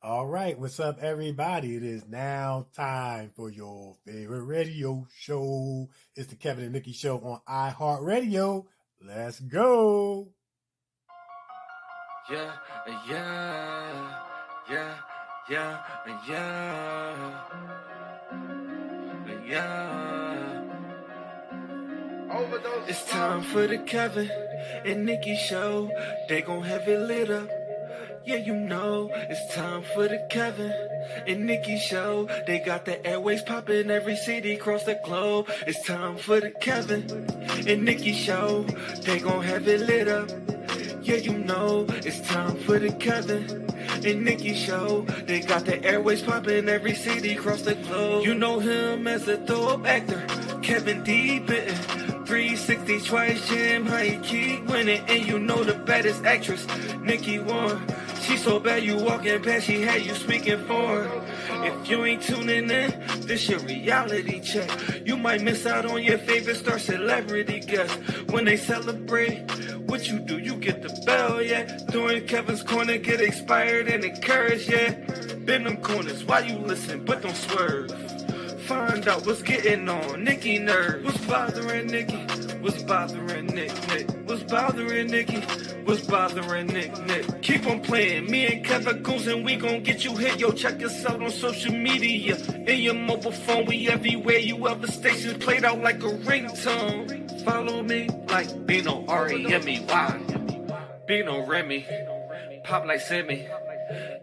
All right, what's up, everybody? It is now time for your favorite radio show. It's the Kevin and Nikee Show on iHeartRadio. Let's go. Yeah, yeah, yeah, yeah, yeah, yeah. Overdose. It's time for the Kevin and Nikee Show. They gon' have it lit up. Yeah, you know, it's time for the Kevin and Nikee Show. They got the airways popping every city across the globe. It's time for the Kevin and Nikee Show. They gon' have it lit up. Yeah, you know, it's time for the Kevin and Nikee Show. They got the airways popping every city across the globe. You know him as a throw-up actor, Kevin D. Bitten. 360 twice Jim, how he keep winning. And you know the baddest actress, Nikee won. She so bad you walking past, she had you speaking for her. If you ain't tuning in, this your reality check. You might miss out on your favorite star celebrity guest. When they celebrate, what you do, you get the bell, yeah. During Kevin's corner, get inspired and encouraged, yeah. Bend them corners while you listen, but don't swerve. Find out what's getting on Nikee nerves. What's bothering Nikee? What's bothering Nick? What's bothering Nikee? What's bothering Nick? Keep on playing. Me and Kevin goes and we gon' get you hit. Yo, check us out on social media. In your mobile phone, we everywhere. You other stations played out like a ringtone. Follow me like Bino R-E-M-E-Y. Bino Remy. Pop like Simi.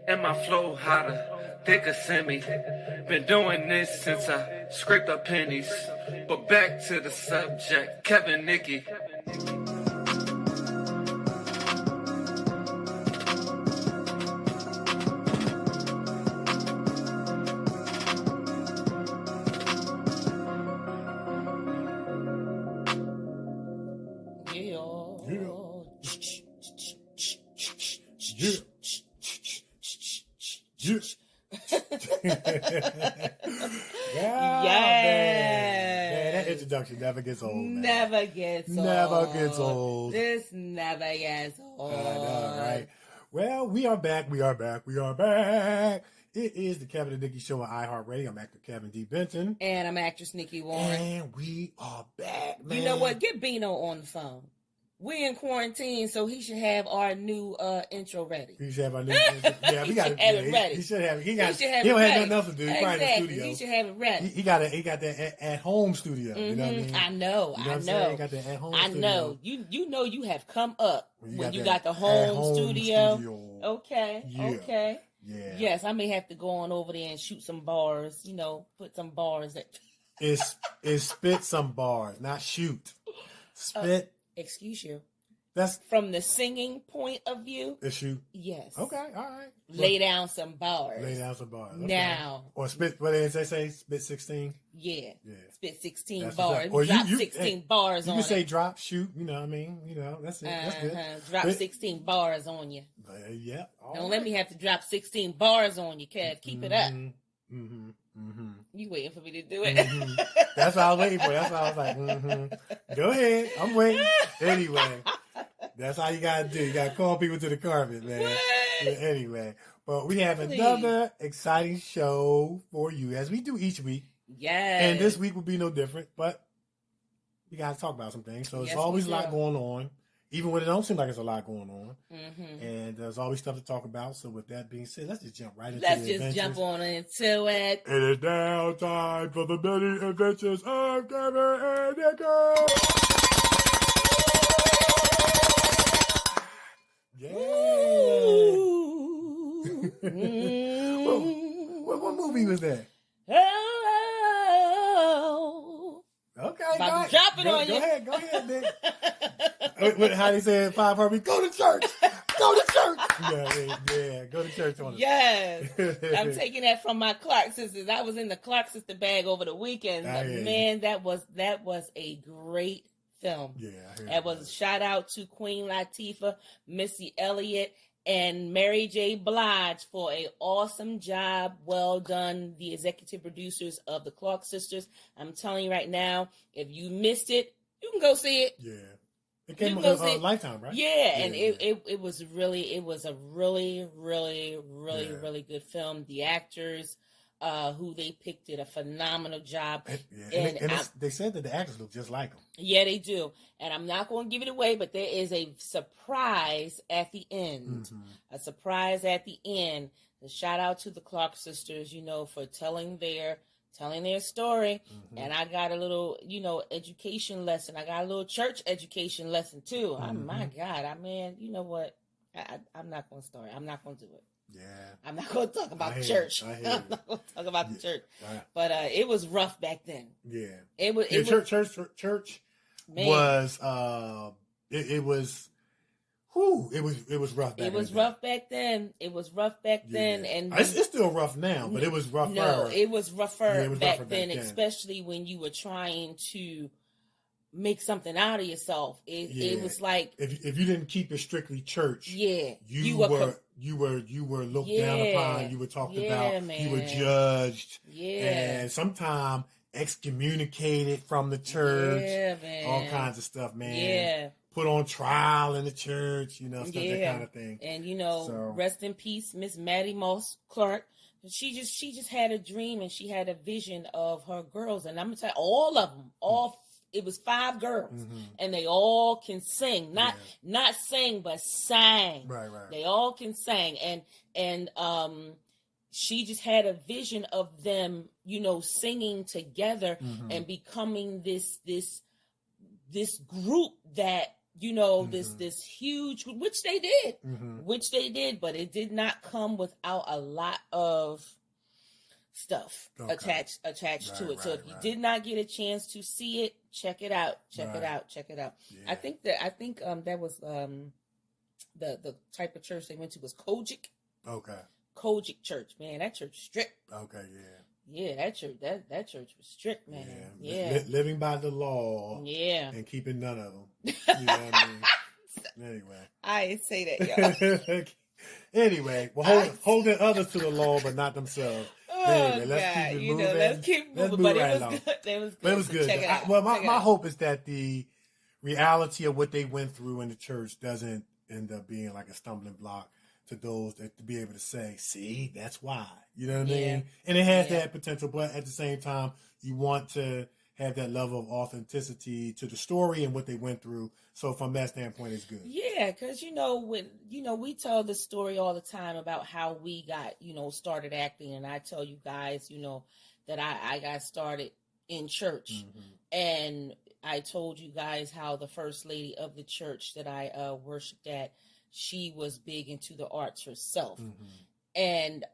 And my flow hotter. Thick as semi. Been doing this since I scraped up pennies. But back to the subject, Kevin Nikee. Man, that introduction never gets old. Man. Never gets old. This never gets old. I know, right? Well, we are back. It is the Kevin and Nikee Show on iHeartRadio. I'm actor Kevin D. Benton. And I'm actress Nikee Warren. And we are back, man. You know what? Get Bino on the phone. We're in quarantine, so he should have our new intro ready. He should have our new intro. Yeah, we got it ready. He should have it. He don't have nothing else to do. He's probably in the studio. He should have it ready. He got that at home studio. You know what I mean? I know. You know what I'm saying? He got that at home studio. I know. You know you have come up when you got the home studio. Okay. Yeah. Okay. Yeah. Yes, I may have to go on over there and shoot some bars. You know, put some bars. It's spit some bars, not shoot. Spit. Excuse you. That's from the singing point of view. It's shoot. Yes. Okay. All right. Lay down some bars. Okay. Now. Or spit. What did they say? Spit 16. Yeah. Spit 16 that's bars. Or drop 16 bars on it. You can say drop, shoot. You know what I mean? You know, that's it. That's good. Drop 16 bars on you. Yeah. Don't let me have to drop 16 bars on you, Kev. Keep it up. You waiting for me to do it? That's what I was waiting for. That's why I was like, Go ahead. I'm waiting. Anyway. That's how you gotta do. You gotta call people to the carpet, man. Yeah, anyway, but we have another exciting show for you, as we do each week. Yes. And this week will be no different, but we gotta talk about some things. So there's always a lot going on, even when it don't seem like there's a lot going on. And there's always stuff to talk about. So with that being said, let's just jump right into the adventures. Let's just jump on into it. It is now time for the many adventures of Kevin and Nikee. Yeah. What movie was that? Oh. Okay. About to drop it on you. Go ahead, Nick. How they say it, 5 Harvey, go to church. Go to church. Yeah. Go to church on it. Yes. I'm taking that from my Clark sisters. I was in the Clark sister bag over the weekend. Man, that was a great film. Yeah. That was a shout out to Queen Latifah, Missy Elliott, and Mary J. Blige for an awesome job. Well done, the executive producers of the Clark sisters. I'm telling you right now, if you missed it, you can go see it. Yeah. It came was on Lifetime, right? Yeah, and it was a really, really good film. The actors who they picked did a phenomenal job. They said that the actors look just like them. Yeah, they do. And I'm not going to give it away, but there is a surprise at the end. A surprise at the end. A shout out to the Clark sisters, for telling their story. And I got a little, education lesson. I got a little church education lesson too. Oh my God. You know what? I'm not going to start. I'm not going to do it. Yeah. I'm not going to talk about church. I'm not going to talk about the church. Right. But it was rough back then. Yeah. Church man. Was it was rough back then. It was rough back then. It was rough back then. And it's still rough now, but it was rougher. No, it was rougher back then, especially when you were trying to make something out of yourself. It was like if you didn't keep it strictly church, you were looked down upon, you were talked about, man. You were judged, and sometimes excommunicated from the church, man. All kinds of stuff, man. Put on trial in the church, stuff, that kind of thing. And rest in peace, Miss Maddie Moss Clark. She just had a dream and she had a vision of her girls, and I'm gonna tell you, all of them, it was 5 girls, and they all can sing. Not sing, but sang. Right. They all can sing, and she just had a vision of them, singing together and becoming this group that, this huge, which they did, but it did not come without a lot of stuff attached to it. So if you did not get a chance to see it, check it out. Check it out. Yeah. I think that was the type of church they went to was Kojic. Okay. Kojic Church, man. That church strict. Okay, yeah. Yeah, that church was strict, man. Yeah. Living by the law. Yeah. And keeping none of them. You know what I mean? Anyway. I didn't say that, y'all. Anyway, well, holding others to the law, but not themselves. Oh, anyway, let's keep it moving. Let's keep moving. But it was good. Check it out. My hope is that the reality of what they went through in the church doesn't end up being like a stumbling block to those that to be able to say, see, that's why. You know what I mean? And it has that potential, but at the same time, you want to have that level of authenticity to the story and what they went through. So from that standpoint, it's good. Yeah, because when we tell the story all the time about how we got started acting, and I tell you guys that I got started in church, and I told you guys how the first lady of the church that I worshiped at, she was big into the arts herself, and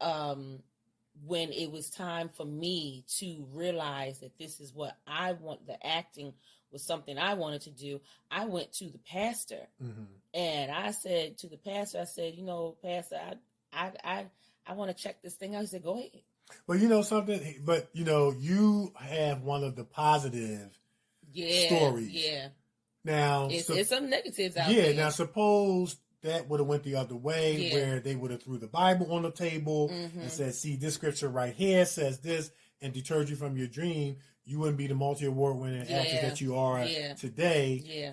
when it was time for me to realize that this is what I want, the acting was something I wanted to do, I went to the pastor and I said to the pastor, Pastor, I want to check this thing out. He said, go ahead. Well, something, but you have one of the positive stories. Yeah. Now, it's some negatives out there. there. Yeah. Now, suppose that would have went the other way, where they would have threw the Bible on the table and said, see, this scripture right here says this, and deterred you from your dream. You wouldn't be the multi-award winning actor that you are today,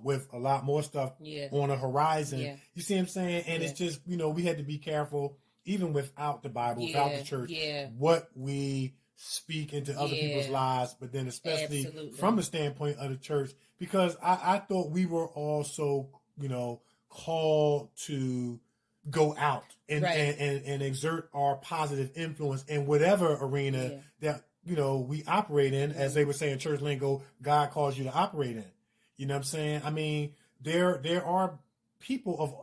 with a lot more stuff on the horizon. Yeah. You see what I'm saying? And it's just, we had to be careful, even without the Bible, without the church, what we speak into other people's lives, but then especially from the standpoint of the church, because I thought we were also, called to go out and exert our positive influence in whatever arena that we operate in. As they would say in church lingo, God calls you to operate in. You know what I'm saying? I mean, there are people of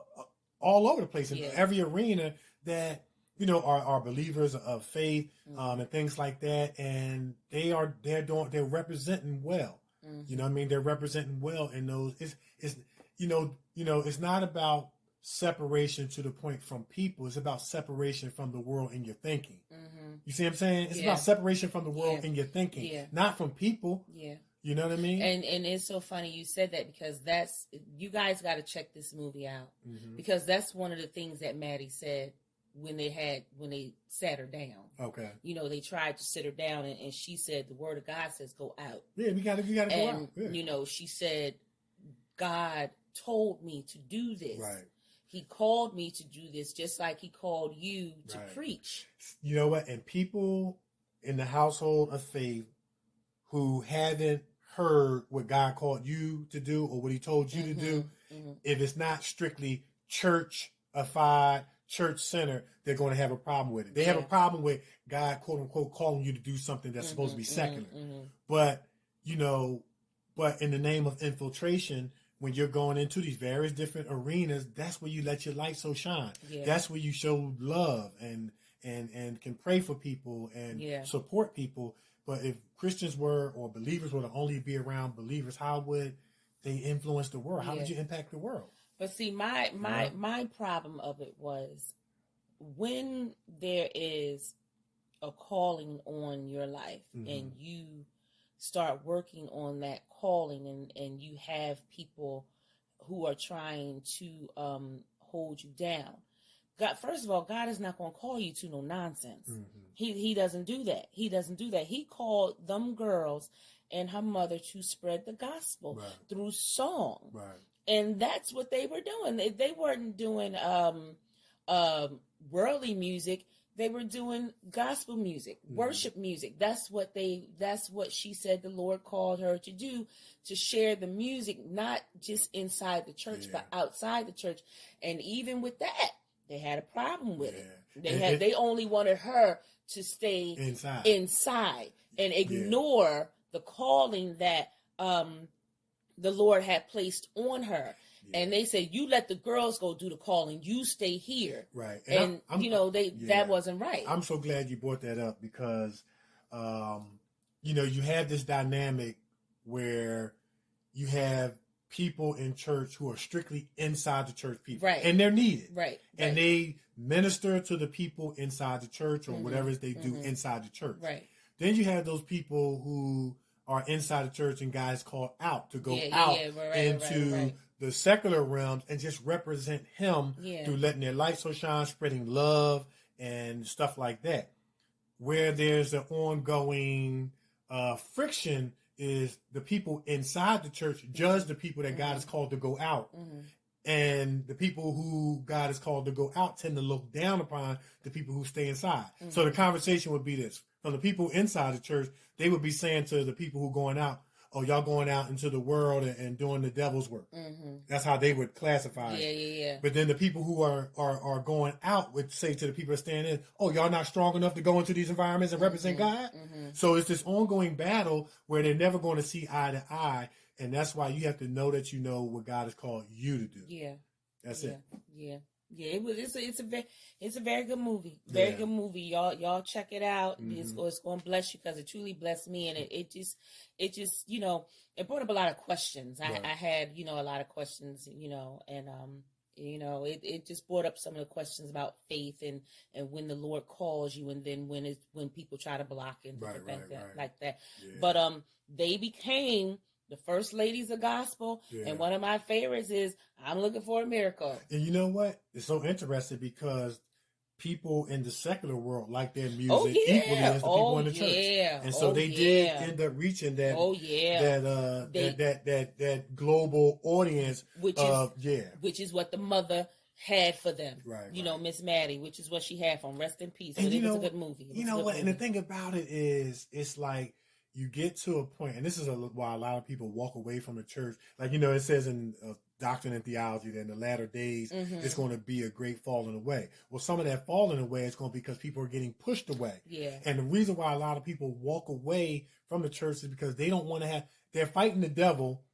all over the place in every arena that are believers of faith and things like that, and they're representing well. You know what I mean? They're representing well in those. It's it's not about separation to the point from people. It's about separation from the world in your thinking. You see what I'm saying? It's about separation from the world in your thinking, not from people. Yeah. You know what I mean? And it's so funny you said that, because you guys got to check this movie out, because that's one of the things that Maddie said when they sat her down. Okay. They tried to sit her down, and she said the word of God says go out. Yeah, we gotta go out. And she said God told me to do this. Right. He called me to do this, just like he called you to Right. preach. You know what? And people in the household of faith who haven't heard what God called you to do or what he told you to do, if it's not strictly church-ified, church-centered, they're going to have a problem with it. They have a problem with God, quote-unquote, calling you to do something that's supposed to be secular. But, you know, but in the name of infiltration, when you're going into these various different arenas, that's where you let your light so shine. Yeah. That's where you show love and can pray for people and support people. But if Christians were or believers were to only be around believers, how would they influence the world? How would you impact the world? But see, my problem of it was when there is a calling on your life and you start working on that calling and you have people who are trying to hold you down. God, first of all, God is not going to call you to no nonsense. He doesn't do that. He doesn't do that. He called them girls and her mother to spread the gospel through song. Right. And that's what they were doing. They weren't doing worldly music. They were doing gospel music, worship music. That's what she said the Lord called her to do, to share the music, not just inside the church, but outside the church. And even with that, they had a problem with it. They only wanted her to stay inside and ignore the calling that the Lord had placed on her. And they said, you let the girls go do the calling, you stay here. Right. And that wasn't right. I'm so glad you brought that up because, you have this dynamic where you have people in church who are strictly inside the church people. Right. And they're needed. Right. And they minister to the people inside the church or whatever they do inside the church. Right. Then you have those people who are inside the church and God is called out to go into the secular realms and just represent him through letting their light so shine, spreading love and stuff like that. Where there's an ongoing friction is the people inside the church judge the people that God has called to go out. And the people who God has called to go out tend to look down upon the people who stay inside. So the conversation would be this. From the people inside the church, they would be saying to the people who are going out, oh, y'all going out into the world and doing the devil's work. That's how they would classify it. But then the people who are going out would say to the people that stand in, oh, y'all not strong enough to go into these environments and represent God? So it's this ongoing battle where they're never going to see eye to eye. And that's why you have to know that you know what God has called you to do. Yeah. That's it. Yeah. Yeah, it's a very good movie. Very good movie. Y'all check it out. It's going to bless you because it truly blessed me, and it just it brought up a lot of questions. I had a lot of questions, and it just brought up some of the questions about faith and when the Lord calls you, and then when people try to block it like that. Yeah. But they became the first ladies of gospel, and one of my favorites is I'm Looking for a Miracle. And you know what? It's so interesting because people in the secular world like their music equally as the people in the church. And so they did end up reaching that that global audience, which is what the mother had for them. Miss Maddie, which is what she had for them. Rest in peace. And it was a good movie. And the thing about it is, it's like you get to a point, and this is why a lot of people walk away from the church. Like, it says in Doctrine and Theology that in the latter days, it's going to be a great falling away. Well, some of that falling away is going to be because people are getting pushed away. Yeah. And the reason why a lot of people walk away from the church is because they don't want to they're fighting the devil,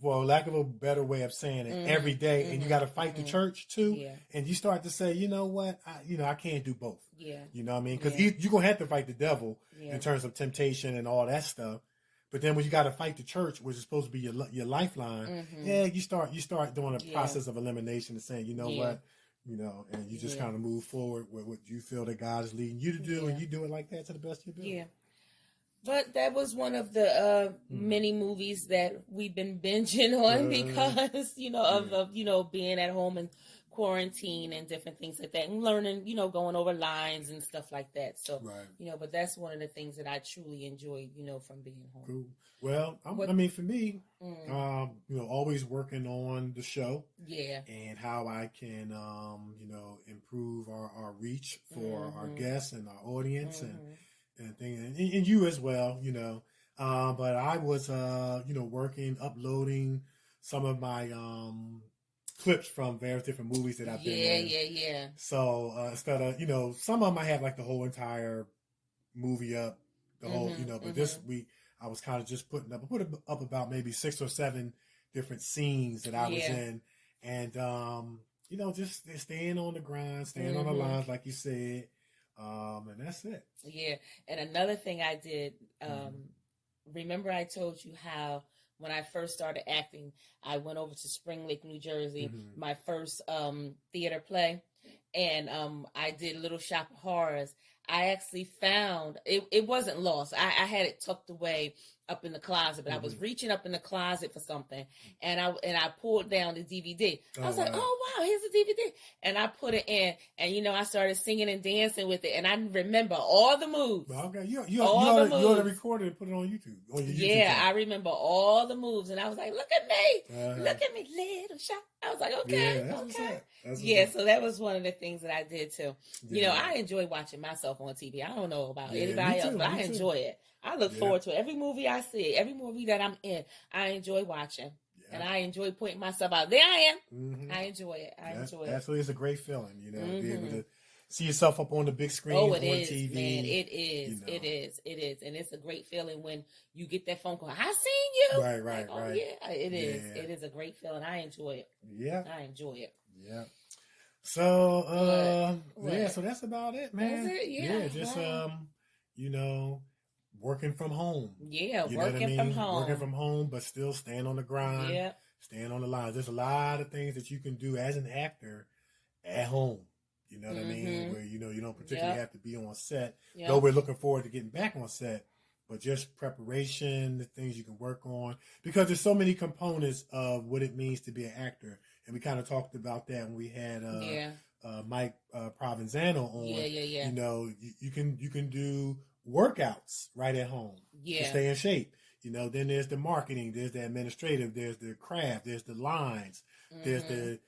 for lack of a better way of saying it, every day, and you got to fight the church too. Yeah. And you start to say, you know what, I can't do both. Yeah. You know what I mean? Because you're going to have to fight the devil in terms of temptation and all that stuff. But then when you got to fight the church, which is supposed to be your lifeline, you start doing a process of elimination and saying, you know what, and you just kind of move forward with what you feel that God is leading you to do, and you do it like that to the best of your ability. Yeah. But that was one of the many movies that we've been binging on because, of being at home and quarantine and different things like that, and learning, going over lines and stuff like that. So, right. But that's one of the things that I truly enjoy, from being home. Cool. Well, What- I mean, for me, Mm. always working on the show Yeah. and how I can, improve our reach for our guests and our audience and things, and you as well, but I was, working, uploading some of my clips from various different movies that I've been in. Yeah. So instead of, some of them I have like the whole entire movie up, the whole, but this week I was kind of just put up about maybe 6 or 7 different scenes that I was in, and just staying on the grind, staying on the lines, like you said, and that's it. Yeah, and another thing I did, remember I told you how when I first started acting, I went over to Spring Lake, New Jersey, my first theater play, and I did Little Shop of Horrors. I actually found it wasn't lost. I had it tucked away up in the closet, but I was reaching up in the closet for something, and I pulled down the DVD. I was like, "Oh wow, here's the DVD!" And I put it in, and I started singing and dancing with it, and I remember all the moves. Well, okay, you already recorded and put it on YouTube. On your YouTube channel. I remember all the moves, and I was like, "Look at me, look at me, little shop." I was like, "Okay, okay." So that was one of the things that I did too. I enjoy watching myself on TV. I don't know about anybody else, but I enjoy it. I look forward to it. Every movie I see, every movie that I'm in, I enjoy watching. And I enjoy pointing myself out. There I am. I enjoy it. Enjoy it. Absolutely, it's a great feeling, to be able to see yourself up on the big screen on TV. Man. It is. It is. And it's a great feeling when you get that phone call. I seen you. Right. Oh, yeah, it is. Yeah. It is a great feeling. I enjoy it. Yeah. I enjoy it. Yeah. So, so that's about it, man. That's it? Yeah. Just, working from home. Yeah, working from home. Working from home, but still staying on the grind. Yeah. Staying on the lines. There's a lot of things that you can do as an actor at home. You know what I mean? Where, you don't particularly have to be on set. Though we're looking forward to getting back on set. But just preparation, the things you can work on. Because there's so many components of what it means to be an actor. And we kind of talked about that when we had Mike Provenzano on. Yeah. You can do workouts right at home to stay in shape. Then there's the marketing, there's the administrative, there's the craft, there's the lines, there's the,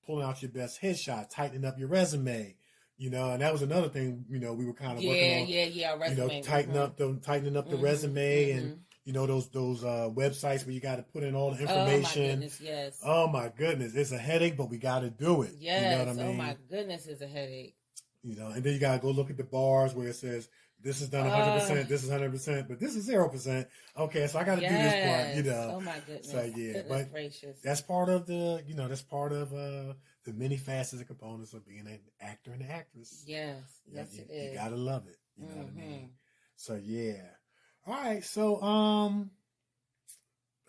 pulling out your best headshot, tightening up your resume, and that was another thing, we were kind of working on. Resume. Tightening up the resume and, those websites where you got to put in all the information. Oh, my goodness, yes. Oh, my goodness. It's a headache, but we got to do it. Yes. You know what I mean? Oh, my goodness, it's a headache. And then you got to go look at the bars where it says, this is done 100%, this is 100%, but this is 0%. Okay, so I got to do this part, Oh, my goodness. So, Goodness gracious. That's part of the, that's part of the many facets and components of being an actor and an actress. Yes, it is. You got to love it. You know what I mean? So, all right, so,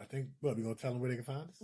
I think, we're going to tell them where they can find us?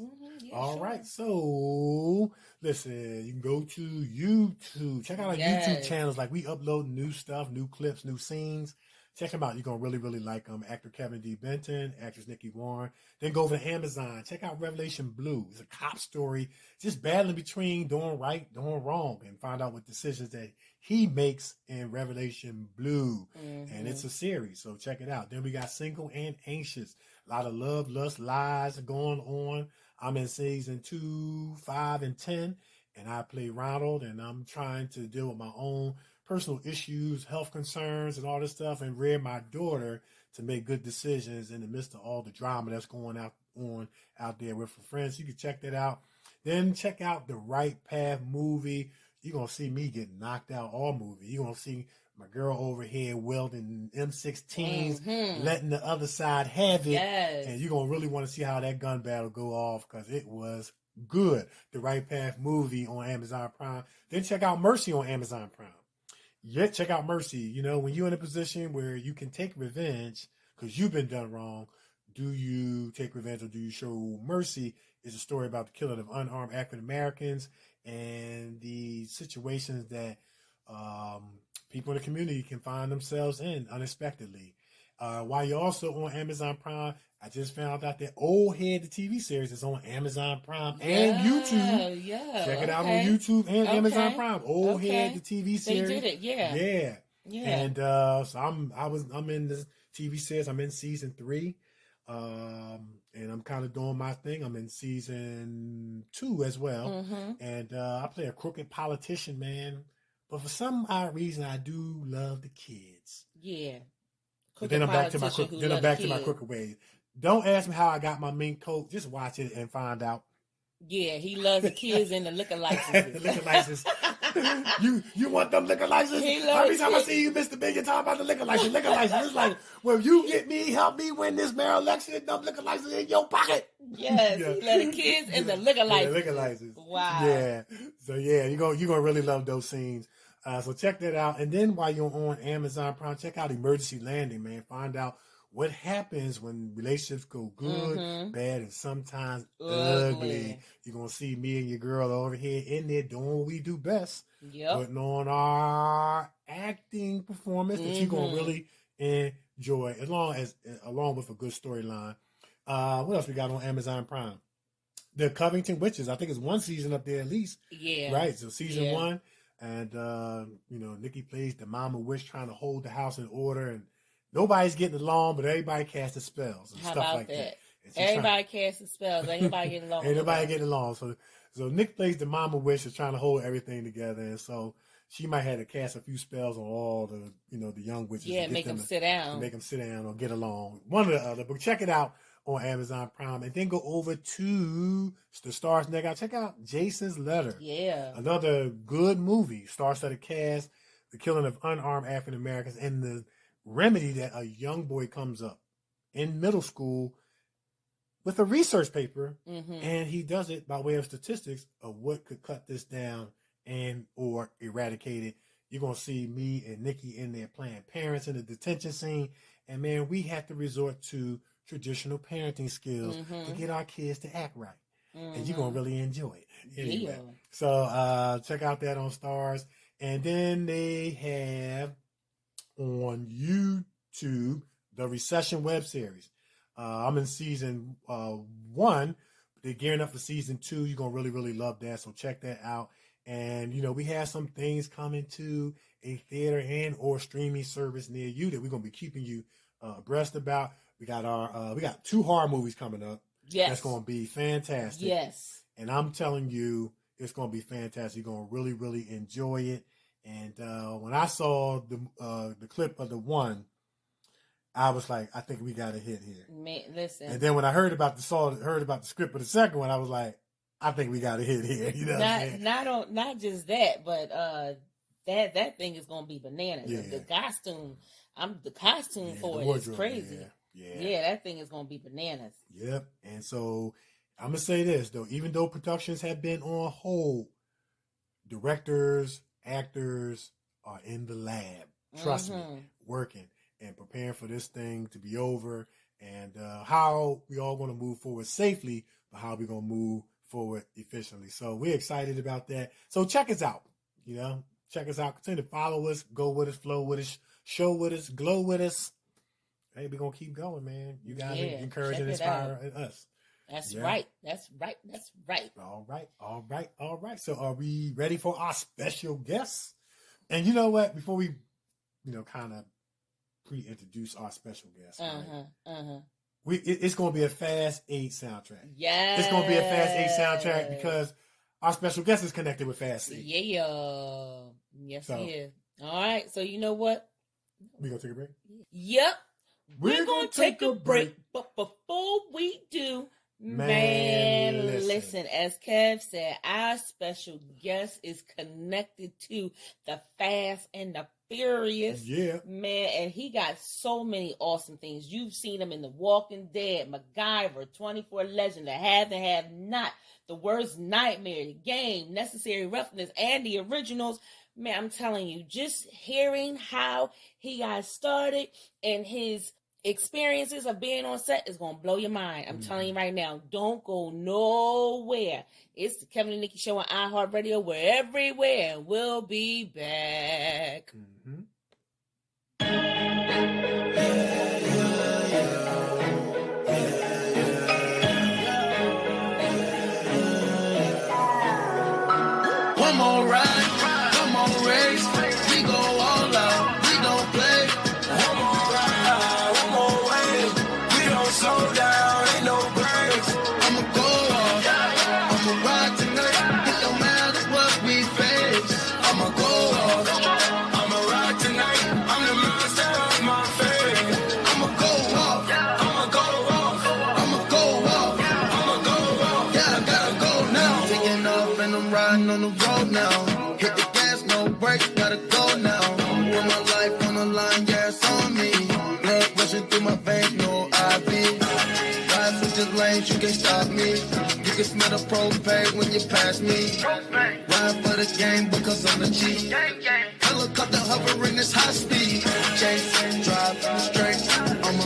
All right, so, listen, you can go to YouTube. Check out our YouTube channels. Like, we upload new stuff, new clips, new scenes. Check them out. You're going to really, really like them. Actor Kevin D. Benton, actress Nikee Warren. Then go over to Amazon. Check out Revelation Blue. It's a cop story, just battling between doing right, doing wrong, and find out what decisions that he makes in Revelation Blue. And it's a series, so check it out. Then we got Single and Anxious. A lot of love, lust, lies going on. I'm in season 2, 5, and 10, and I play Ronald, and I'm trying to deal with my own personal issues, health concerns, and all this stuff, and rear my daughter to make good decisions in the midst of all the drama that's going on out there with her friends. You can check that out. Then check out the Right Path movie. You're going to see me get knocked out all movie. You're going to see my girl over here wielding M16s, letting the other side have it. Yes. And you're going to really want to see how that gun battle go off because it was good. The Right Path movie on Amazon Prime. Then check out Mercy on Amazon Prime. Check out Mercy. When you're in a position where you can take revenge because you've been done wrong, do you take revenge or do you show mercy? Is a story about the killing of unarmed African Americans and the situations that people in the community can find themselves in unexpectedly. While you're also on Amazon Prime, I just found out that Old Head, the TV series, is on Amazon Prime and YouTube. Yeah. Check it out on YouTube and Amazon Prime. Old Head, the TV They series. did it, Yeah. And so I'm in the TV series. I'm in season 3. And I'm kind of doing my thing. I'm in season 2 as well. And I play a crooked politician, man. But for some odd reason, I do love the kids. Yeah. But then I'm back to my crooked ways. Don't ask me how I got my mink coat. Just watch it and find out. Yeah, he loves the kids and the liquor licenses. Liquor license. You want them liquor licenses? Every time I see you, Mr. Big, you're talking about the liquor license. Liquor license. It's like, well, you get me, help me win this mayor election, dump liquor license in your pocket. Yes, he loves the kids and the liquor license. Liquor license. Wow. Yeah. So yeah, you're gonna really love those scenes. So check that out. And then while you're on Amazon Prime, check out Emergency Landing, man. Find out what happens when relationships go good, bad, and sometimes ugly. You're going to see me and your girl over here in there doing what we do best. Putting on our acting performance that you're going to really enjoy, along with a good storyline. What else we got on Amazon Prime? The Covington Witches. I think it's 1 season up there at least. Yeah. Right? So season 1. And, Nikee plays the mama witch trying to hold the house in order, and nobody's getting along, but everybody casting spells and stuff like that. Everybody casting spells. Anybody getting along. Everybody getting along. So Nick plays the mama witch is trying to hold everything together, and so she might have to cast a few spells on all the the young witches. Yeah, make them sit down. Make them sit down or get along. One or the other. But check it out on Amazon Prime, and then go over to the Stars Next. Check out Jason's Letter. Yeah, another good movie. Star-studded cast, the killing of unarmed African Americans, and the remedy that a young boy comes up in middle school with a research paper, and he does it by way of statistics of what could cut this down and or eradicate it. You're gonna see me and Nikee in there playing parents in the detention scene, and man, we have to resort to traditional parenting skills to get our kids to act right. And you're going to really enjoy it. Anyway. So check out that on Stars. And then they have on YouTube the Recession web series. I'm in season 1. They're gearing up for season 2. You're going to really, really love that. So check that out. And, we have some things coming to a theater and or streaming service near you that we're going to be keeping you abreast about. We got 2 horror movies coming up. Yes. That's going to be fantastic. Yes. And I'm telling you, it's going to be fantastic. You're going to really, really enjoy it. And when I saw the clip of the one, I was like, I think we got a hit here. Man, listen. And then when I heard about the script of the second one, I was like, I think we got a hit here. You know what I'm saying? Not just that, but that thing is going to be bananas. Yeah. The costume for it is crazy. Yeah, that thing is going to be bananas. Yep. And so I'm going to say this, though. Even though productions have been on hold, directors, actors are in the lab. Trust me, working and preparing for this thing to be over, and how we all going to move forward safely, but how we going to move forward efficiently. So we're excited about that. So check us out. Check us out. Continue to follow us, go with us, flow with us, show with us, glow with us. Hey, we're going to keep going, man. You guys encourage and inspire us. That's right. That's right. All right. So are we ready for our special guest? And you know what? Before we, kind of pre-introduce our special guest, it's going to be a Fast 8 soundtrack. Yeah. It's going to be a Fast 8 soundtrack because our special guest is connected with Fast 8. Yeah. Yes, he is. All right. So you know what? We going to take a break? Yep. We're going to take a break. But before we do, man, listen, as Kev said, our special guest is connected to the Fast and the Furious. Yeah. Man, and he got so many awesome things. You've seen him in The Walking Dead, MacGyver, 24 Legend, The Have and Have Not, The Worst Nightmare, The Game, Necessary Roughness, and the originals. Man, I'm telling you, just hearing how he got started and his experiences of being on set is going to blow your mind. I'm telling you right now, don't go nowhere. It's the Kevin and Nikee Show on iHeartRadio. We're everywhere. We'll be back. Mm-hmm. the road now. Hit the gas, no brakes, gotta go now. Put my life on the line, yeah, it's on me. Blood rushing through my veins, no IV. Ride through the lanes, you can't stop me. You can smell the propane when you pass me. Ride for the game because I'm the G. Helicopter hovering this high speed. Chase, drive straight. I'ma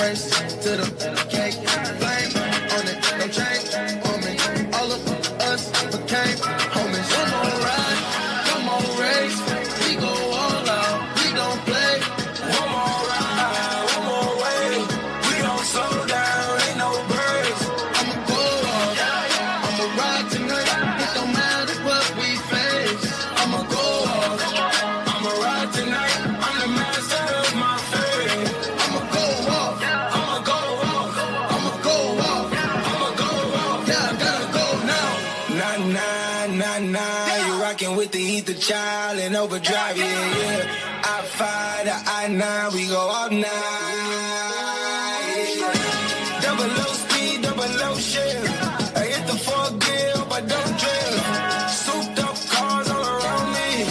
race to the cake. Flame on it, no change on me. All of us became homies. One more ride, one more race. We go all out, we don't play. One more ride, one more way. We don't slow down, ain't no breaks. I'ma go off, I'ma ride tonight. It don't matter what we face. I'ma go off, I'ma ride tonight. I'm the master of my fate. I'ma go off, I'ma go off, I'ma go off, I'ma go off. Yeah, I gotta go now. Nah, you rockin' with the ether child and overdrive, yeah. I-5 to I-9, we go all night. Double low speed, double low shift. I hit the 4 gear, hope I don't drift. Souped up cars all around me.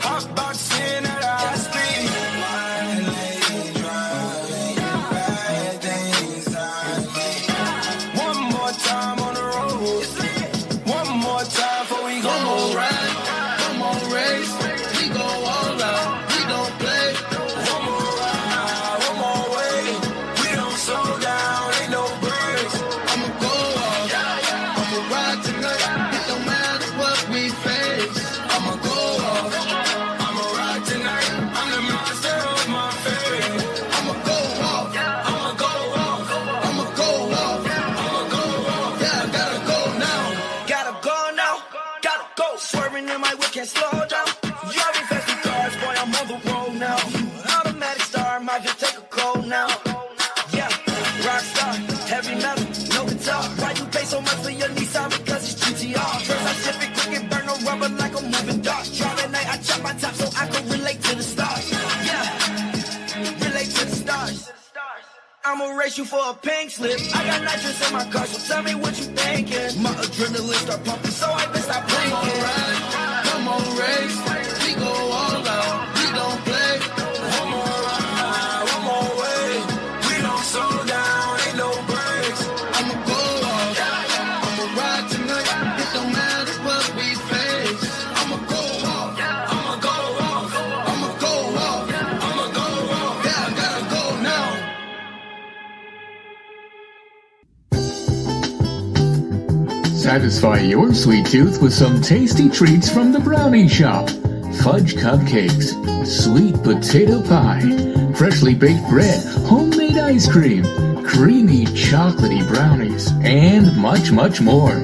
Hot boxing at a high speed. Wine lady driving, bad things on me. One more time on the road. One more time before we go. One more ride, one more race. We go all out, we don't play. One more ride, one more way. We don't slow down, ain't no breaks. I'ma go off, I'ma ride tonight. It don't matter what we face. I'ma go off, I'ma ride tonight. I'm the master of my fate. I'ma go off, I'ma go off, I'ma go off, I'ma go off. Yeah, I gotta go now. Gotta go now, gotta go. Swerving in my whip, can't slow down. Driving fast with cars, boy, I'm on the road now. Automatic star, my Vic take a cold now. Yeah, rock star, heavy metal, no guitar. Why you pay so much for your Nissan? Because it's GTR. First I shift it quick and burn no rubber like a moving dart. Drive at night, I chop my top so I can relate to the stars. Yeah, relate to the stars. I'ma race you for a pink slip. I got nitrous in my car, so tell me what you thinking. My adrenaline start pumping, so I best stop blinking. Come on, ride, come on, race. We go all out, we don't play. One more ride, one more way. We don't slow down, ain't no breaks. I'ma go off, I'ma ride tonight. It don't matter what we face. I'ma go off, I'ma go off, I'ma go off, I'ma go off. Yeah, I gotta go now. Satisfy your sweet tooth with some tasty treats from the Brownie Shop. Fudge cupcakes, sweet potato pie, freshly baked bread, homemade ice cream, creamy chocolatey brownies, and much, much more.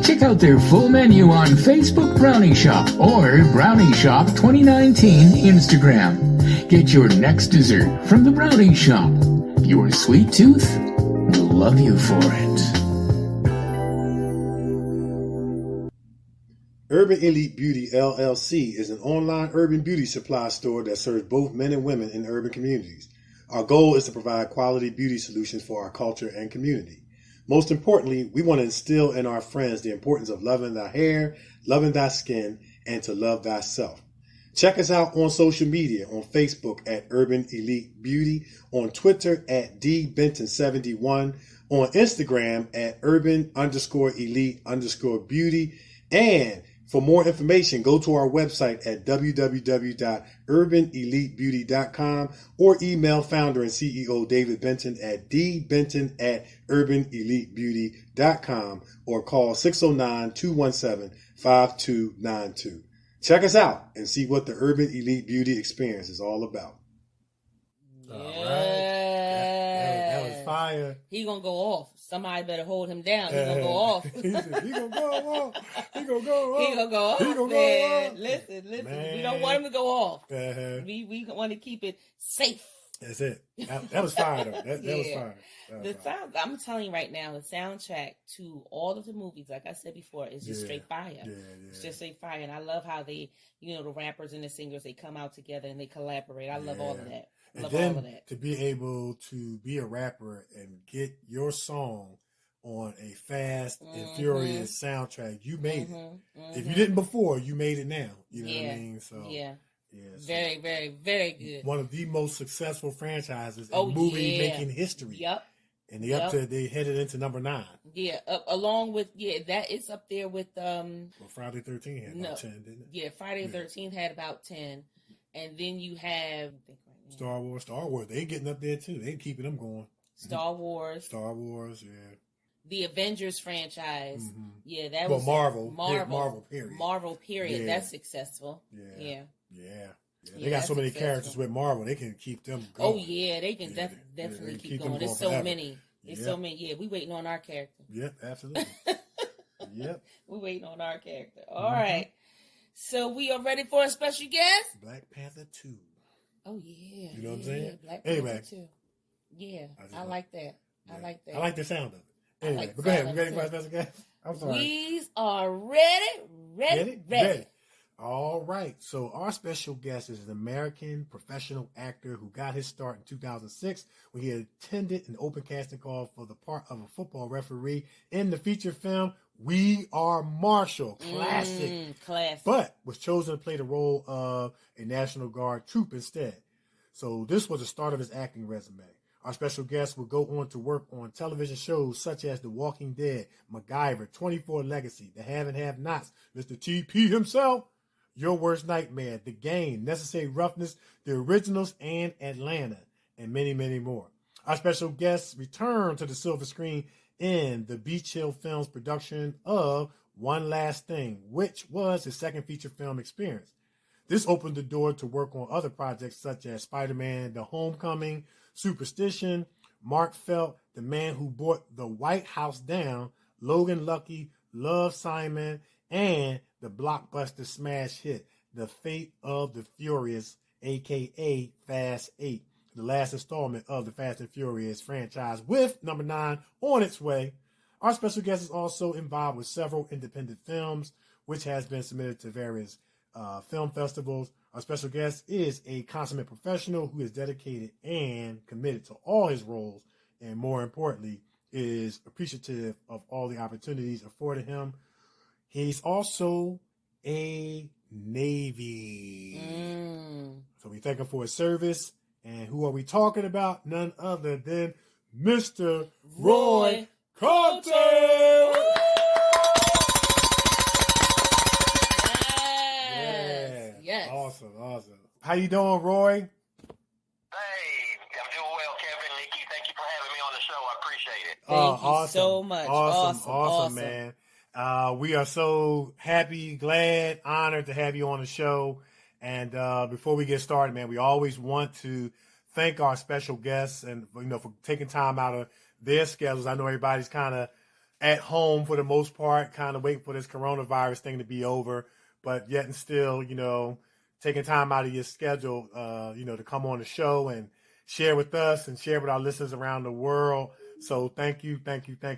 Check out their full menu on Facebook Brownie Shop or Brownie Shop 2019 Instagram. Get your next dessert from the Brownie Shop. Your sweet tooth will love you for it. Urban Elite Beauty LLC is an online urban beauty supply store that serves both men and women in urban communities. Our goal is to provide quality beauty solutions for our culture and community. Most importantly, we want to instill in our friends the importance of loving thy hair, loving thy skin, and to love thyself. Check us out on social media on Facebook at Urban Elite Beauty, on Twitter at dbenton71, on Instagram at urban_elite_beauty, and for more information, go to our website at www.urbanelitebeauty.com or email founder and CEO David Benton at dbenton@urbanelitebeauty.com or call 609-217-5292. Check us out and see what the Urban Elite Beauty experience is all about. Yeah. All right. That was fire. He gonna go off. Somebody better hold him down. He gonna go off. He gonna go off. He gonna go off. He gonna go off. He gonna man. go off. Listen. Man. We don't want him to go off. Uh-huh. We want to keep it safe. That's it. That was fire though. That was Yeah. fire. The sound, I'm telling you right now, the soundtrack to all of the movies, like I said before, is just straight fire. Yeah. It's just straight fire, and I love how they, the rappers and the singers, they come out together and they collaborate. I love all of that. And Love then all of that. to be able to be a rapper and get your song on a Fast and Mhm. Furious soundtrack. You made it. Mhm. If you didn't before, you made it now. You know what Yeah. I mean? So Yeah. so Very, very, very good. one of the most successful franchises in Oh, movie yeah. making history. Yep. And they headed into number 9. Yeah, along with that is up there with Well, Friday 13 had about 10, didn't it? Yeah, Friday the 13th had about 10, and then you have Star Wars. They getting up there too. They keeping them going. Star Wars, yeah. the Avengers franchise. Mm-hmm. Yeah, that well, was Marvel. Period. Marvel. Period. Yeah. That's successful. Yeah. Yeah, They got so many characters with Marvel. They can keep them going. Oh yeah, they can definitely keep going. There's so many. There's so many. Yeah, we waiting on our character. Yep, absolutely. Yep. We're waiting on our character. All right. So we are ready for a special guest? Black Panther 2. Oh, yeah. You know what I'm saying? Black anyway. Panther 2. Yeah, I like that. Yeah. I like that. I like the sound of it. Anyway, like but go ahead. sound We ready of for it. a special guest? I'm sorry. We are ready. All right. So our special guest is an American professional actor who got his start in 2006 when he attended an open casting call for the part of a football referee in the feature film We Are Marshall. Classic. But was chosen to play the role of a National Guard troop instead. So this was the start of his acting resume. Our special guest will go on to work on television shows such as The Walking Dead, MacGyver, 24 Legacy, The Have and Have Nots, Mr. TP himself, Your Worst Nightmare, The Game, Necessary Roughness, The Originals, and Atlanta, and many, many more. Our special guests return to the silver screen in the Beach Hill Films production of One Last Thing, which was his second feature film experience. This opened the door to work on other projects such as Spider-Man, The Homecoming, Superstition, Mark Felt, The Man Who Brought the White House Down, Logan Lucky, Love, Simon, and the blockbuster smash hit, The Fate of the Furious, a.k.a. Fast 8, the last installment of the Fast and Furious franchise, with number 9 on its way. Our special guest is also involved with several independent films, which has been submitted to various film festivals. Our special guest is a consummate professional who is dedicated and committed to all his roles, and more importantly, is appreciative of all the opportunities afforded him. He's also a Navy. So we thank him for his service. And who are we talking about? None other than Mr. Roy Coulter. Yes. Awesome. How you doing, Roy? Hey, I'm doing well, Kevin, Nikee. Thank you for having me on the show. I appreciate it. Thank you so much. Awesome, man. We are so happy, glad, honored to have you on the show. And before we get started, man, we always want to thank our special guests and for taking time out of their schedules. I know everybody's kind of at home for the most part, kind of waiting for this coronavirus thing to be over, but yet and still, taking time out of your schedule, to come on the show and share with us and share with our listeners around the world. So thank you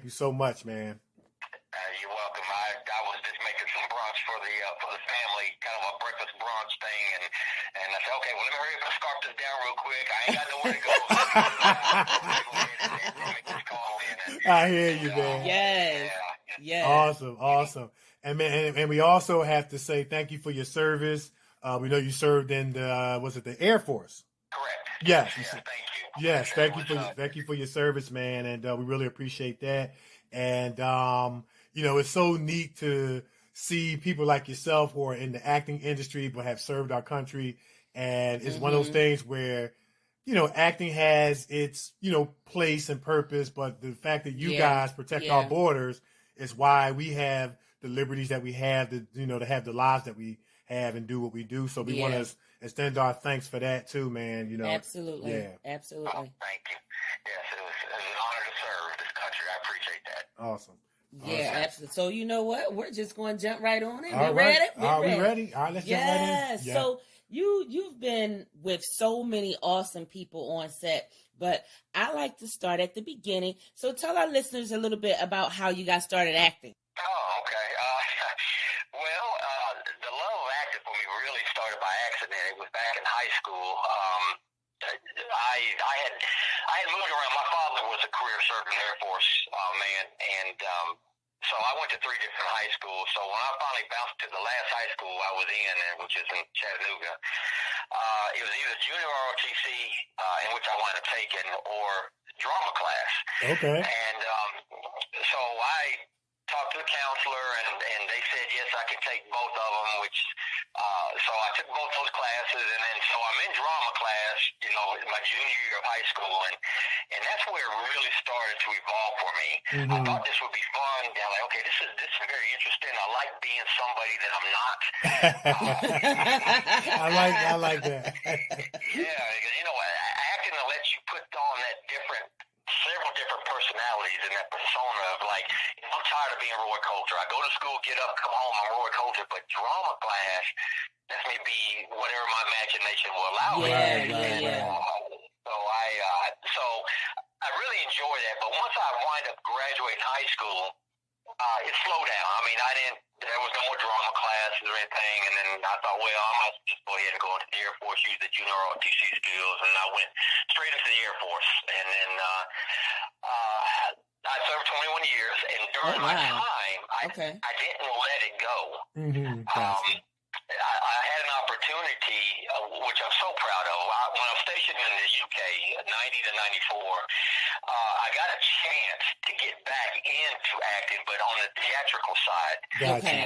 so much, man. You're welcome. I was just making some brunch for the family, kind of a breakfast brunch thing, and I said, okay, well, let me hurry up and scarf this down real quick. I ain't got nowhere to go. Make this call in. I hear you, man. Yes. Awesome. And man, and we also have to say thank you for your service. We know you served in the Air Force? Correct. Yes. Thank you. Yes, thank you for your service, man, and we really appreciate that. And it's so neat to see people like yourself who are in the acting industry but have served our country. And it's one of those things where, acting has its, place and purpose, but the fact that you guys protect our borders is why we have the liberties that we have to have the lives that we have and do what we do. So we want to extend our thanks for that too, man. Absolutely. Yeah. Absolutely. Oh, thank you. Yes, it was an honor to serve this country. I appreciate that. Awesome. Yeah, absolutely. So you know what? We're just going to jump right on it. All We right. ready? Are we ready? All right, let's jump right in. Yes. Yeah. So you've been with so many awesome people on set, but I like to start at the beginning. So tell our listeners a little bit about how you got started acting. Oh, okay. The love of acting for me really started by accident. It was back in high school. I I had moved around. My father was a career serving Air Force man, and so I went to 3 different high schools. So when I finally bounced to the last high school I was in, which is in Chattanooga, it was either junior ROTC, in which I wound up taking, or drama class. Okay. And so I talked to the counselor, and they said, yes, I could take both of them, which, so I took both those classes, and then so I'm in drama class, my junior year of high school, and that's where it really started to evolve for me. I thought this would be fun. I'm like, okay, this is very interesting. I like being somebody that I'm not. I like that. Yeah, because, acting will let you put on that several different personalities in that persona of like, I'm tired of being Roy Coulter. I go to school, get up, come home, I'm Roy Coulter, but drama class lets me be whatever my imagination will allow me. Yeah. So I really enjoy that, but once I wind up graduating high school, it slowed down. I mean, there was no more drama classes or anything, and then I thought, well, I might just go ahead and go into the Air Force, use the junior ROTC skills, and I went straight into the Air Force. And then I served 21 years, and during my time, I didn't let it go. I had an opportunity, which I'm so proud of. When I was stationed in the UK, 90 to 94, I got a chance to get back into acting, but on the theatrical side,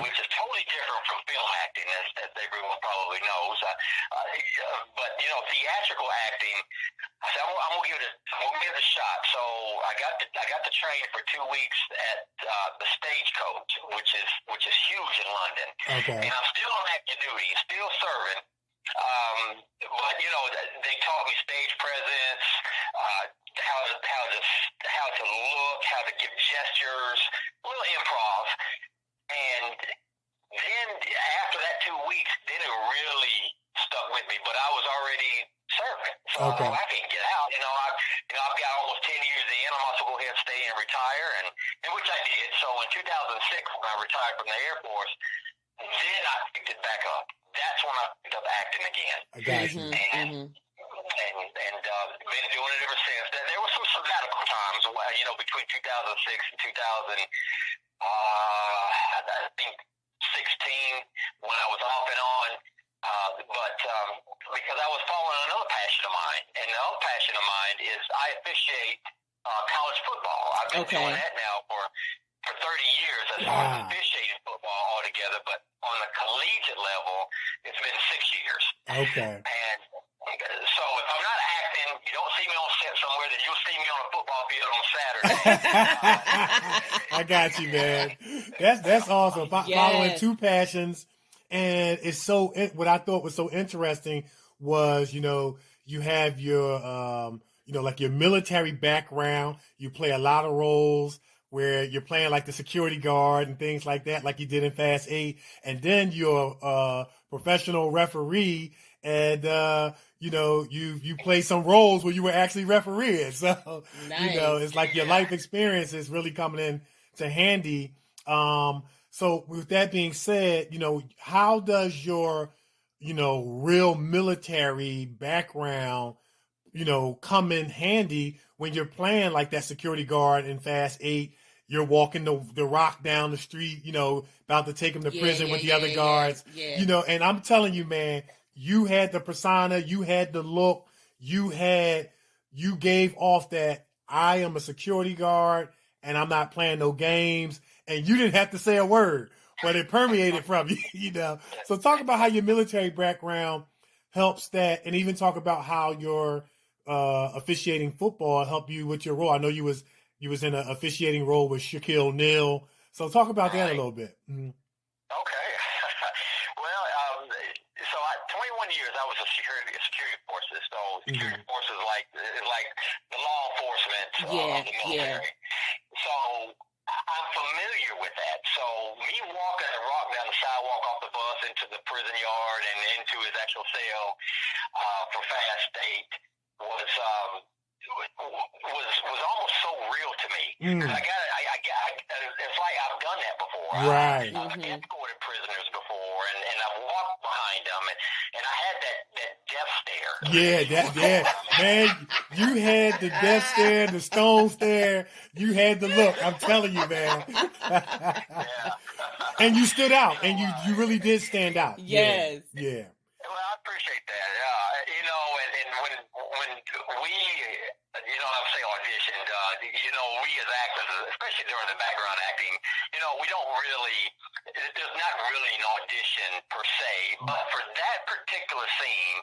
which is totally different from film acting, as everyone probably knows. But theatrical acting, I said, I'm gonna give it a shot. So I got to train for 2 weeks at the Stagecoach, which is huge in London. Okay. And I'm still on active duty, still serving. But they taught me stage presence, how to look, how to give gestures, a little improv. And then after that 2 weeks, then it really stuck with me. But I was already serving, so I thought, I can't get out. I've got almost 10 years in. I might as well go ahead and stay and retire, and which I did. So in 2006, when I retired from the Air Force, then I picked it back up. That's when I picked up acting again. I got you. And been doing it ever since. There were some sabbatical times, between 2006 and 2000. I think 16 when I was off and on. But because I was following another passion of mine, and the other passion of mine is I officiate college football. I've been doing that now for 30 years as far as officiating football altogether, but on the collegiate level, it's been 6 years. Okay. And so if I'm not acting, you don't see me on set somewhere, then you'll see me on a football field on Saturday. I got you, man. That's awesome. Following two passions. And it's so, what I thought was so interesting was, you have your, like your military background. You play a lot of roles where you're playing like the security guard and things like that, like you did in Fast 8. And then you're a professional referee, and, you play some roles where you were actually refereeing. So, it's like your life experience is really coming in to handy. So with that being said, how does your, real military background, come in handy when you're playing like that security guard in Fast 8? You're walking the rock down the street, about to take him to prison with the other guards, and I'm telling you, man, you had the persona, you had the look, you gave off that I am a security guard and I'm not playing no games. And you didn't have to say a word, but it permeated from you, So talk about how your military background helps that, and even talk about how your officiating football helped you with your role. I know you was in an officiating role with Shaquille O'Neal. So talk about that a little bit. Mm-hmm. Okay. Well, so 21 years I was a security forces. So security forces is like the law enforcement of the military. So I'm familiar with that. So me walking the rock down the sidewalk off the bus into the prison yard and into his actual cell for Fast 8 was almost so real to me. It's like I've done that before. Right. I've escorted prisoners before, and I've walked behind them, and I had that death stare. Man, you had the death stare, the stone stare. You had the look. I'm telling you, man. And you stood out, and you really did stand out. Yes. Yeah. Well, I appreciate that. And when we, I say auditioned, we as actors, especially during the background acting, we don't really, there's not really an audition per se, but for that particular scene,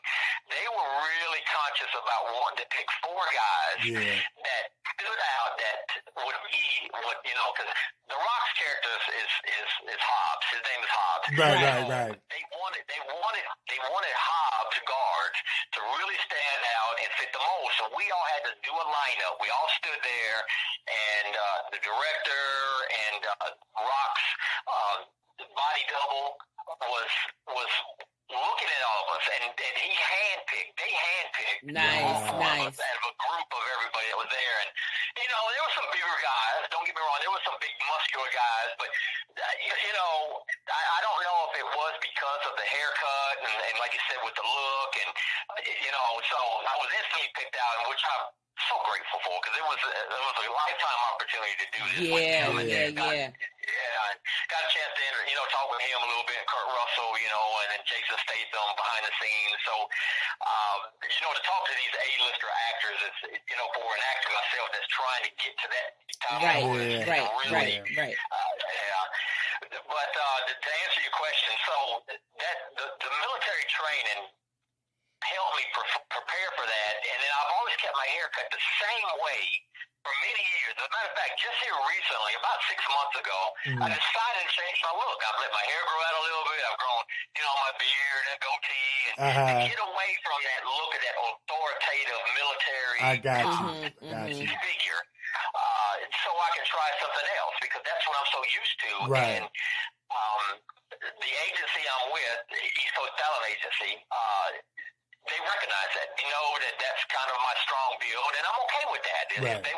they were really conscious about wanting to pick 4 guys that stood out, that would be because The Rock's character is Hobbs. His name is Hobbs. Right. They wanted Hobbs guards to really stand out and fit the mold. So we all had to do a lineup. We all stood there, and the director and Rock's body double was looking at all of us, and they handpicked Nice. out of a group of everybody that was there. And there were some bigger guys, don't get me wrong, there were some big muscular guys, but I don't know if it was because of the haircut and like you said, with the look, and so I was instantly picked out, and which I'm so grateful for, because it was a lifetime opportunity to do this. Got a chance to talk with him a little bit, Kurt Russell, and then Jason Statham behind the scenes. So to talk to these A-lister actors, is for an actor myself that's trying to get to that time. Right. But to answer your question, so that the military training helped me prepare for that, and then I've always kept my hair cut the same way for many years. As a matter of fact, just here recently, about 6 months ago, I decided to change my look. I've let my hair grow out a little bit. I've grown, my beard and goatee, and to get away from that look of that authoritative military I got you. figure. So I can try something else, because that's what I'm so used to. Right. And the agency I'm with, the East Coast Talent Agency, they recognize that. They know that that's kind of my strong build, and I'm okay with that. Right. If they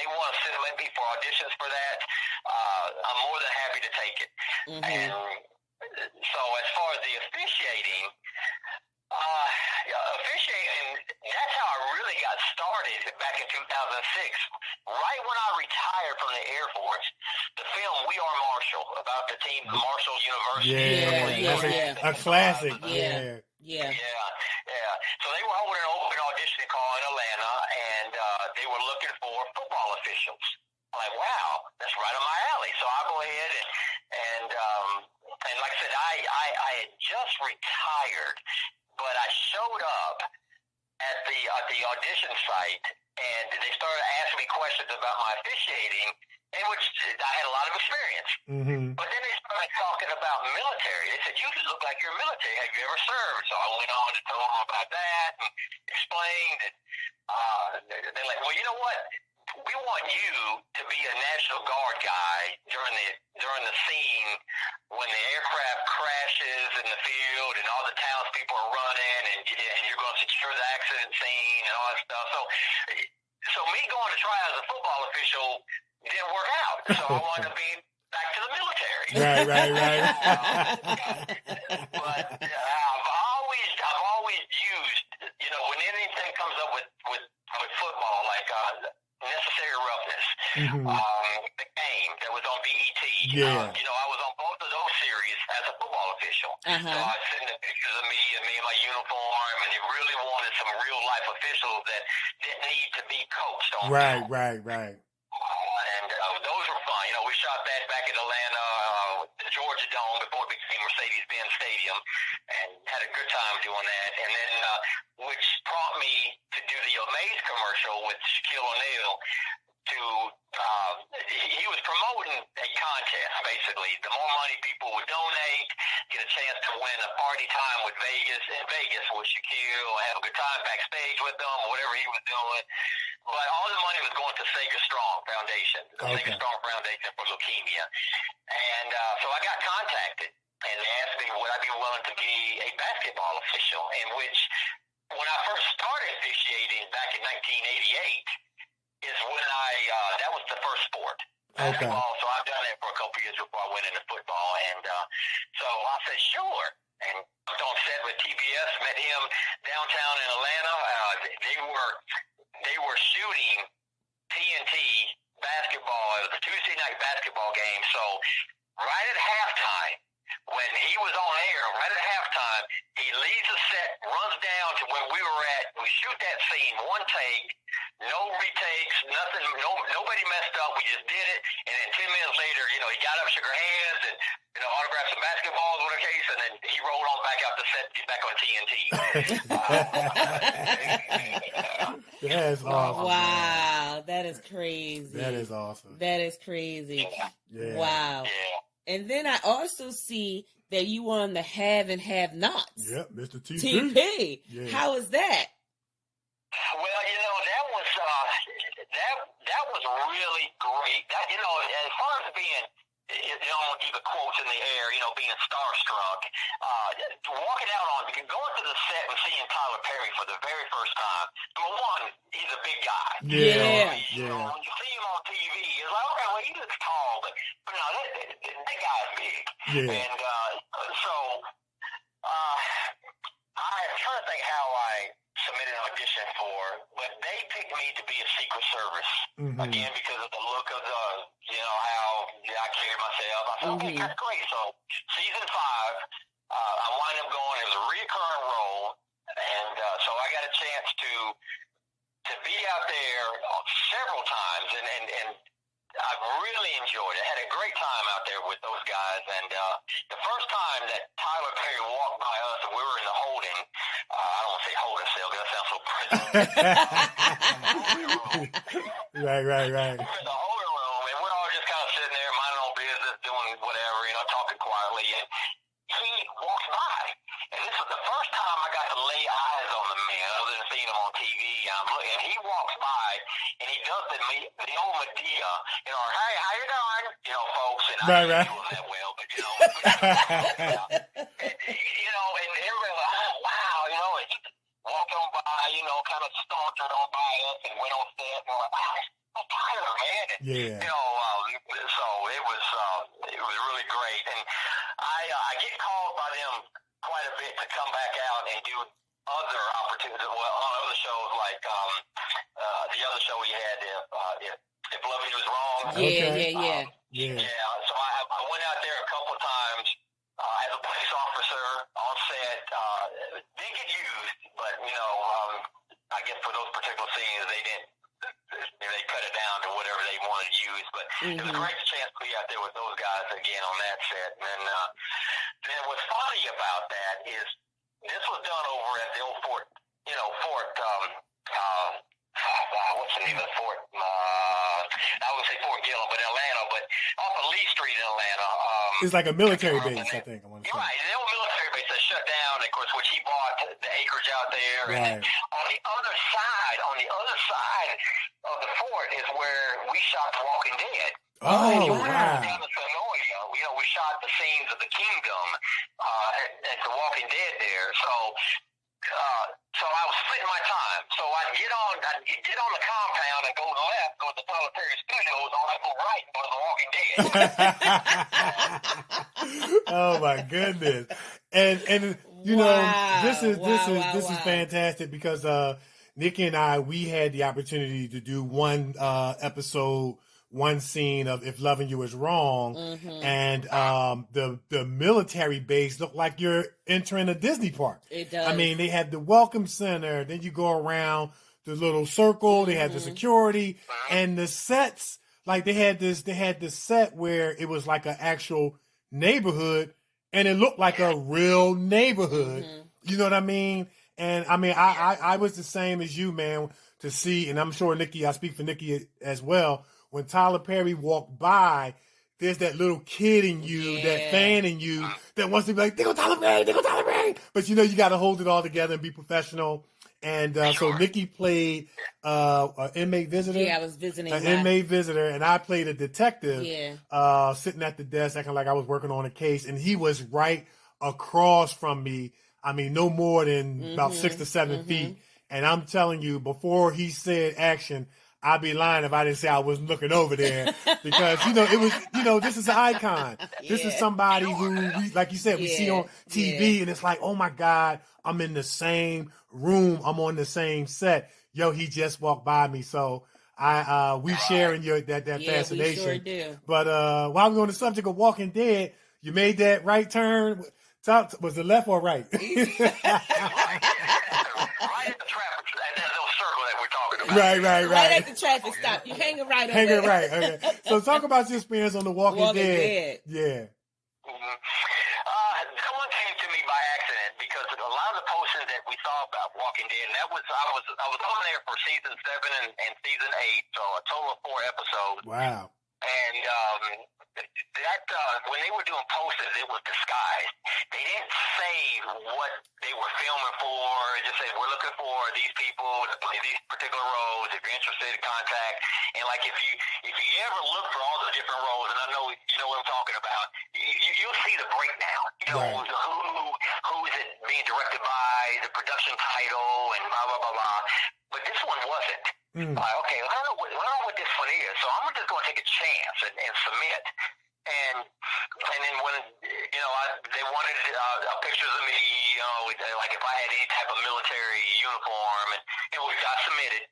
want to select me for auditions for that, I'm more than happy to take it. And so as far as the officiating, that's how I really got started back in 2006. Right when I retired from the Air Force, the film We Are Marshall, about the team, Marshall University. A classic. So they were holding an open audition call in Atlanta, and they were looking for football officials. I'm like, wow, that's right on my alley. So I'll go ahead and like I said, I had just retired, but I showed up at the audition site, and they started asking me questions about my officiating, in which I had a lot of experience. But then they started talking about military. They said, you look like you're military. Have you ever served? So I went on to tell them about that and explained that they're like, well, you know what? We want you to be a National Guard guy during the scene when the aircraft crashes in the field and all the townspeople are running, and you're going to secure the accident scene and all that stuff. So me going to try as a football official didn't work out. So I wanted to be back to the military. Right. But I've always used, when anything comes up with football, like Necessary Roughness, the game that was on BET. I was on both of those series as a football official. So I sent the pictures of me and my uniform, and they really wanted some real life officials that didn't need to be coached on. Right. And those were fun. We shot that back in Atlanta, the Georgia Dome, before it became Mercedes-Benz Stadium, and had a good time doing that. And then, which prompted me to do the Amaze commercial with Shaquille O'Neal. He was promoting a contest, basically. The more money people would donate, get a chance to win a party time with Vegas with Shaquille, have a good time backstage with them, or whatever he was doing. But all the money was going to Sega Strong Foundation, the Sega Strong Foundation for leukemia. And so I got contacted, and they asked me would I be willing to be a basketball official, in which when I first started officiating back in 1988 is when that was the first sport. Basketball, so I've done it for a couple years before I went into football, and so I said sure, and jumped on set with TBS, met him downtown in Atlanta, they were shooting TNT basketball. It was a Tuesday night basketball game. So right at halftime, when he was on air, right at halftime, he leaves the set, runs down to where we were at. We shoot that scene, one take, no retakes, nothing, nobody messed up. We just did it. And then 10 minutes later, he got up, shook our hands, and, autographed some basketballs, whatever case, and then he rolled on back out the set, back on TNT. That's awesome. Wow, that is crazy. That is awesome. That is crazy. Yeah. Wow. Yeah. And then I also see that you were on the Have and Have Nots. Yep, Mr. TP. TP. Yeah. How is that? Well, that was really great. That, as far as being, I'm gonna give the quotes in the air, being starstruck, walking out on, going to the set and seeing Tyler Perry for the very first time. Number one, he's a big guy. Yeah. When you see him on TV, it's like, okay, well, he looks tall, but no, that guy's big. Yeah. And so I'm trying to think how I submitted an audition for, but they picked me to be a Secret Service again because of the look of the, how I carried myself. I said, okay, that's great. So season 5, I wind up going. It was a recurring role, and so I got a chance to be out there several times, and I've really enjoyed it. I had a great time out there with those guys, and the first time that Tyler Perry walked by us, and we were in the holding. I don't want to say holding cell because that sounds so prison. Right. We're in the holding room, and we're all just kind of sitting there, minding our own business, doing whatever, talking quietly. And he walks by, and this was the first time I got to lay eyes on the man, other than seeing him on TV. And he walks by, and he does the old Medea, hey, how you doing, folks? And I didn't do it that well, but and everybody was like, oh wow, and he walked on by, kind of sauntered on by us and went on set, and we're like, wow, that's Tyler, man. And, Yeah. so it was really great, and I get called by them quite a bit to come back out and do other opportunities. Well, on other shows like the other show we had, if Loving You Was Wrong. Yeah. Yeah. So I went out there a couple of times as a police officer on set. Didn't get used, but I guess for those particular scenes they didn't. They cut it down to whatever they wanted to use, but it was a great chance to be out there with those guys again on that set. And then what's funny about that is this was done over at the old Fort, what's the name of the fort? I would say Fort Gillum, but Atlanta, but off of Lee Street in Atlanta. It's like a military base, I think. You're right, the old military base that shut down, of course, which he bought the acreage out there. Right. And on the other side of the fort is where we shot The Walking Dead. Oh, wow. Down in Sonoria, we shot the scenes of the Kingdom at The Walking Dead there. So I was splitting my time. So I'd get on the compound and go left, go to the Tyler Perry Studios, or I'd go right and go to The Walking Dead. Oh my goodness. And this is fantastic because Nikki and I, we had the opportunity to do one episode, one scene of If Loving You Is Wrong, and the military base looked like you're entering a Disney park. It does. I mean, they had the welcome center, then you go around the little circle, they had the security, and the sets, like they had this set where it was like an actual neighborhood, and it looked like a real neighborhood. You know what I mean? And I mean, I was the same as you, man, to see, and I'm sure Nikki, I speak for Nikki as well, when Tyler Perry walked by, there's that little kid in you, that fan in you that wants to be like, there go Tyler Perry. But you got to hold it all together and be professional. And so Nikki played an inmate visitor. Yeah, I was visiting an inmate visitor, and I played a detective sitting at the desk, acting like I was working on a case. And he was right across from me. I mean, no more than about 6 to 7 feet. And I'm telling you, before he said action, I'd be lying if I didn't say I wasn't looking over there because, it was, this is an icon. This is somebody who, like you said, we see on TV and it's like, oh my God, I'm in the same room. I'm on the same set. Yo, he just walked by me. So we sharing that fascination. We sure do. But while we're on the subject of Walking Dead, you made that right turn. Was it left or right? Right at the traffic, that little circle that we're talking about. Right. Right at the traffic stop. You hanging right over Hanging there. right. Okay. So talk about your experience on The Walking Dead. Yeah. Someone came to me by accident because a lot of the postings that we saw about Walking Dead, and I was on there for season 7 and season 8, so a total of 4 episodes. Wow. And when they were doing posters, it was disguised. They didn't say what they were filming for. It just said, we're looking for these people to play these particular roles. If you're interested, contact. And like if you ever look for all the different roles, and I know you know what I'm talking about, you'll see the breakdown. Right. Who is it being directed by, the production title, and blah blah blah blah. But this one wasn't. Okay, I don't know what this one is, so I'm just going to take a chance and submit. And then when they wanted pictures of me, like if I had any type of military uniform, and we got submitted.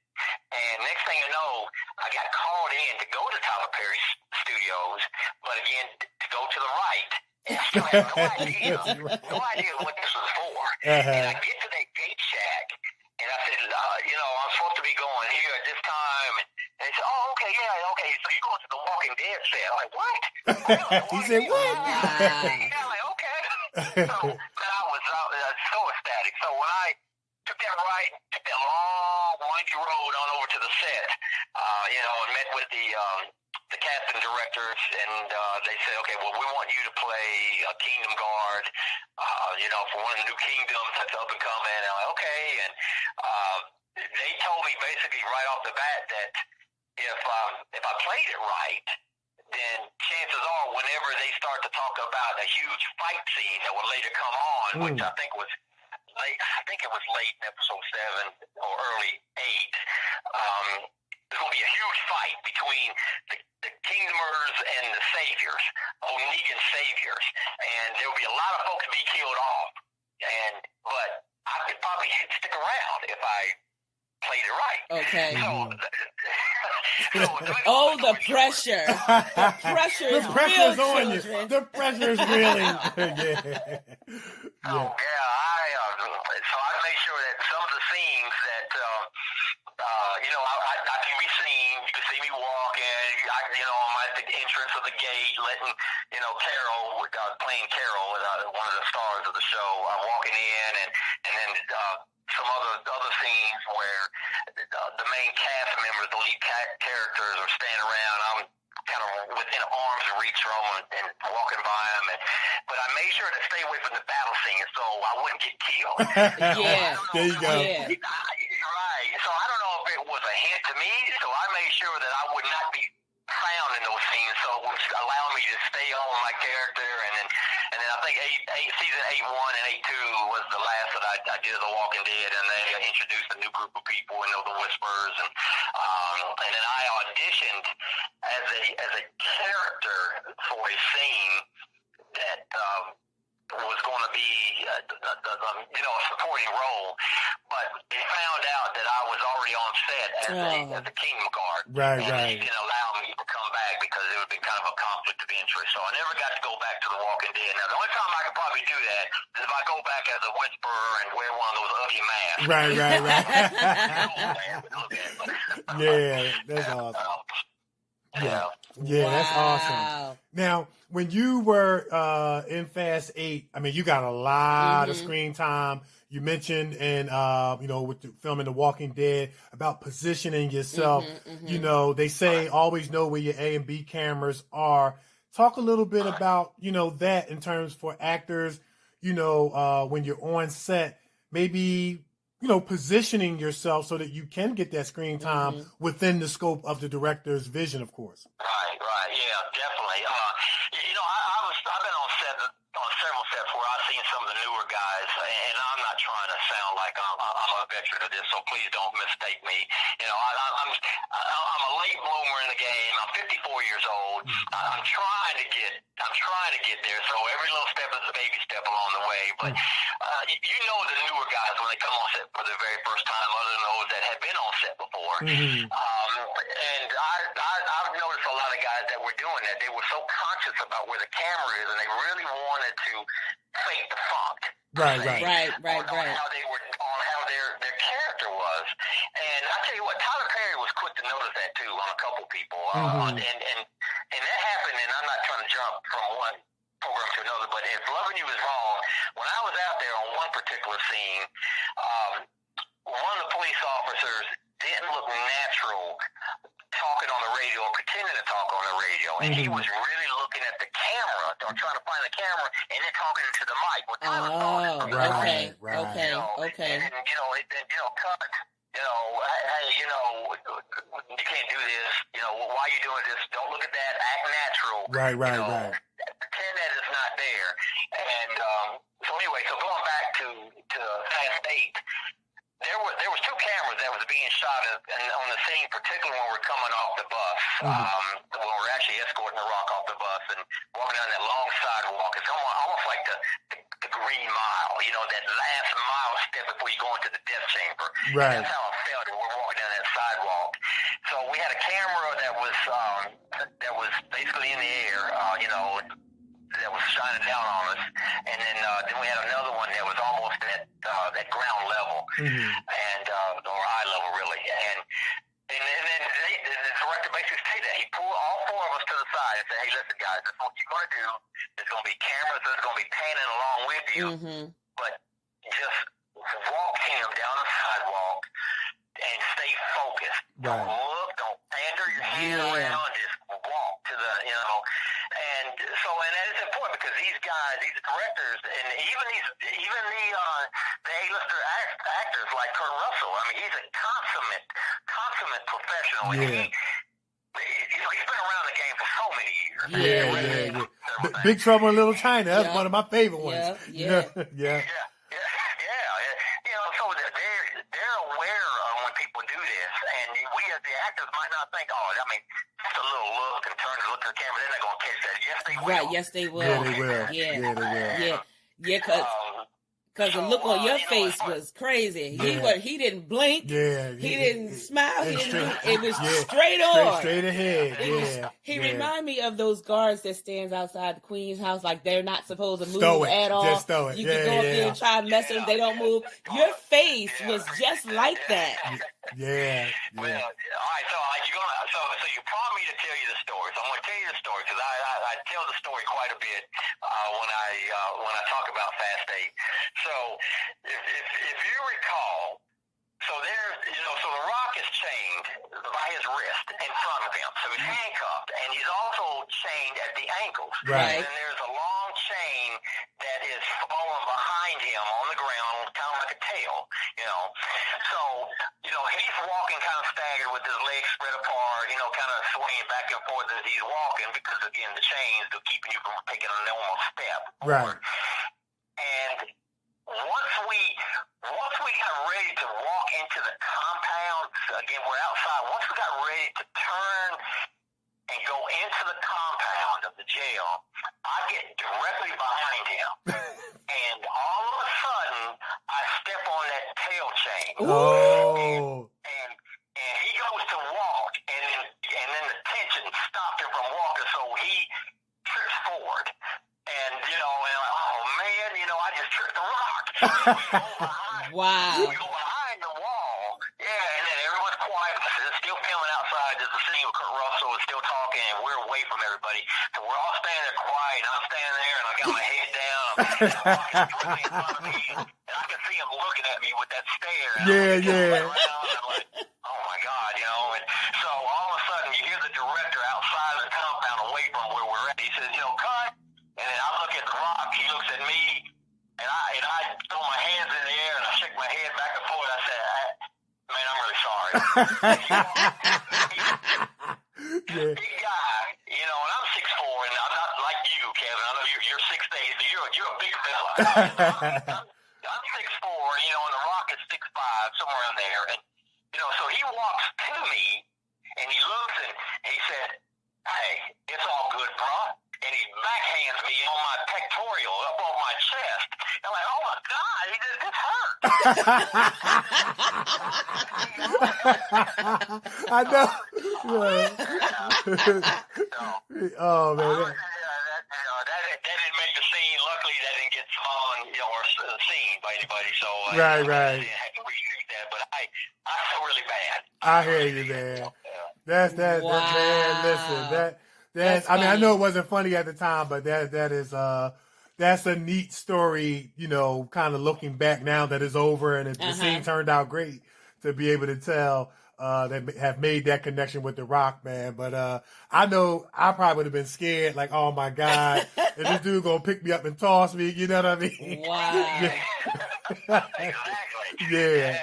And next thing I know, I got called in to go to Tyler Perry Studios, but again to go to the right. And I still have no idea what this was for. And I get to that gate shack. And I said, I'm supposed to be going here at this time. And they said, oh, okay, okay. So you're going to the Walking Dead set. I'm like, what? He said, what? Yeah, I'm like, okay. So I was so ecstatic. So when I took that long, windy road on over to the set, and met with the casting directors, and they said, okay, well, we want you to play a Kingdom Guard, for one of the new kingdoms that's up and coming. And I'm like, okay. And they told me basically right off the bat that if I played it right, then chances are whenever they start to talk about a huge fight scene that would later come on, which I think was late. I think it was late in episode 7 or early 8. There's going to be a huge fight between the Kingdomers and the Saviors, O'Negan Saviors, and there will be a lot of folks be killed off. But I could probably stick around if I played it right. Okay. The pressure. The pressure is the pressure's real, on children. you. The pressure's really. So I made sure that some of the scenes that I can be seen. You can see me walking. I'm at the entrance of the gate, letting Carol, playing Carol, one of the stars of the show. I'm walking in, and then some other scenes where the main cast members, the lead characters, are standing around. I'm kind of within arm's reach from them and walking by them. But I made sure to stay away from the battle scene so I wouldn't get killed. Yeah, there you go. Yeah. Right. So I don't know if it was a hint to me, so I made sure that I would not be found in those scenes, so which allowed me to stay on my character. And then I think season 8-1 and 8-2 was the last that I did The Walking Dead, and they introduced a new group of people, the Whisperers, and then I auditioned as a character for a scene that was going to be a supporting role, but they found out that I was already on set as a Kingdom Guard. Right. They didn't allow me to come back because it would be kind of a conflict of interest. So I never got to go back to The Walking Dead. Now, the only time I could probably do that is if I go back as a Whisperer and wear one of those ugly masks. Right. Yeah, that's awesome. Yeah, that's awesome. Now, when you were in Fast 8, I mean, you got a lot of screen time. You mentioned, and with the filming The Walking Dead, about positioning yourself. They say always know where your A and B cameras are. Talk a little bit about that in terms for actors. When you're on set, maybe positioning yourself so that you can get that screen time within the scope of the director's vision, of course. Right, yeah, definitely. I've been on set on several sets where I've seen some of the newer guys, and I'm not trying to sound like I'm a veteran of this, so please don't mistake me. You know, I'm a late bloomer in the game. I'm 54 years old. I'm trying to get there. So every little step is a baby step along the way. But you know the newer guys when they come on set for the very first time, other than those that have been on set before. Mm-hmm. And I've noticed a lot of guys that were doing that. They were so conscious about where the camera is, and they really wanted to fake the funk. Right. On how they were, on how their character was. And I tell you what, Tyler Perry was quick to notice that too on a couple people. And that happened. And I'm not trying to jump from one program to another, but if Loving You Is Wrong, when I was out there on one particular scene, one of the police officers didn't look natural talking on the radio, pretending to talk on the radio, and he was really looking at the camera, or trying to find the camera, and then talking into the mic. Well, Okay. And cut. Hey, you can't do this. Why are you doing this? Don't look at that. Act natural. Right. Pretend that it's not there. And so anyway, so going back to Fast 8. There was two cameras that was being shot on the scene, particularly when we're coming off the bus. When we're actually escorting the Rock off the bus and walking down that long sidewalk. It's almost like the Green Mile, that last mile step before you go into the death chamber. Right. And that's how I felt when we're walking down that sidewalk. So we had a camera that was basically in the air, that was shining down on us, and then we had another one that was almost at ground level, and or eye level really, and then the director basically said that he pulled all four of us to the side and said, "Hey, listen, guys, this is what you're going to do. There's going to be cameras. There's going to be panning along with you, but just walk him down the sidewalk and stay focused. Don't look, don't pander your head around. Just walk to the, And so, and that is important because these guys, these directors, and even the A-lister actors like Kurt Russell. I mean, he's a consummate professional. Yeah. He's been around the game for so many years. Yeah. Big Trouble in Little China. That's one of my favorite ones. Yeah. So they're aware of when people do this, and we as the actors might not think, just a little look and turn to look at the camera, they're not going to catch that. Yes, they will. Right, yes, they will. Yeah, they will. Yeah, because the look on your face was crazy. He didn't blink. Yeah. He didn't smile. It was straight ahead. He reminded me of those guards that stands outside the Queen's house like they're not supposed to move at all. Just stoic. You can go up there and try and mess with them. They don't move. Your face was just like that. Yeah. Well, all right. So you promised me to tell you the story. So I'm going to tell you the story because I tell the story quite a bit when I talk about Fast 8. So if you recall, so the Rock is chained by his wrist in front of him. So he's handcuffed, and he's also chained at the ankles. Right. And then there's a long chain that is falling behind him on the ground, kind of like a tail, So, he's walking kind of staggered with his legs spread apart, kind of swaying back and forth as he's walking because, again, the chains are keeping you from taking a normal step forward. And once we got ready to walk into the compound, again, we're outside. Once we got ready to turn and go into the compound of the jail, I get directly behind him. And all of a sudden, I step on that tail chain. Oh. And he goes to walk, and then the tension stopped him from walking, so he trips forward. And, I just tripped the Rock. Wow. We go behind the wall. Yeah, and then everyone's quiet. It's still filming outside. There's a scene with Kurt Russell is still talking, and we're away from everybody. So we're all standing there quiet, and I'm standing there, and I got my head down. And the Rock is directly in front of me, and I can see him looking at me with that stare. And I'm like, oh, my God, And so all of a sudden, you hear the director outside of the compound away from where we're at. He says, cut. And then I look at the Rock. He looks at me. And I throw my hands in the air and I shake my head back and forth. I said, man, I'm really sorry. This big guy, and I'm 6'4", and I'm not like you, Kevin. I know you're 6'8", so you're a big fella. I'm 6'4", and the Rock is 6'5", so so he walks to me, and he looks, and he said, "Hey, it's all good, bro." And he backhands me on my pectoral, up on my chest. I'm like, "Oh my God, this hurt." I know. Oh man. That didn't make the scene. Luckily, that didn't get sawn, or seen by anybody. So Right. I had to reshoot that. But I felt really bad. I hear you, man. That's that. Wow. That man. Listen, that's. I mean, I know it wasn't funny at the time, but that is that's a neat story. Kind of looking back now that it's over and the scene turned out great to be able to tell. That have made that connection with The Rock, man. But I know I probably would have been scared, like, oh my God, is this dude gonna pick me up and toss me? You know what I mean? Wow. Exactly. Yeah.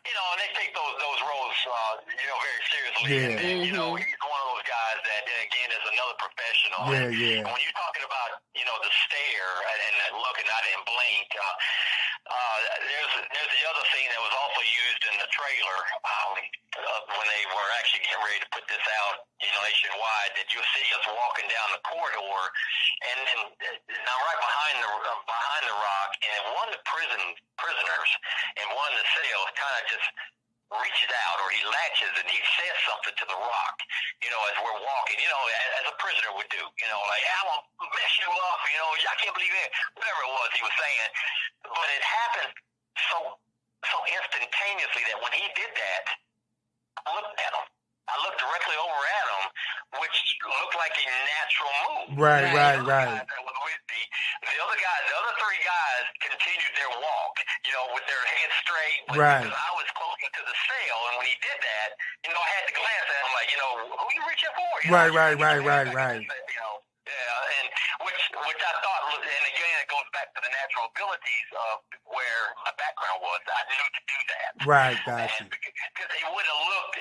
And they take those roles, very seriously. Yeah. And, he's one of those guys that, again, is another professional. Yeah. And when you're talking about, the stare and that look and I didn't blink, there's the other scene that was also used in the trailer when they were actually getting ready to put this out, nationwide. That you'll see us walking down the corridor, and then I'm right behind the Rock, and one of the prisoners in one of the cells kind of just reaches out, or he latches and he says something to the Rock, as we're walking, as a prisoner would do, like, I'm gonna mess you up, I can't believe it, whatever it was he was saying. But it happened so instantaneously that when he did that, I looked at him. I looked directly over at him, which looked like a natural move. Right. That was with me. The other three guys continued their walk, with their heads straight. But because I was closer to the cell, and when he did that, I had to glance at him like, who you reaching for? Right. And which I thought, and again, it goes back to the natural abilities of where my background was. I knew to do that. Right, gotcha. Because it wouldn't have looked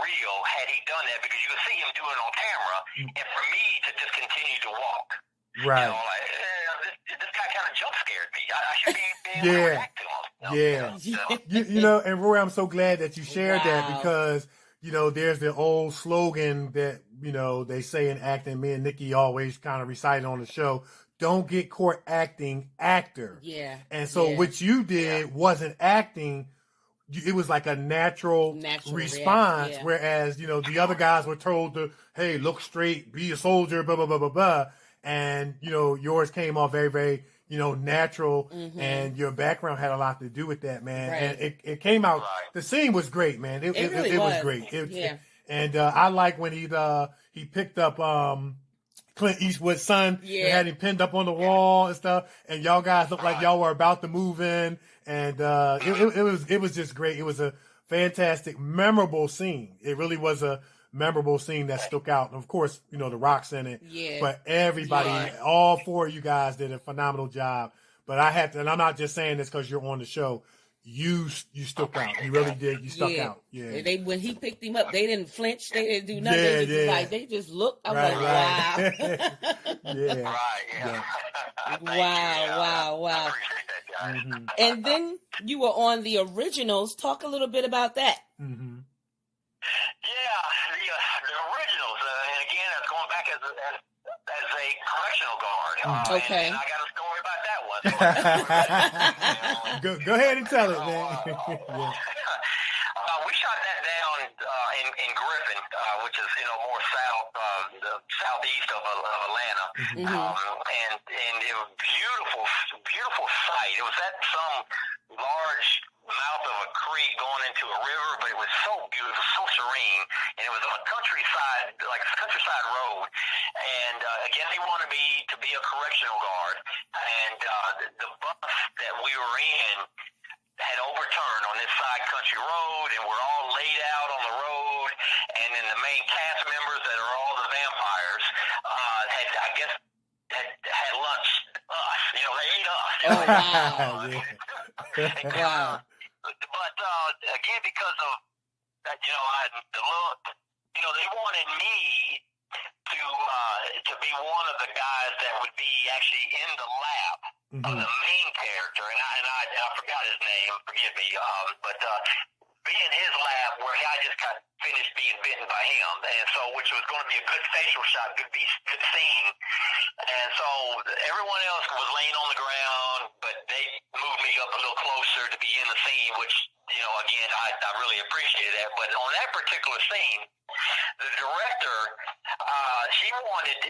real had he done that, because you could see him do it on camera, and for me to just continue to walk. Right. This guy kind of jump scared me. I should be able to react to him. And Roy, I'm so glad that you shared that, because there's the old slogan that, they say in acting, me and Nikee always kind of recite on the show, don't get caught acting, actor. Yeah. And so what you did wasn't acting, it was like a natural response, whereas, the other guys were told to, hey, look straight, be a soldier, blah, blah, blah, blah, blah. And, yours came off very, very, natural, and your background had a lot to do with that, man. Right. And it came out, the scene was great, man. It really was great. And I like when he picked up Clint Eastwood's son and had him pinned up on the wall and stuff, and y'all guys looked like y'all were about to move in, and it was just great. It was a fantastic, memorable scene. It really was a memorable scene that stuck out. And of course, The Rock's in it. Yeah. But everybody, all four of you guys did a phenomenal job. But I have to, and I'm not just saying this because you're on the show. You stuck out. You really did. You stuck out. Yeah. When he picked him up, they didn't flinch. They didn't do nothing. They just looked. I was like, wow. Wow. And then you were on the originals. Talk a little bit about that. The originals. And again, it's going back as a correctional guard. Okay. And I got a story about that one. Go ahead and tell it, man. We shot that down in Griffin, which is more southeast of Atlanta, and it was beautiful sight. It was at some large mouth of a creek going into a river, but it was so beautiful, so serene, and it was on a countryside road. And again, they wanted me to be a correctional guard, and the bus that we were in had overturned on this side country road, and we're all laid out on the road, and then the main cast members that are all the vampires had lunch us. They ate us. Wow. But again, because of that, the look, they wanted me to be one of the guys that would be actually in the lab of the main character, and I forgot his name. Forgive me, but hitting by him, and so which was going to be a good facial shot, good scene. And so everyone else was laying on the ground, but they moved me up a little closer to be in the scene, which, you know, again, I really appreciated that. But on that particular scene, the director, she wanted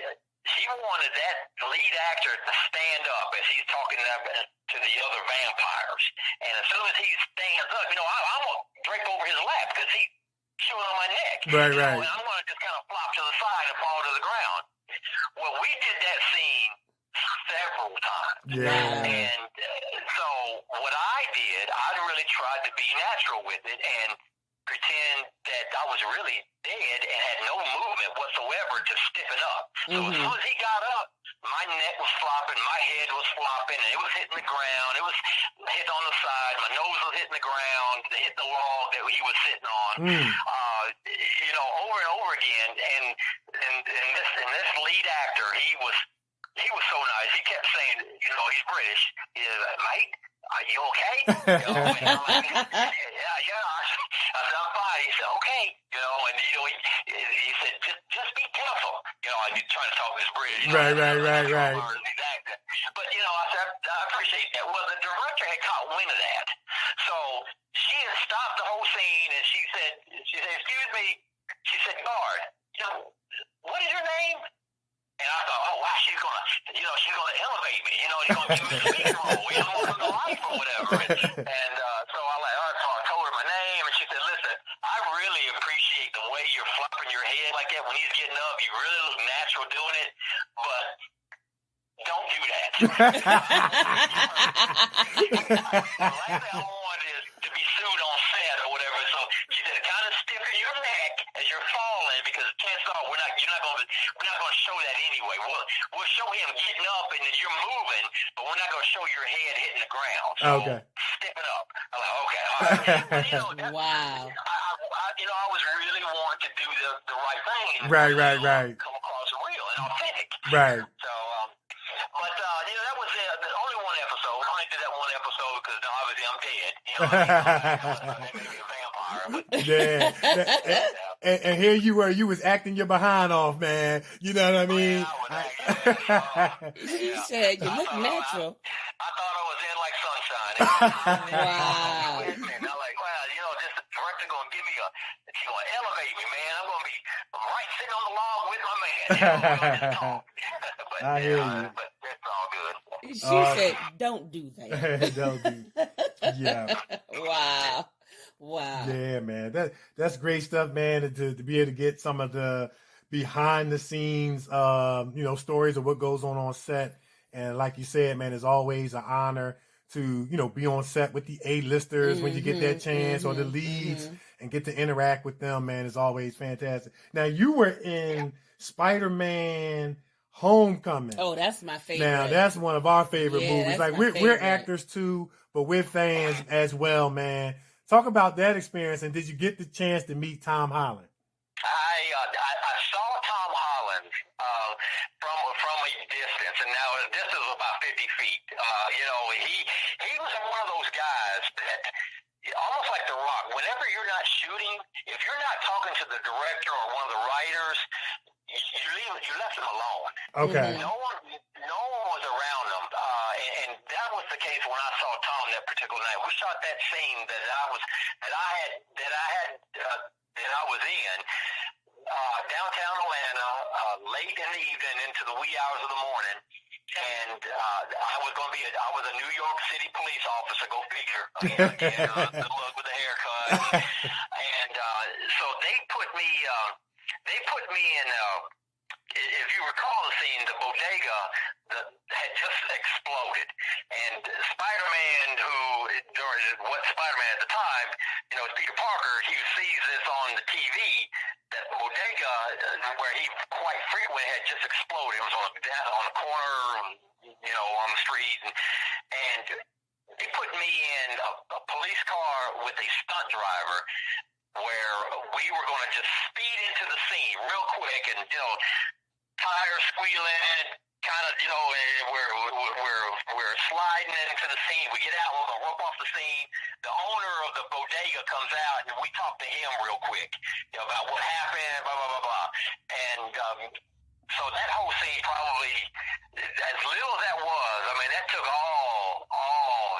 that lead actor to stand up as he's talking to the other vampires. And as soon as he stands up, you know, I'm going to break over his lap because he's chewing on my neck. Right, you know, right. And I'm going to just kind of flop to the side and fall to the ground. Well, we did that scene several times. Yeah. And so what I did, I really tried to be natural with it and pretend that I was really dead and had no movement whatsoever to stiffen up. So as soon as he got up, my neck was flopping, my head was flopping, and it was hitting the ground. It was hitting on the side. My nose was hitting the ground, hitting the log that he was sitting on. You know, over and over again. And this lead actor, he was so nice. He kept saying, you know, he's British. He's like, mate, are you okay? You know, and I'm like, yeah. I said, I'm fine. He said, okay. You know, and you know, he said, just be careful. You know, I trying to talk this British. Right. But you know, I said, I appreciate that. Well, the director had caught wind of that, so she had stopped the whole scene, and she said, excuse me. She said, guard, you know, what is your name? And I thought, oh wow, she's gonna elevate me, you know, she's gonna give me a speaker role, you know, from the life or whatever. And so I like, all right, so I told her my name, and she said, listen, I really appreciate the way you're flopping your head like that when he's getting up. You really look natural doing it, but don't do that. The last thing I want is to be sued on set or whatever. So she said, kind of stiffen your neck as you're falling, because chances are we're not going to show that anyway. We'll show him getting up and then you're moving, but we're not going to show your head hitting the ground. So stiffen up. I'm like, okay, all right. But, you know, Wow. I was really wanting to do the right thing. Right. Come across real and authentic. Right. So, but you know, that was the only one episode. I only did that one episode because obviously I'm dead. You know, I'm maybe a vampire. But, and here you were, you was acting your behind off, man. You know what I mean? He said you look natural. I thought I was in like sunshine. Wow. And I'm like, wow, you know, this director gonna give me she's gonna elevate me, man. I'm gonna be right sitting on the log with my man. You know, we're gonna just talk. But, I hear you. But it's all good. She said, don't do that. Don't do. Yeah. Wow. Yeah, man. That's great stuff, man. To be able to get some of the behind the scenes, stories of what goes on set. And like you said, man, it's always an honor to, be on set with the A-listers when you get that chance, or the leads, and get to interact with them, man. It's always fantastic. Now, you were in Spider-Man Homecoming. Oh, that's my favorite. Now, that's one of our favorite movies. Like, we're actors too, but we're fans as well, man. Talk about that experience, and did you get the chance to meet Tom Holland? I saw Tom Holland from a distance, and now the distance was about 50 feet. He was one of those guys that, almost like The Rock, whenever you're not shooting, if you're not talking to the director or one of the writers, you left him alone. Okay. No one was around him, and that was the case when I saw Tom that particular night. We shot that scene that I was in downtown Atlanta, late in the evening into the wee hours of the morning, and I was a New York City police officer. Go figure. Good look with the haircut, and so they put me in. If you recall the scene, the bodega had just exploded, and Spider-Man, what Spider-Man at the time, is Peter Parker. He sees this on the TV that the bodega, where he quite frequently had just exploded. It was on a corner, on the street, and they put me in a police car with a stunt driver, where we were going to just speed into the scene real quick, and tires squealing, kind of, we're sliding into the scene. We get out, we're gonna rope off the scene. The owner of the bodega comes out, and we talk to him real quick, about what happened, blah blah blah blah. And so that whole scene, probably as little as that was, I mean, that took all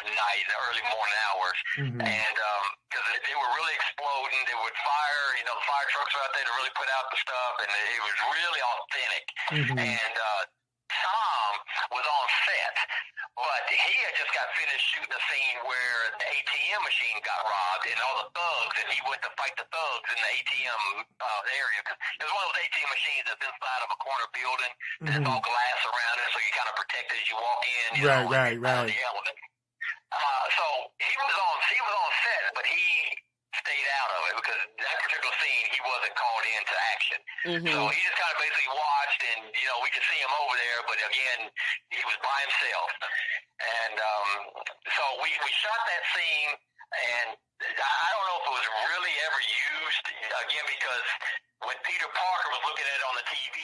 night, the early morning hours, and because they were really exploding. They would fire, the fire trucks were out there to really put out the stuff, and it was really authentic. And Tom was on set, but he had just got finished shooting a scene where the ATM machine got robbed and all the thugs, and he went to fight the thugs in the ATM area. Cause it was one of those ATM machines that's inside of a corner building, and it's all glass around it, so you kind of protect it as you walk in. Right. The element. So he was on set, but he stayed out of it because that particular scene he wasn't called into action. So he just kind of basically watched, and we could see him over there, but again, he was by himself. And so we shot that scene, and I don't know if it was really ever used again, because when Peter Parker was looking at it on the TV,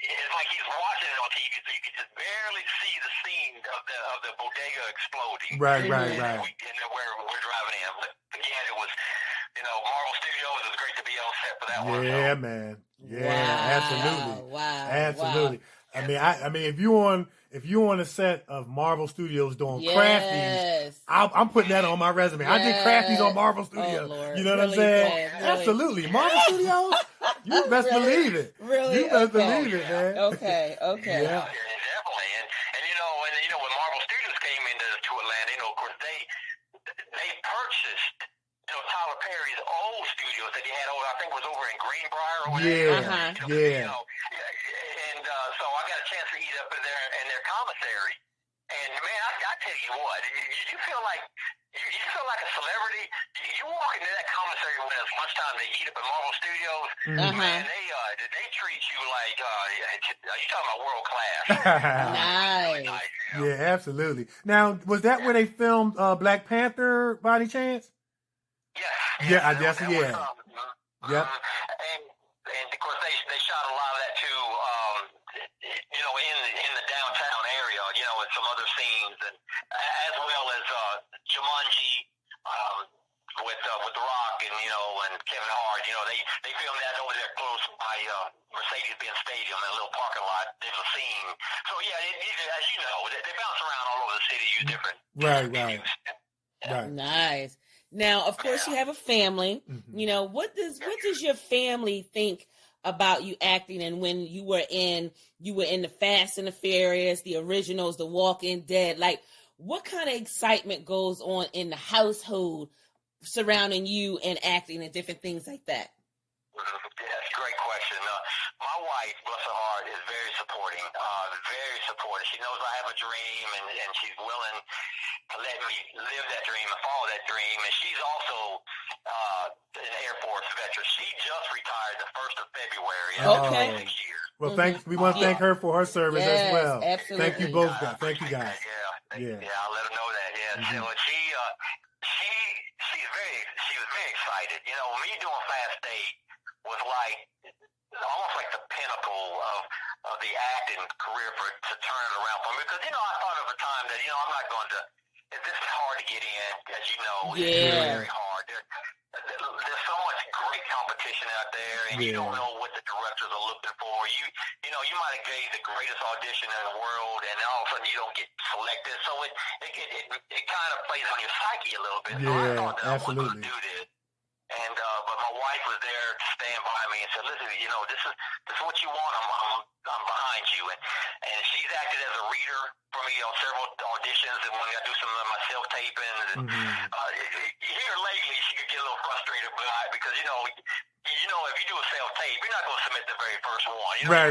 it's like he's watching it on TV, so you could just barely see the scene of the bodega exploding. Right. And where we're driving in. But again, it was, Marvel Studios. It was great to be on set for that one. Yeah, man. Yeah, absolutely. Wow. Absolutely. Wow. I mean, if you on a set of Marvel Studios doing crafties, I'm putting that on my resume. I did crafties on Marvel Studios. Lord. You know what I'm saying? Really? Absolutely. Marvel Studios, you best believe it. Really? You best believe it, man. Okay. Yeah. Definitely. And when Marvel Studios came into Atlanta, of course they purchased Tyler Perry's old studios that he had over, I think it was over in Greenbrier or whatever. Yeah. And so I got a chance to eat up in their commissary. And man, I tell you what, you feel like a celebrity. You walk into that commissary when it's lunchtime to eat up at Marvel Studios, man, they treat you like you talking about world class. Nice. Yeah, absolutely. Now, was that where they filmed Black Panther by any chance? Yes. Yeah, I guess. Yeah. Yep. And of course they shot a lot of that too, in the downtown area, and some other scenes, and as well as Jumanji, with The Rock and Kevin Hart. They filmed that over there close by Mercedes-Benz Stadium in a little parking lot. There's a scene. So yeah, as you know, they bounce around all over the city, use different. Right. Nice. Now, of course, you have a family. What does your family think about you acting? And when you were in the Fast and the Furious, the originals, the Walking Dead, like what kind of excitement goes on in the household surrounding you and acting and different things like that? That's a great question. My wife, bless her heart, is very supporting. Very supportive. She knows I have a dream, and she's willing to let me live that dream and follow that dream. And she's also an Air Force veteran. She just retired the 1st of February. Okay. 6 years. Well, we want to thank her for her service as well. Absolutely. Thank you both. Thank you guys. Yeah, I'll let her know that. Yeah. So she was very excited. Me doing Fast 8 was like almost like the pinnacle of the acting career to turn it around for me, because I thought of a time that I'm not going to. This is hard to get in, as you know. It's very hard. There's so much great competition out there, and you don't know what the directors are looking for. You might have gave the greatest audition in the world, and then all of a sudden you don't get selected. So it kind of plays on your psyche a little bit. So I thought that absolutely. I was going to do this. And but my wife was there to stand by me and said, "Listen, this is what you want. I'm behind you." And she's acted as a reader for me on several auditions, and when I do some of my self tapings. And here lately, she could get a little frustrated because if you do a self tape, you're not going to submit the very first one. Right.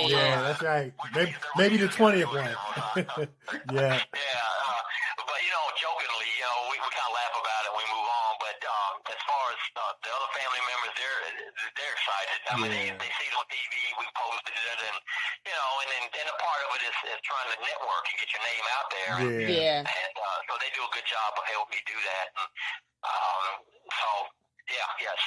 Yeah, that's right. Maybe the 20th one. Yeah. But jokingly, we kind of laugh about it and we move on. But as far as the other family members, they're excited. I mean, they see it on TV. We posted it, and then a part of it is trying to network and get your name out there. Yeah. And so they do a good job of helping me do that.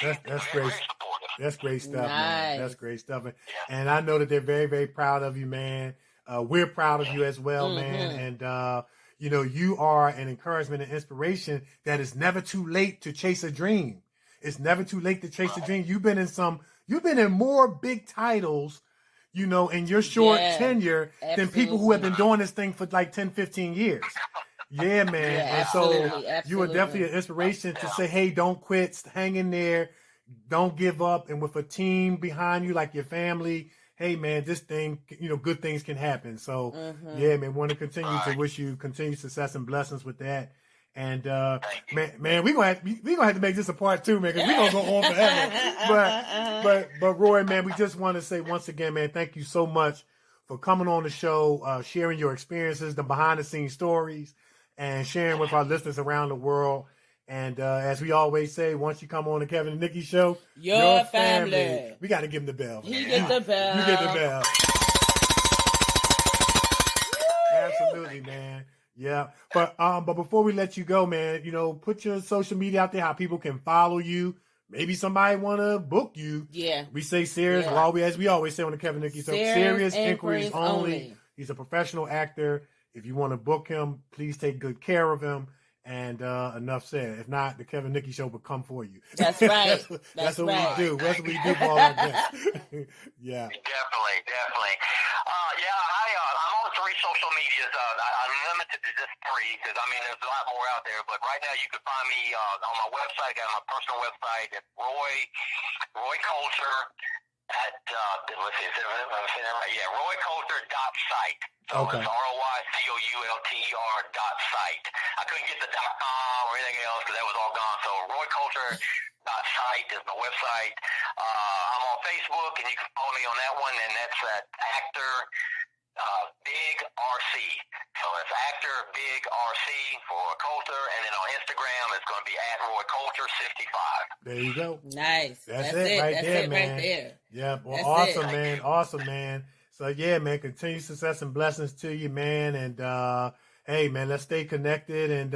And, That's very, great. very supportive. That's great stuff, man. Nice. That's great stuff. And I know that they're very, very proud of you, man. we're proud of you as well, man. And, you know, you are an encouragement and inspiration that it's never too late to chase a dream. It's never too late to chase a dream. You've been in more big titles, you know, in your short tenure than people who have been doing this thing for like 10, 15 years. Yeah, man. Yeah, and so absolutely. you are definitely an inspiration to say, hey, don't quit, hang in there, don't give up. And with a team behind you, like your family, hey, man, this thing, you know, good things can happen. So, yeah, man, want to continue to wish you continued success and blessings with that. And, man, we're going to have to make this a part 2, man, because we're going to go on forever. But Roy, man, we just want to say once again, man, thank you so much for coming on the show, sharing your experiences, the behind-the-scenes stories, and sharing with our listeners around the world. And as we always say, once you come on the Kevin and Nikee show, your family. We got to give him the bell. You get the bell. You get the bell. Absolutely, man. Yeah. But before we let you go, man, you know, put your social media out there, how people can follow you. Maybe somebody want to book you. Yeah. We say serious. Yeah. Well, as we always say on the Kevin and Nikee show, serious inquiries only. He's a professional actor. If you want to book him, please take good care of him. And enough said. If not, the Kevin Nikee show will come for you. That's right. That's what we do. That's what we do for all our guests. Yeah. Definitely. I'm on 3 social medias. I'm limited to just 3 because, I mean, there's a lot more out there. But right now you can find me on my website. I got my personal website at Roy Coulter at, let's see, am I saying that right? Yeah, roycoulter.site. So it's ROYCOULTER.site. I couldn't get the .com or anything else because that was all gone. So roycoulter.site is my website. I'm on Facebook, and you can follow me on that one, and that's at actor Big RC. So it's actor Big RC for Roy Coulter, and then on Instagram it's going to be at Roy Coulter 65. There you go. Nice. That's it right there, man. Right there. Yeah, well, That's awesome, it. man. Awesome, man. So yeah, man, continued success and blessings to you, man. And hey, man, let's stay connected. And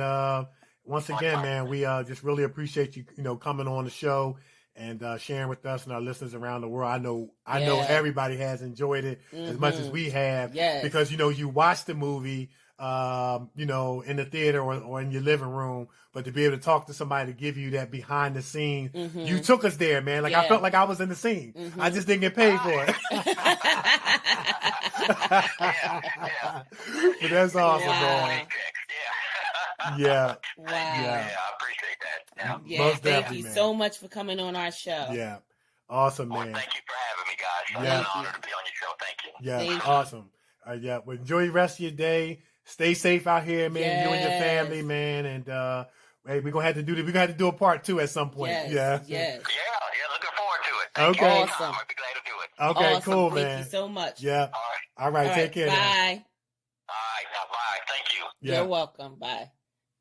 once again, man, we just really appreciate you, you know, coming on the show and sharing with us and our listeners around the world. I know everybody has enjoyed it as much as we have, because you know you watched the movie, you know, in the theater or in your living room, but to be able to talk to somebody to give you that behind the scenes, you took us there, man. Like I felt like I was in the scene. I just didn't get paid for it. But that's awesome, man. Yeah. Wow. Yeah, I appreciate that. Yeah, Most thank definitely, you man. so much for coming on our show. Yeah. Awesome, Well, man. thank you for having me, guys. Yeah. It's an honor to be on your show. Thank you. Yeah, Thank you. awesome. Yeah, well, enjoy the rest of your day. Stay safe out here, man. You and your family, man. And hey, we're gonna have to do this. We're gonna have to do a part 2 at some point. Yes, Yeah. yes. Yeah, looking forward to it. Thank Okay. you. Awesome. I'll be glad to do it. Okay, Awesome. cool, Thank man. you so much. Yeah. All right, All take care. Bye. Now. All right, now, bye. Thank you. Yeah. You're welcome. Bye.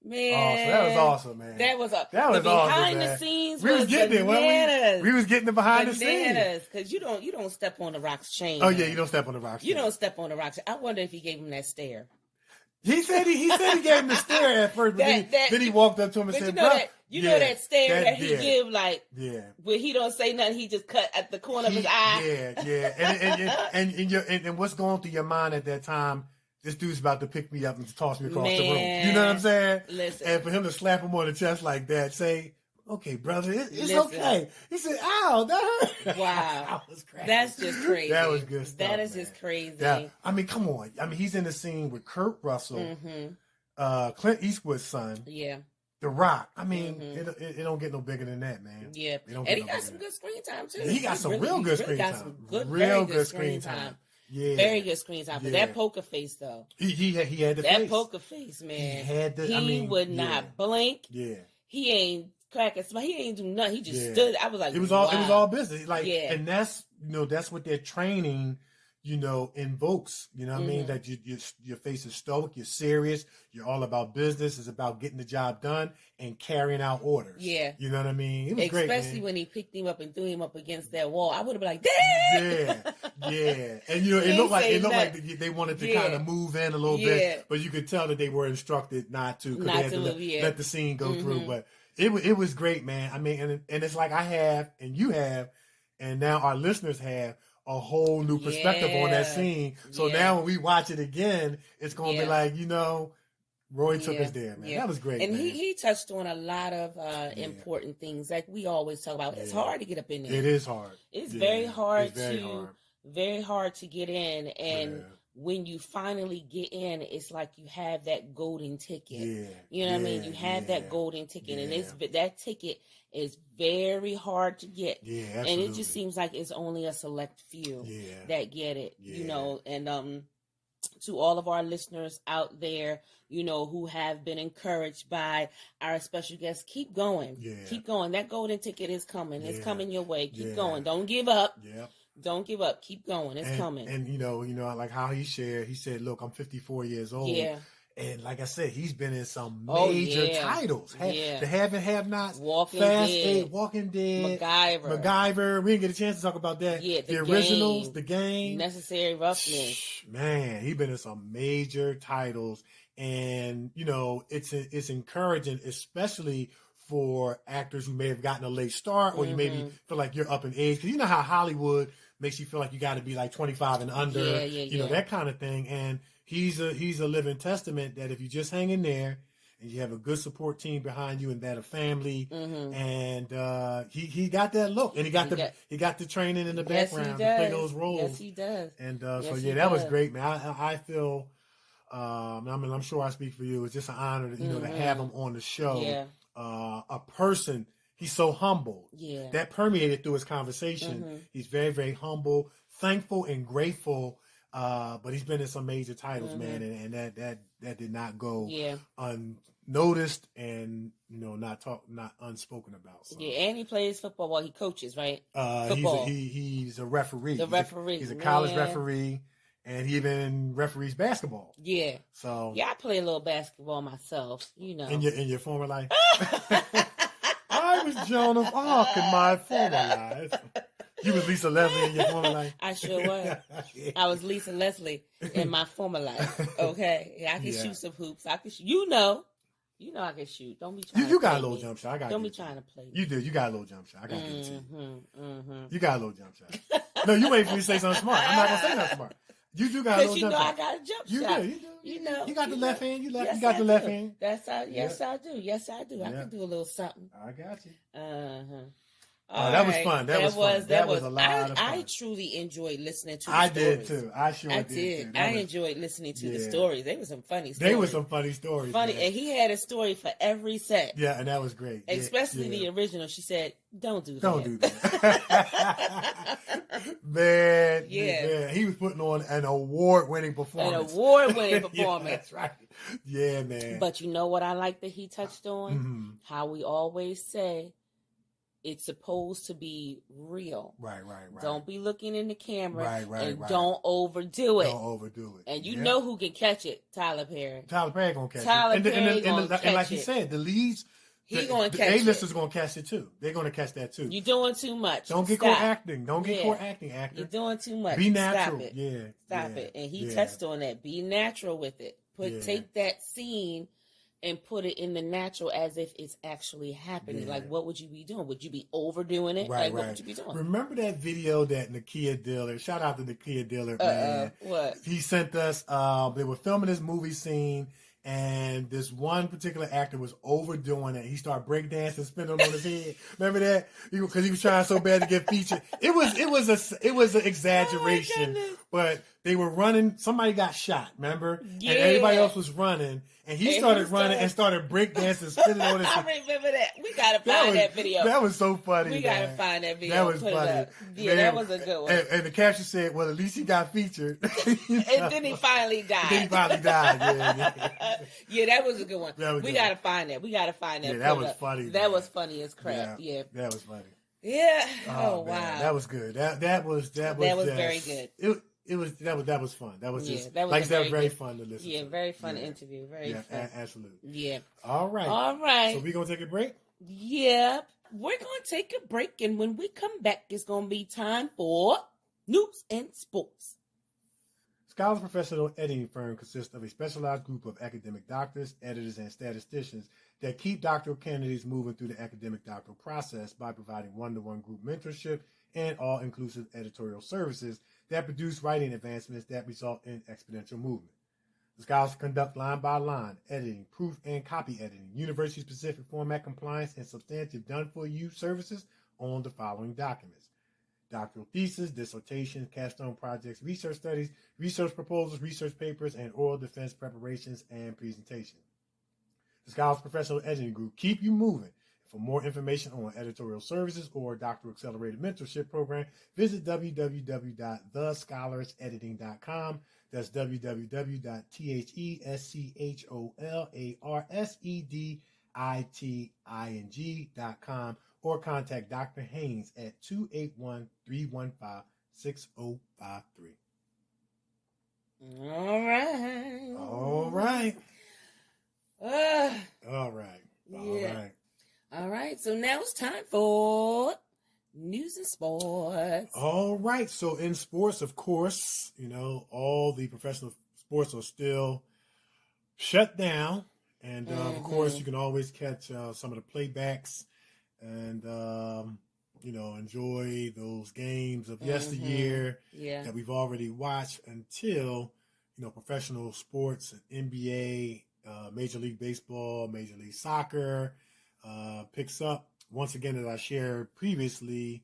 Man, Awesome. That was awesome, man. That was That was the awesome, behind man. the scenes. We was getting it, wasn't bananas. we? We was getting the behind the scenes. Bananas, because you don't step on the rocks chain. Oh man. yeah, you don't step on the rocks. You don't step on the rocks. I wonder if he gave him that stare. He said he gave him the stare at first, but then he walked up to him and But said, you know "Bruh, that know that stare that he yeah, give, like yeah." when he don't say nothing, he just cut at the corner of his eye. Yeah. And what's going through your mind at that time? This dude's about to pick me up and toss me across the room. You know what I'm saying? Listen. And for him to slap him on the chest like that, say, "Okay, brother, it's Listen. okay." He said, "Ow, that hurt." Wow. That was crazy. That's just crazy. That was good stuff. That is man. just crazy. Yeah. I mean, come on. I mean, he's in the scene with Kurt Russell, Clint Eastwood's son, Yeah. The Rock. I mean, it don't get no bigger than that, man. Yeah. It don't And get he no got bigger some than good screen time too. that. He got some real good screen got time. some good, Real very good screen time. Yeah. Very good screen time. But Yeah. that poker face though. He had the That face. poker face, man. He had the. He I mean, would not blink. Yeah. He ain't crack a smile. He ain't do nothing. He just Yeah. stood. I was like, It was all. wow. It was all business. Like, Yeah. and that's that's what their training, invokes. You know what I mean? That your face is stoic. You're serious. You're all about business. It's about getting the job done and carrying out orders. Yeah. You know what I mean? It was great, Especially man. when he picked him up and threw him up against that wall. I would have been like, damn. Yeah. And it He looked like ain't say they wanted to Yeah. kind of move in a little Yeah. bit, but you could tell that they were instructed not to, because Not they had to to move, yeah. let the scene go through. But it was great, man. I mean, and it's like I have, and you have, and now our listeners have a whole new perspective on that scene. So now when we watch it again, it's going to be like, Roy took us there, man. That was great, and man. he touched on a lot of important things like we always talk about. It's hard to get up in there. It is hard. It's very hard very hard to get in, and when you finally get in, it's like you have that golden ticket. You know what I mean? You have that golden ticket, and that ticket is very hard to get. And it just seems like it's only a select few that get it. You know, and to all of our listeners out there, who have been encouraged by our special guests, keep going. Keep going. That golden ticket is coming. It's coming your way. Keep going. Don't give up. Don't give up. Keep going. It's coming. And like how he shared, he said, look, I'm 54 years old. And like I said, he's been in some major titles. The Have and Have Nots, Walking Fast Dead, 8, Walking Dead, MacGyver. We didn't get a chance to talk about that. The originals, The Game, Necessary Roughness. Man, he's been in some major titles. And, it's encouraging, especially for actors who may have gotten a late start, or you maybe feel like you're up in age. Because you know how Hollywood makes you feel like you got to be like 25 and under, that kind of thing. And he's a living testament that if you just hang in there and you have a good support team behind you and that a family, and he got that look, and he got the training in the background to play those roles. Yes, he does. And that was great, man. I feel, I'm sure I speak for you. It's just an honor, to have him on the show. A person, he's so humble. That permeated through his conversation. He's very, very humble, thankful, and grateful. But he's been in some major titles, man, and that did not go unnoticed and not unspoken about. So. And he plays football. Well, he coaches, right? Football. He's a referee. He's a college referee. And he even referees basketball. So I play a little basketball myself. In your former life. I was Joan of Arc in my former life. You was Lisa Leslie in your former life. I sure was. I was Lisa Leslie in my former life. Okay, I can shoot some hoops. I can shoot. I can shoot. Don't be trying. You got a little jump shot. Don't be trying to play. You do. You got a little jump shot. I got to give it to you. You got a little jump shot. No, you wait for me to say something smart. I'm not gonna say nothing smart. You do got a little jump shot. I got a jump shot. You do. You got the left hand. You got the left hand. Yes, I do. Yes, I do. I can do a little something. I got you. That was fun. That was a lot of fun. I truly enjoyed listening to the stories. I did too. I did too. I enjoyed listening to the stories. They were some funny stories. They were some funny stories. Funny. Man. And he had a story for every set. Yeah, and that was great. Especially the original. She said, don't do that. Don't do that. Man. Yeah. He was putting on an award-winning performance. That's right. Yeah, man. But you know what I like that he touched on? How we always say, it's supposed to be real. Right. Don't be looking in the camera. Right. Don't overdo it. Don't overdo it. And you know who can catch it? Tyler Perry. Tyler Perry gonna catch it. And like you said, the leads, the A-listers gonna catch it too. They're gonna catch that too. You're doing too much. Don't get caught acting. Don't get caught acting, actor. You're doing too much. Be natural. Stop it. Stop it. And he touched on that. Be natural with it. Take that scene and put it in the natural as if it's actually happening. Like, what would you be doing? Would you be overdoing it? What would you be doing? Remember that video that Nikee Diller, shout out to Nikee Diller, man. What? He sent us, they were filming this movie scene, and this one particular actor was overdoing it. He started breakdancing, spinning on his head. Remember that? Because he was trying so bad to get featured. It was an exaggeration, but they were running. Somebody got shot, remember? And everybody else was running. And he started running and started breakdancing, spinning on his head. I remember that. We got to find that video. That was so funny. We got to find that video. That was funny. Yeah, that was a good one. And the caption said, well, at least he got featured. And then he finally died. Yeah, that was a good one. We got to find that. Yeah, that was funny. That was funny as crap. Yeah. That was funny. Yeah. Oh wow. That was good. That was very good. That was fun. That was just that was very fun to listen to. Yeah, very fun interview. Very fun. Absolutely. Yeah. All right. So we gonna take a break? Yep. We're gonna take a break, and when we come back, it's gonna be time for news and sports. Scholar's professional editing firm consists of a specialized group of academic doctors, editors, and statisticians that keep doctoral candidates moving through the academic doctoral process by providing one-to-one group mentorship and all-inclusive editorial services that produce writing advancements that result in exponential movement. The scholars conduct line-by-line editing, proof and copy editing, university-specific format compliance, and substantive done-for-you services on the following documents: doctoral thesis, dissertations, capstone projects, research studies, research proposals, research papers, and oral defense preparations and presentations. The Scholars Professional Editing Group keep you moving. For more information on editorial services or Doctoral Accelerated Mentorship Program, visit www.thescholarsedediting.com. That's www.thescholarsedditing.com, or contact Dr. Haynes at 281-315-6053. All right. All right. All right. Yeah. All right. So now it's time for news and sports. All right. So in sports, of course, all the professional sports are still shut down. And, of course, you can always catch some of the playbacks and, enjoy those games of yesteryear that we've already watched until, professional sports, NBA, Major League Baseball, Major League Soccer picks up. Once again, as I shared previously,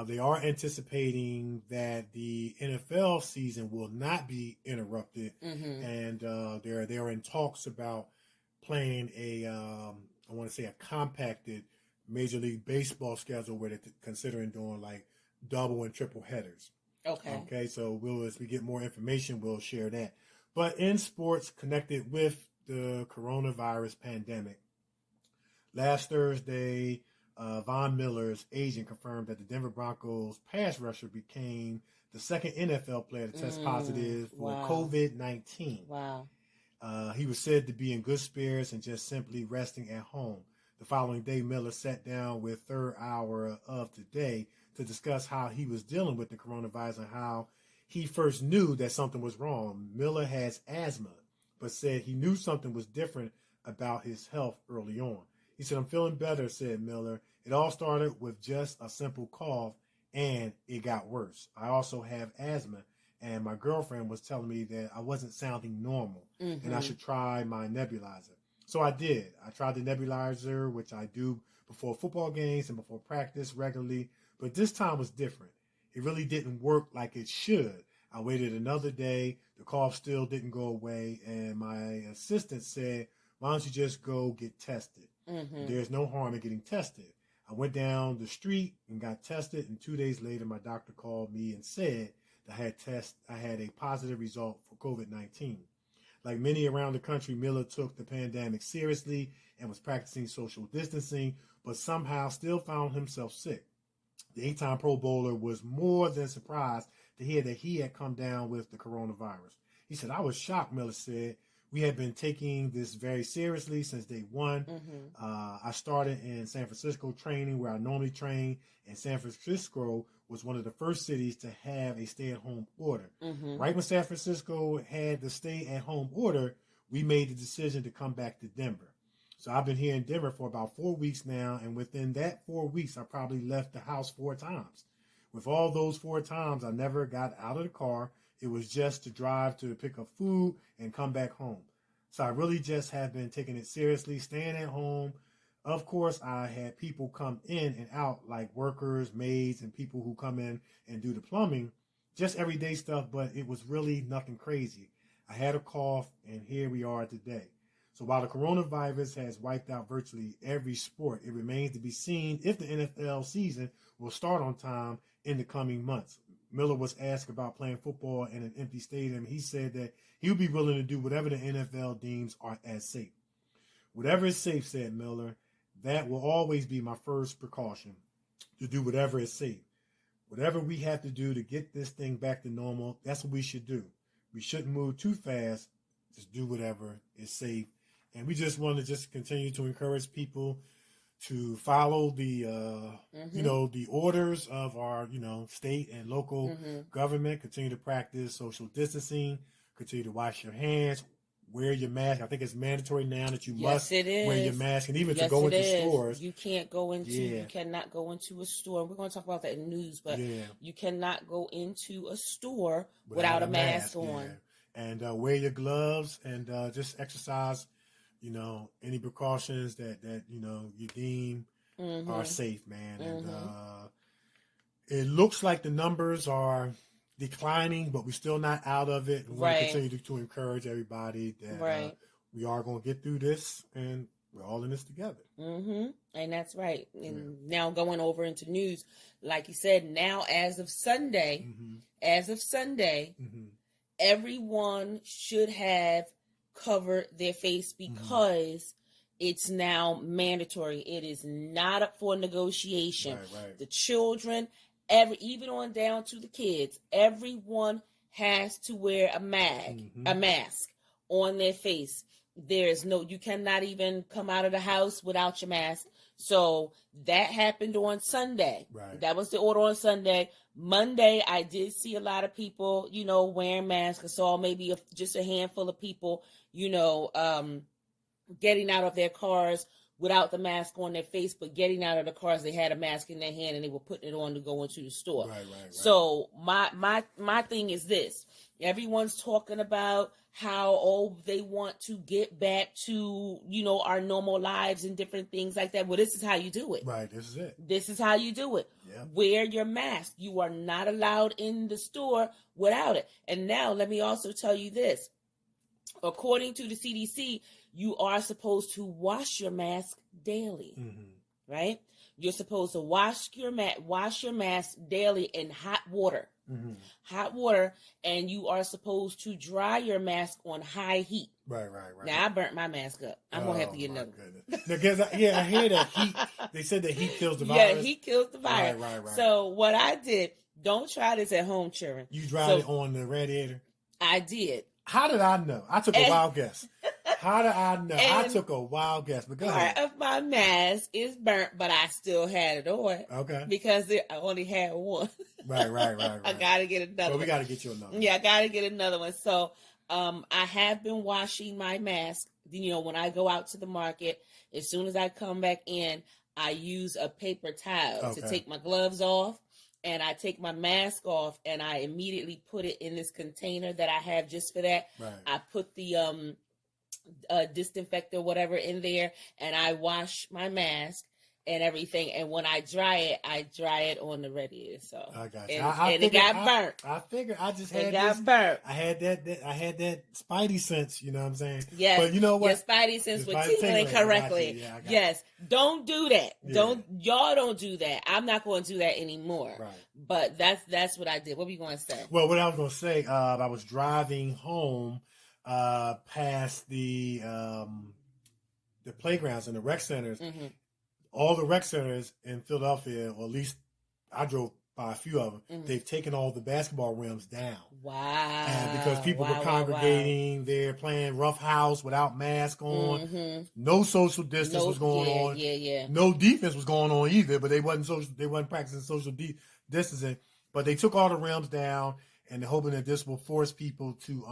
they are anticipating that the NFL season will not be interrupted, and they're in talks about playing a compacted Major League Baseball schedule where they're considering doing like double and triple headers. Okay. So as we get more information, we'll share that. But in sports connected with the coronavirus pandemic, last Thursday, Von Miller's agent confirmed that the Denver Broncos pass rusher became the second NFL player to test positive for COVID-19. Wow. He was said to be in good spirits and just simply resting at home. The following day, Miller sat down with Third Hour of Today to discuss how he was dealing with the coronavirus and how he first knew that something was wrong. Miller has asthma, but said he knew something was different about his health early on. He said, "I'm feeling better," said Miller. "It all started with just a simple cough, and it got worse. I also have asthma, and my girlfriend was telling me that I wasn't sounding normal and I should try my nebulizer. So I did. I tried the nebulizer, which I do before football games and before practice regularly, but this time was different. It really didn't work like it should. I waited another day. The cough still didn't go away, and my assistant said, 'Why don't you just go get tested?' There's no harm in getting tested. I went down the street and got tested, and 2 days later, my doctor called me and said that I had a positive result for COVID-19. Like many around the country, Miller took the pandemic seriously and was practicing social distancing, but somehow still found himself sick. The 8-time Pro Bowler was more than surprised to hear that he had come down with the coronavirus. He said, "I was shocked," Miller said. "We have been taking this very seriously since day one. I started in San Francisco training where I normally train, and San Francisco was one of the first cities to have a stay-at-home order. Right when San Francisco had the stay-at-home order, we made the decision to come back to Denver. So I've been here in Denver for about 4 weeks now, and within that 4 weeks, I probably left the house 4 times. With all those 4 times, I never got out of the car. It was just to drive to pick up food and come back home. So I really just have been taking it seriously, staying at home. Of course, I had people come in and out, like workers, maids, and people who come in and do the plumbing, just everyday stuff, but it was really nothing crazy. I had a cough, and here we are today." So while the coronavirus has wiped out virtually every sport, it remains to be seen if the NFL season will start on time in the coming months. Miller was asked about playing football in an empty stadium. He said that he would be willing to do whatever the NFL deems are as safe. "Whatever is safe," said Miller, "that will always be my first precaution, to do whatever is safe. Whatever we have to do to get this thing back to normal, that's what we should do. We shouldn't move too fast. Just do whatever is safe." And we just want to just continue to encourage people to follow the, the orders of our, state and local government. Continue to practice social distancing. Continue to wash your hands. wear your mask. I think it's mandatory now that you Yes, must it is. wear your mask, and even Yes, to go it into is. stores. You can't go into. Yeah. You cannot go into a store. We're going to talk about that in news, but Yeah. you cannot go into a store without a mask on. Yeah. And wear your gloves and just exercise. You know, any precautions that you know you deem are safe, man. And it looks like the numbers are declining, but we're still not out of it. We want to continue to encourage everybody that we are going to get through this, and we're all in this together. And that's right. And now going over into news, like you said, now as of Sunday, everyone should have covered their face because it's now mandatory. It is not up for negotiation. Right. The children, even on down to the kids, everyone has to wear a mask on their face. You cannot even come out of the house without your mask. So that happened on Sunday. Right. That was the order on Sunday. Monday, I did see a lot of people, wearing masks. I saw maybe just a handful of people, getting out of their cars without the mask on their face, but getting out of the cars, they had a mask in their hand and they were putting it on to go into the store. Right. So my thing is this. Everyone's talking about how, they want to get back to, our normal lives and different things like that. Well, this is how you do it. Right, this is it. This is how you do it. Yeah. Wear your mask. You are not allowed in the store without it. And now let me also tell you this. According to the CDC, you are supposed to wash your mask daily, right? You're supposed to wash your mask daily in hot water. Hot water, and you are supposed to dry your mask on high heat. Right. Now, I burnt my mask up. I'm going to have to get another one. Because, I hear that heat, they said that heat kills the virus. Yeah, heat kills the virus. Right. So what I did, don't try this at home, children. You dried it on the radiator? I did. How did I know? I took a wild guess. How did I know? I took a wild guess. But go ahead. Part of my mask is burnt, but I still had it on. Okay. Because I only had one. Right. I got to get another one. We got to get you another one. Yeah, I got to get another one. So I have been washing my mask. When I go out to the market, as soon as I come back in, I use a paper towel to take my gloves off. And I take my mask off and I immediately put it in this container that I have just for that. Right. I put the disinfectant, whatever, in there, and I wash my mask and everything. And when I dry it on the radiator. So I got you. And it got burnt. I figured I just had it got burnt. I had that spidey sense, you know what I'm saying? Yes. But you know what? Your spidey sense was tingling correctly. Yes. Don't do that. Yeah. Y'all don't do that. I'm not going to do that anymore. Right. But that's what I did. What were you going to say? Well, what I was going to say, I was driving home past the playgrounds and the rec centers. All the rec centers in Philadelphia, or at least I drove by a few of them, they've taken all the basketball rims down. Wow. And because people were congregating, they're playing rough house without mask on. No social distance was going on. Yeah. No defense was going on either, but they wasn't practicing social distancing. But they took all the rims down, and they're hoping that this will force people to,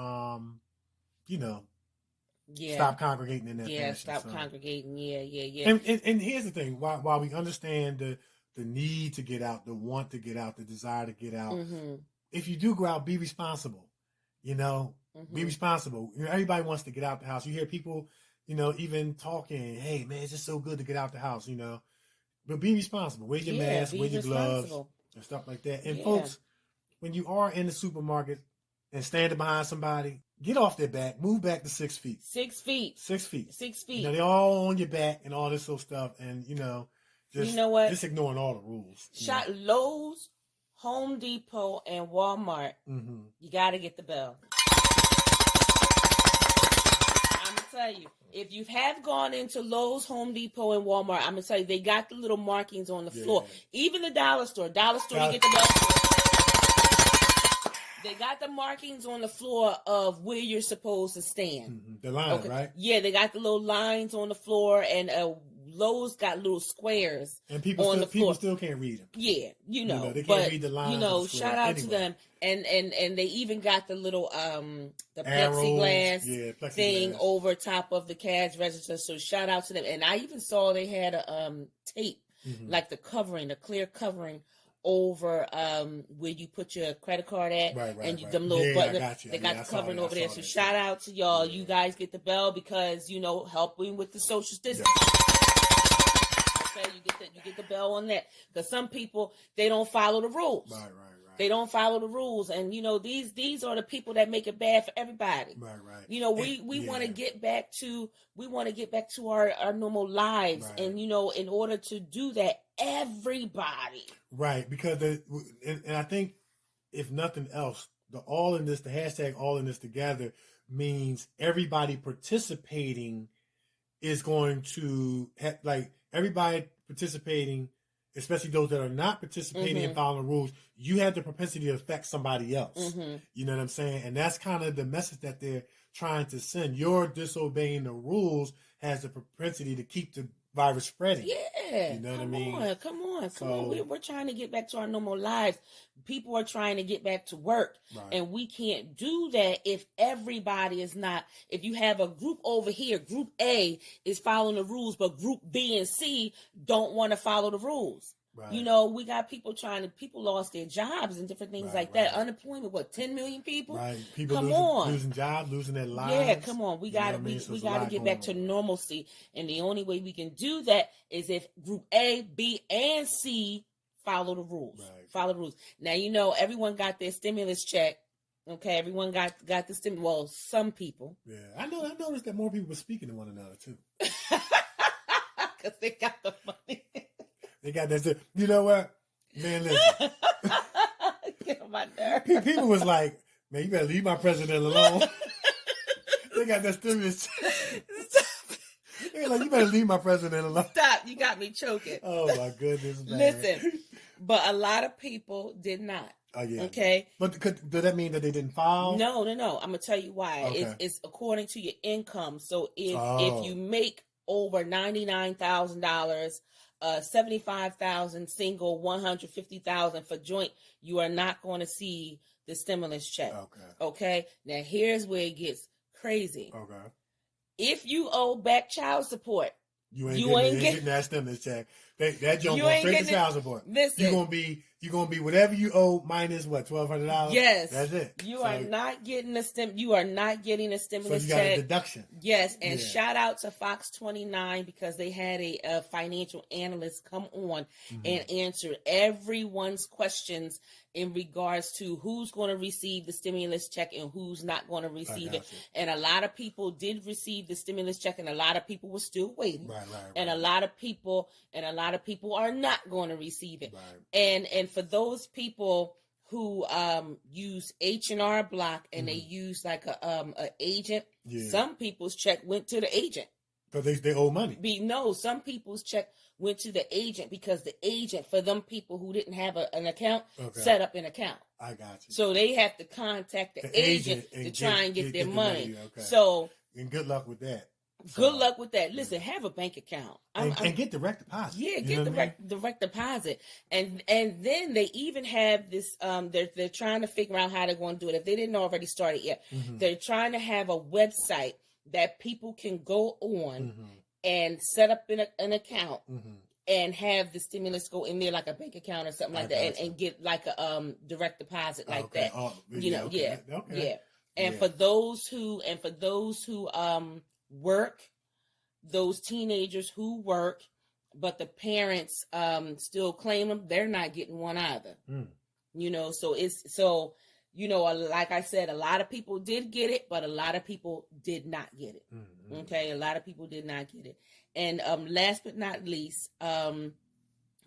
stop congregating in that fashion. Stop congregating. Yeah. And here's the thing: while we understand the need to get out, the want to get out, the desire to get out, if you do go out, be responsible. Be responsible. Everybody wants to get out the house. You hear people, even talking, "Hey, man, it's just so good to get out the house," But be responsible. Wear your mask, wear your gloves, and stuff like that. And folks, when you are in the supermarket and standing behind somebody, get off their back. Move back to 6 feet. 6 feet. 6 feet. 6 feet. They're all on your back and all this sort of stuff. And, just, you know what? Just ignoring all the rules. Lowe's, Home Depot, and Walmart, you got to get the bell. I'm going to tell you, if you have gone into Lowe's, Home Depot, and Walmart, I'm going to tell you, they got the little markings on the floor. Even the dollar store, you get the bell. They got the markings on the floor of where you're supposed to stand. The line, right? Yeah, they got the little lines on the floor and those got little squares And people on the floor. People still can't read them. Yeah, They can't but read the lines. shout out to them. And they even got the little the plexiglass thing over top of the cash register. So shout out to them. And I even saw they had a tape, like the clear covering over where you put your credit card at, and them little buttons. They got the covering over there. So shout out to y'all. You guys get the bell because helping with the social distance. Okay, you get the bell on that because some people they don't follow the rules. Right. They don't follow the rules, and these are the people that make it bad for everybody. Right. We want to get back to our normal lives, and in order to do that, everybody. Right, because and I think if nothing else, the hashtag all in this together means everybody participating is going to everybody participating. Especially those that are not participating and following the rules, you have the propensity to affect somebody else. You know what I'm saying? And that's kind of the message that they're trying to send. Your disobeying the rules has the propensity to keep the virus spreading. Yeah. You know what I mean? Come on. We're trying to get back to our normal lives. People are trying to get back to work. Right. And we can't do that if everybody is not. If you have a group over here, group A is following the rules, but group B and C don't want to follow the rules. Right. We got people people lost their jobs and different things like that. Unemployment, 10 million people? Right. People losing jobs, losing their lives. Yeah, come on. We got to get back to normalcy. And the only way we can do that is if group A, B, and C follow the rules. Right. Follow the rules. Now, everyone got their stimulus check. Okay, everyone got the stimulus. Well, some people. Yeah, I noticed that more people were speaking to one another, too. Because they got the money. They got that. You know what? Man, listen. Get on my nerves. People was like, man, you better leave my president alone. They got that stimulus. They're like, you better leave my president alone. Stop. You got me choking. Oh, my goodness. Man. Listen, but a lot of people did not. Oh, yeah. Okay. But does that mean that they didn't file? No. I'm going to tell you why. Okay. It's according to your income. So if you make over $99,000, 75,000 single, 150,000 for joint, you are not going to see the stimulus check. Okay. Now here's where it gets crazy. Okay. If you owe back child support, you ain't getting that stimulus check. That jump going straight to child support. Listen, you're gonna be whatever you owe minus what, $1,200. Yes, that's it. You are not getting a stimulus check. So you got a deduction. Yes, and shout out to Fox 29 because they had a financial analyst come on and answer everyone's questions in regards to who's going to receive the stimulus check and who's not going to receive it. And a lot of people did receive the stimulus check, and a lot of people were still waiting. Right. And a lot of people are not going to receive it. Right. And for those people who use H&R Block and they use like a agent, some people's check went to the agent. Because they owe money. Some people's check went to the agent because the agent, for them people who didn't have an account, set up an account. I got you. So they have to contact the agent to try and get their money. Okay. So, and good luck with that. Good luck with that. Listen, have a bank account. And get direct deposit. Yeah, get direct deposit. And then they even have this, they're trying to figure out how they're going to do it. If they didn't already start it yet, they're trying to have a website that people can go on and set up an account and have the stimulus go in there like a bank account or something like that and get like a direct deposit like that. Yeah. And for those who work, those teenagers who work, but the parents still claim them, they're not getting one either. Like I said, a lot of people did get it, but a lot of people did not get it. Okay, a lot of people did not get it. And last but not least,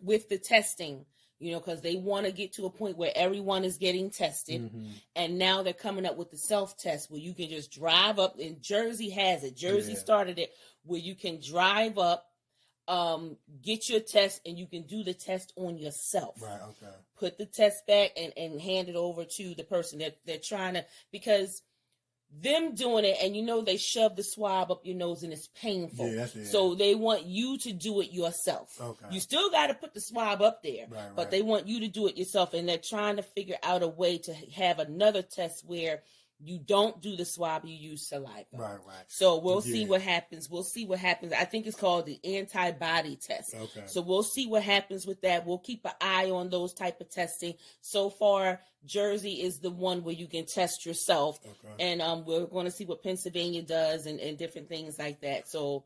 with the testing, because they want to get to a point where everyone is getting tested. And now they're coming up with the self-test where you can just drive up, and Jersey has it. Jersey started it, where you can drive up, get your test, and you can do the test on yourself. Right, okay. Put the test back and hand it over to the person. They're trying to, because them doing it, and they shove the swab up your nose and it's painful. Yeah, that's it. So they want you to do it yourself. Okay. You still got to put the swab up there, but they want you to do it yourself, and they're trying to figure out a way to have another test where you don't do the swab, you use saliva. Right. So we'll see what happens. I think it's called the antibody test. Okay. So we'll see what happens with that. We'll keep an eye on those type of testing. So far, Jersey is the one where you can test yourself. Okay. And we're going to see what Pennsylvania does and different things like that. So,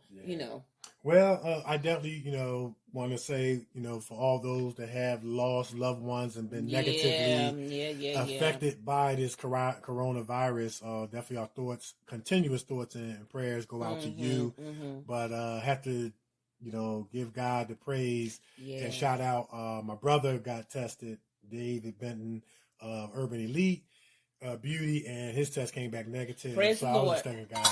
Well, I definitely, want to say, for all those that have lost loved ones and been negatively affected by this coronavirus, definitely our continuous thoughts and prayers go out to you. But have to, give God the praise and shout out. My brother got tested, David Benton, Urban Elite Beauty, and his test came back negative. Praise so the I was Lord. just thanking God.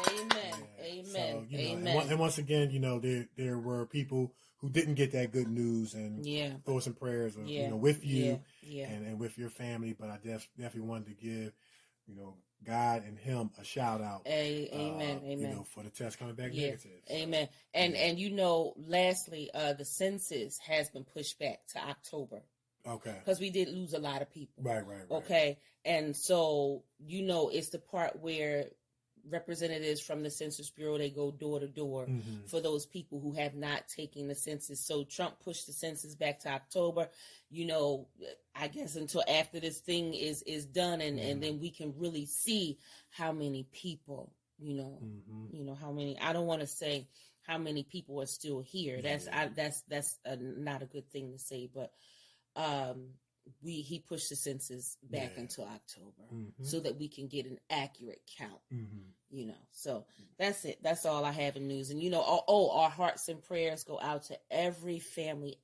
Amen. So, Amen. And once again, there were people who didn't get that good news, and thoughts and prayers are, with you and with your family. But I definitely wanted to give, God and him a shout out. Amen. For the test coming back negative. So, amen. And lastly, the census has been pushed back to October. Okay. Because we did lose a lot of people. Right. Okay. And so, it's the part where representatives from the Census Bureau, they go door to door for those people who have not taken the census. So Trump pushed the census back to October, I guess until after this thing is done, and then we can really see how many people, how many, I don't want to say how many people are still here. That's not a good thing to say, but he pushed the census back until October so that we can get an accurate count. So that's it. That's all I have in news. And our hearts and prayers go out to every family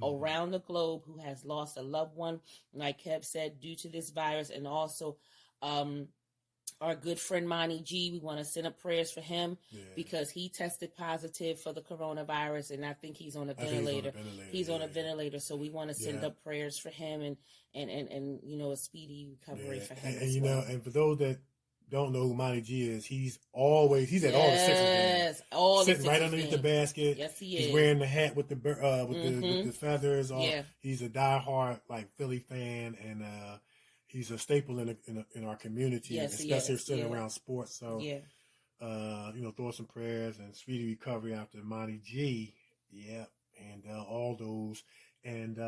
around the globe who has lost a loved one, like Kev said, due to this virus. And also our good friend Monty G, we want to send up prayers for him because he tested positive for the coronavirus, and I think he's on a ventilator. He's on a ventilator, so we want to send up prayers for him and a speedy recovery for him. And and for those that don't know who Monty G is, he's at all the Sixers games. Sitting right underneath the basket. Yes, he is. He's wearing the hat with the with the feathers. He's a diehard Philly fan, and he's a staple in our community, especially sitting around sports. So, thoughts and prayers and speedy recovery after Monty G. Yeah, and all those. And,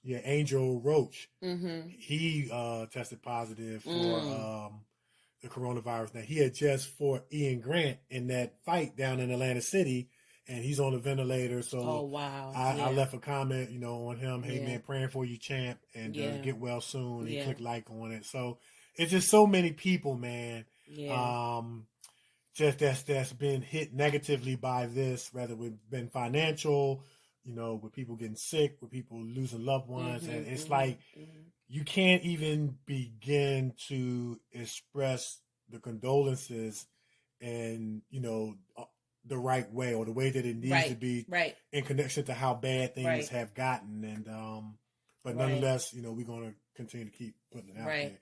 Angel Roach. He tested positive for the coronavirus. Now, he had just fought Ian Grant in that fight down in Atlantic City, and he's on a ventilator. So I left a comment, on him. Hey, man, praying for you, champ, and get well soon. He clicked like on it. So it's just so many people, man. Just that's been hit negatively by this, whether it's been financial, with people getting sick, with people losing loved ones. And it's like you can't even begin to express the condolences and, the right way or the way that it needs to be in connection to how bad things have gotten. And but nonetheless, we're going to continue to keep putting it out there.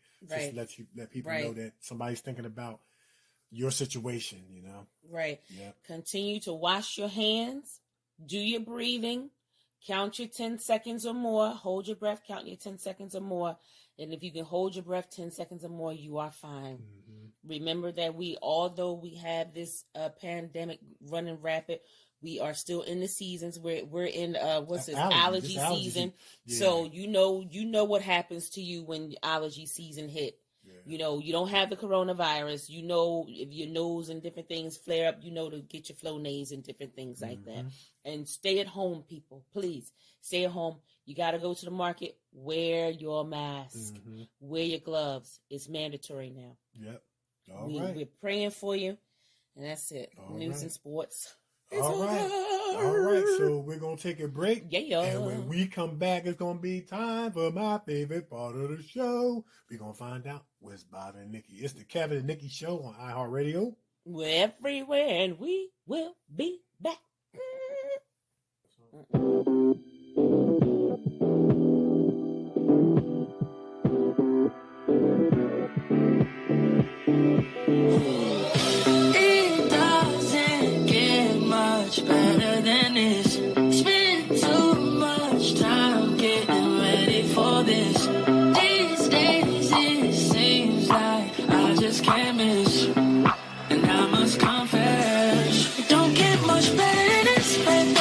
Just let people know that somebody's thinking about your situation, Right. Yep. Continue to wash your hands, do your breathing, count your 10 seconds or more, hold your breath, count your 10 seconds or more. And if you can hold your breath 10 seconds or more, you are fine. Remember that although we have this pandemic running rapid, we are still in the seasons. We're in allergy season. Yeah. So you know what happens to you when allergy season hit. Yeah. You don't have the coronavirus. If your nose and different things flare up, to get your Flonase and different things like that. And stay at home, people. Please stay at home. You got to go to the market. Wear your mask. Wear your gloves. It's mandatory now. Yep. We're praying for you. And that's it. News and sports. All right. So we're going to take a break. Yeah. And when we come back, it's going to be time for my favorite part of the show. We're going to find out what's bothering Nikee. It's the Kevin and Nikee Show on iHeartRadio. We're everywhere, and we will be back. better than this. Spend too much time getting ready for this. These days it seems like I just can't miss. And I must confess, it don't get much better than this, baby.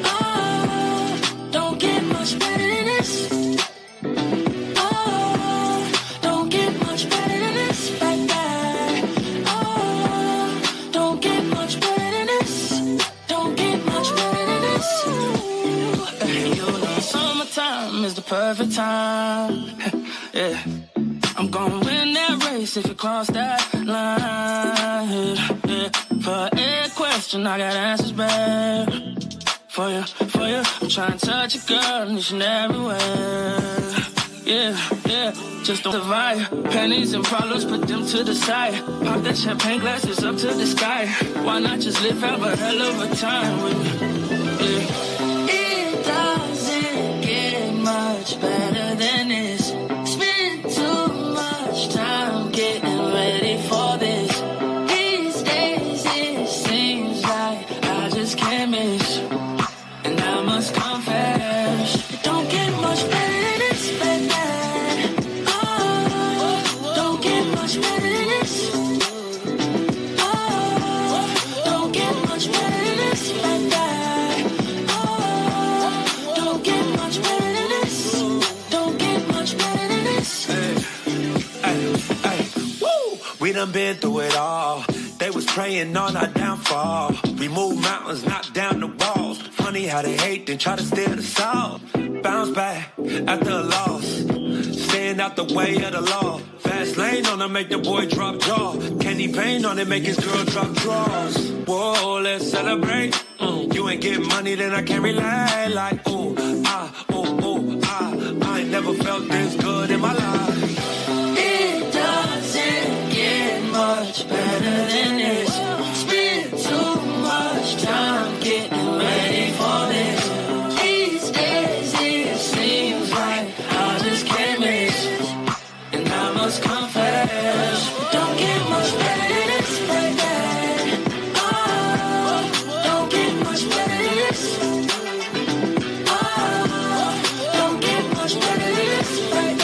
Oh, don't get much better than this. Oh, don't get much better than this, baby. Oh, don't get much better than this. Don't get much better than this. You know, summertime is the perfect time. Yeah. I'm gonna win that race if you cross that line. Yeah. For every question, I got answers back. For you. I'm trying to touch a girl each and everywhere. Yeah. Just don't divide. Pennies and problems, put them to the side. Pop that champagne glasses up to the sky. Why not just live, have a hell of a time with me? Yeah. It doesn't get much better than this. Time getting ready for this. These days it seems like I just can't miss. And I must confess, it don't get much better than this, baby. Oh, don't get much better than this. Oh, don't get much better than this, baby. Oh, don't get much better than this. Don't get much better than this. We done been through it all. They was praying on our downfall. We moved mountains, knocked down the walls. Funny how they hate and try to steal the soul. Bounce back after a loss. Staying out the way of the law. Fast lane on them make the boy drop jaw. Candy paint on it make his girl drop draws. Whoa, let's celebrate. You ain't get money, then I can't relate. Like, I ain't never felt this good in my life. It doesn't get much better than this. Spend too much time getting ready for this. These days it seems like I just can't miss. And I must confess, don't get much better than this, baby. Oh, don't get much better than this. Oh, don't get much better than this, baby.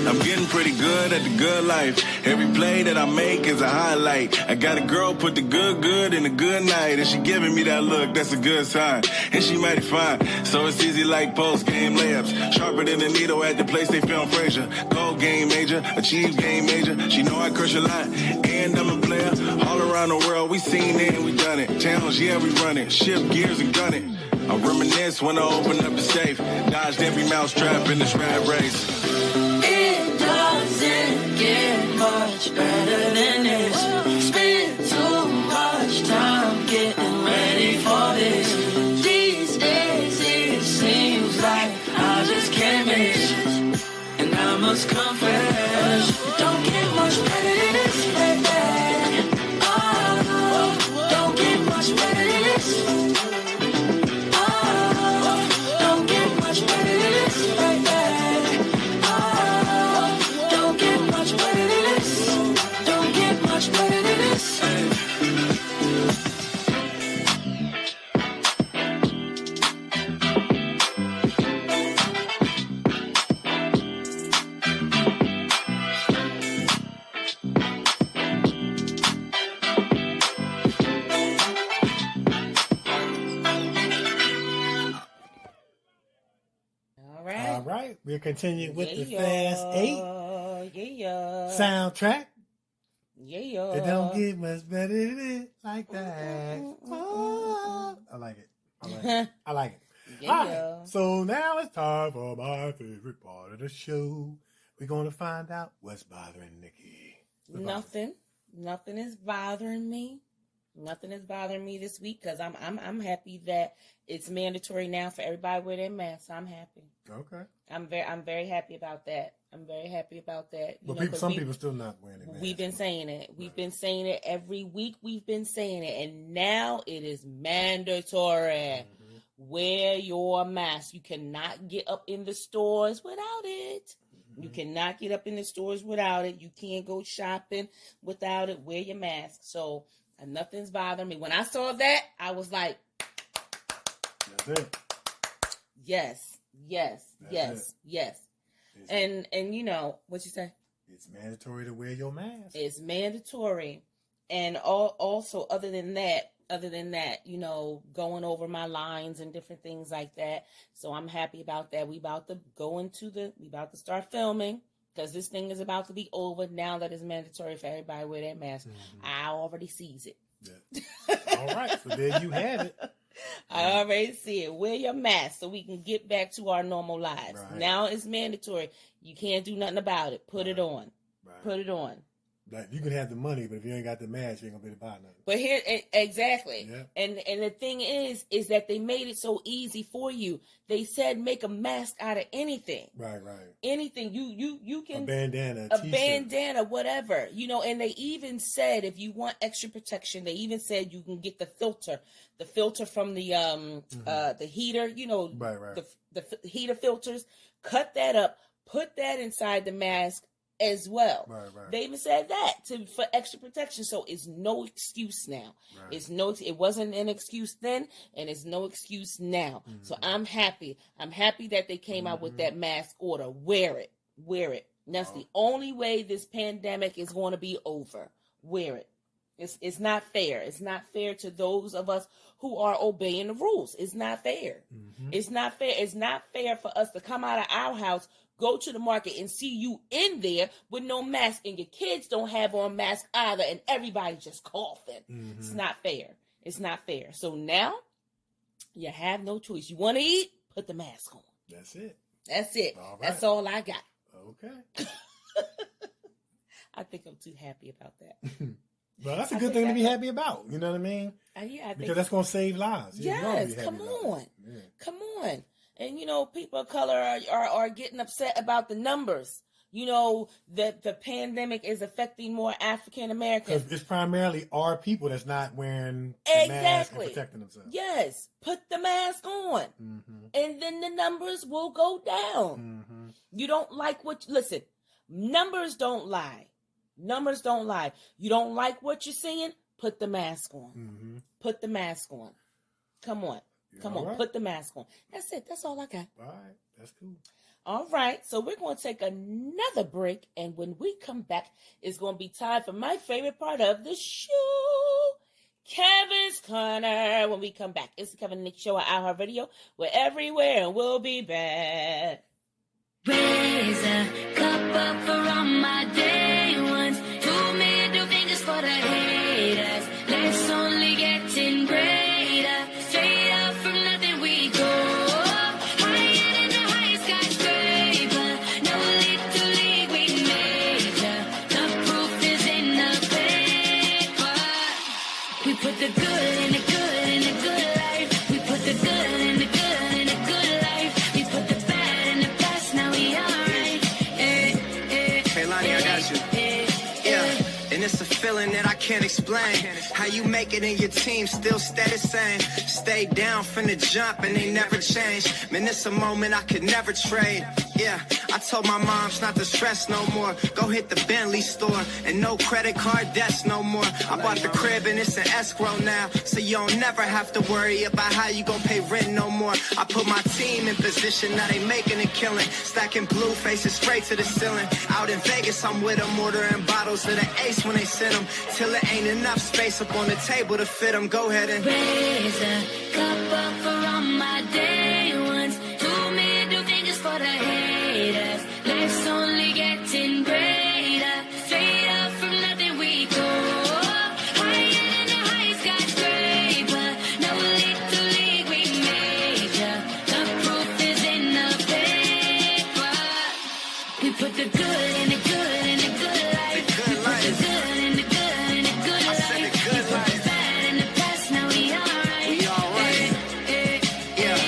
I'm getting pretty good at the good life. Every play that I make is a highlight. I got a girl put the good in the good night. And she giving me that look, that's a good sign. And she mighty fine, so it's easy like post-game layups. Sharper than a needle at the place they film Frazier. Gold game major, achieve game major. She know I crush a lot, and I'm a player. All around the world, we seen it and we done it. Challenge, yeah, we run it. Shift gears and gun it. I reminisce when I open up the safe. Dodged every mousetrap in this rat race. It doesn't get much better than this. Spend too much time getting ready for this. These days it seems like I just can't miss. And I must confess, it don't get much better than this, baby. Oh, don't get much better than this. Oh, don't get much better than this, baby. Much better than this. All right. We'll continue with the Fast 8 soundtrack. Yeah. It don't get much better than it like that. Oh, I like it. I like it. Yeah. All right. So now it's time for my favorite part of the show. We're going to find out what's bothering Nikki. Nothing is bothering me. Nothing is bothering me this week because I'm happy that it's mandatory now for everybody to wear their masks. I'm happy. Okay. I'm very happy about that. But some people still not wearing their masks. We've been saying it. We've been saying it every week. We've been saying it, and now it is mandatory. Mm-hmm. Wear your mask. You cannot get up in the stores without it. You cannot get up in the stores without it. You can't go shopping without it. Wear your mask. So nothing's bothering me. When I saw that, I was like, that's it. Yes. That's it. And you know what you say? It's mandatory to wear your mask. It's mandatory. And also other than that, you know, going over my lines and different things like that. So I'm happy about that. We about to start filming because this thing is about to be over now that it's mandatory for everybody to wear that mask. Mm-hmm. I already sees it. Yeah. All right. So there you have it. I already see it. Wear your mask so we can get back to our normal lives. Right. Now it's mandatory. You can't do nothing about it. Put it on. Right. Put it on. Like, you can have the money, but if you ain't got the mask, you ain't gonna be able to buy nothing. But here, exactly. Yeah. And the thing is that they made it so easy for you. They said make a mask out of anything. Right. Anything. You can a bandana, a t-shirt. bandana, whatever. You know, and they even said if you want extra protection, they even said you can get the filter from the heater, you know, Right. the heater filters, cut that up, put that inside the mask as well. Right. They even said that for extra protection. So it's no excuse now. Right. It wasn't an excuse then, and it's no excuse now. Mm-hmm. So I'm happy. I'm happy that they came out with that mask order. Wear it. And that's the only way this pandemic is going to be over. Wear it. It's not fair. It's not fair to those of us who are obeying the rules. It's not fair. Mm-hmm. It's not fair. It's not fair for us to come out of our house, go to the market, and see you in there with no mask, and your kids don't have on masks either, and everybody just coughing. Mm-hmm. It's not fair. It's not fair. So now you have no choice. You want to eat? Put the mask on. That's it. That's it. All right. That's all I got. Okay. I think I'm too happy about that. Well, that's a good thing to be happy about. You know what I mean? Yeah, I think Because that's going to save lives. Yes, come on. Yeah. Come on. And, you know, people of color are getting upset about the numbers. You know, that the pandemic is affecting more African Americans. Because it's primarily our people that's not wearing the mask and protecting themselves. Yes. Put the mask on. Mm-hmm. And then the numbers will go down. Mm-hmm. You don't like listen, numbers don't lie. Numbers don't lie. You don't like what you're seeing? Put the mask on. Mm-hmm. Put the mask on. Come on. Come on. Right. Put the mask on. That's it. That's all I got. All right. That's cool. All right. So we're going to take another break. And when we come back, it's going to be time for my favorite part of the show, Kevin's Corner. When we come back, it's the Kevin and Nikee Show on iHeartRadio. We're everywhere, and we'll be back. Raise a cup up for all my day ones. 2 middle fingers for the haters. Let's only get in greater. Straight up from nothing we go. Higher than the highest skyscraper. No little league we major. The proof is in the paper. We put the good in the good in the good life. We put the good in the good in the good life. We put the bad in the past. Now we alright. Hey, Lonnie, I got you. And it's a feeling that I can't explain. How you make it and your team still stay the same. Stay down from the jump and they never change. Man, it's a moment I could never trade. Yeah, I told my moms not to stress no more. Go hit the Bentley store and no credit card debts no more. I bought the crib and it's an escrow now, so you don't never have to worry about how you gon' pay rent no more. I put my team in position, now they making a killing. Stacking blue faces straight to the ceiling. Out in Vegas, I'm with them, ordering bottles of the Ace when they send them. Till it ain't enough space up on the table to fit them. Go ahead and raise a cup up for all my day ones. 2 middle fingers for the haters. Let's only get in greater. Straight up from nothing we go. Higher than the highest skyscraper. No little league we major. The proof is in the paper. We put the good in the good in the good life. The good life. We put the good in the good in the good life. I said the good we put life. the bad in the past. Now we alright. We alright. Yeah.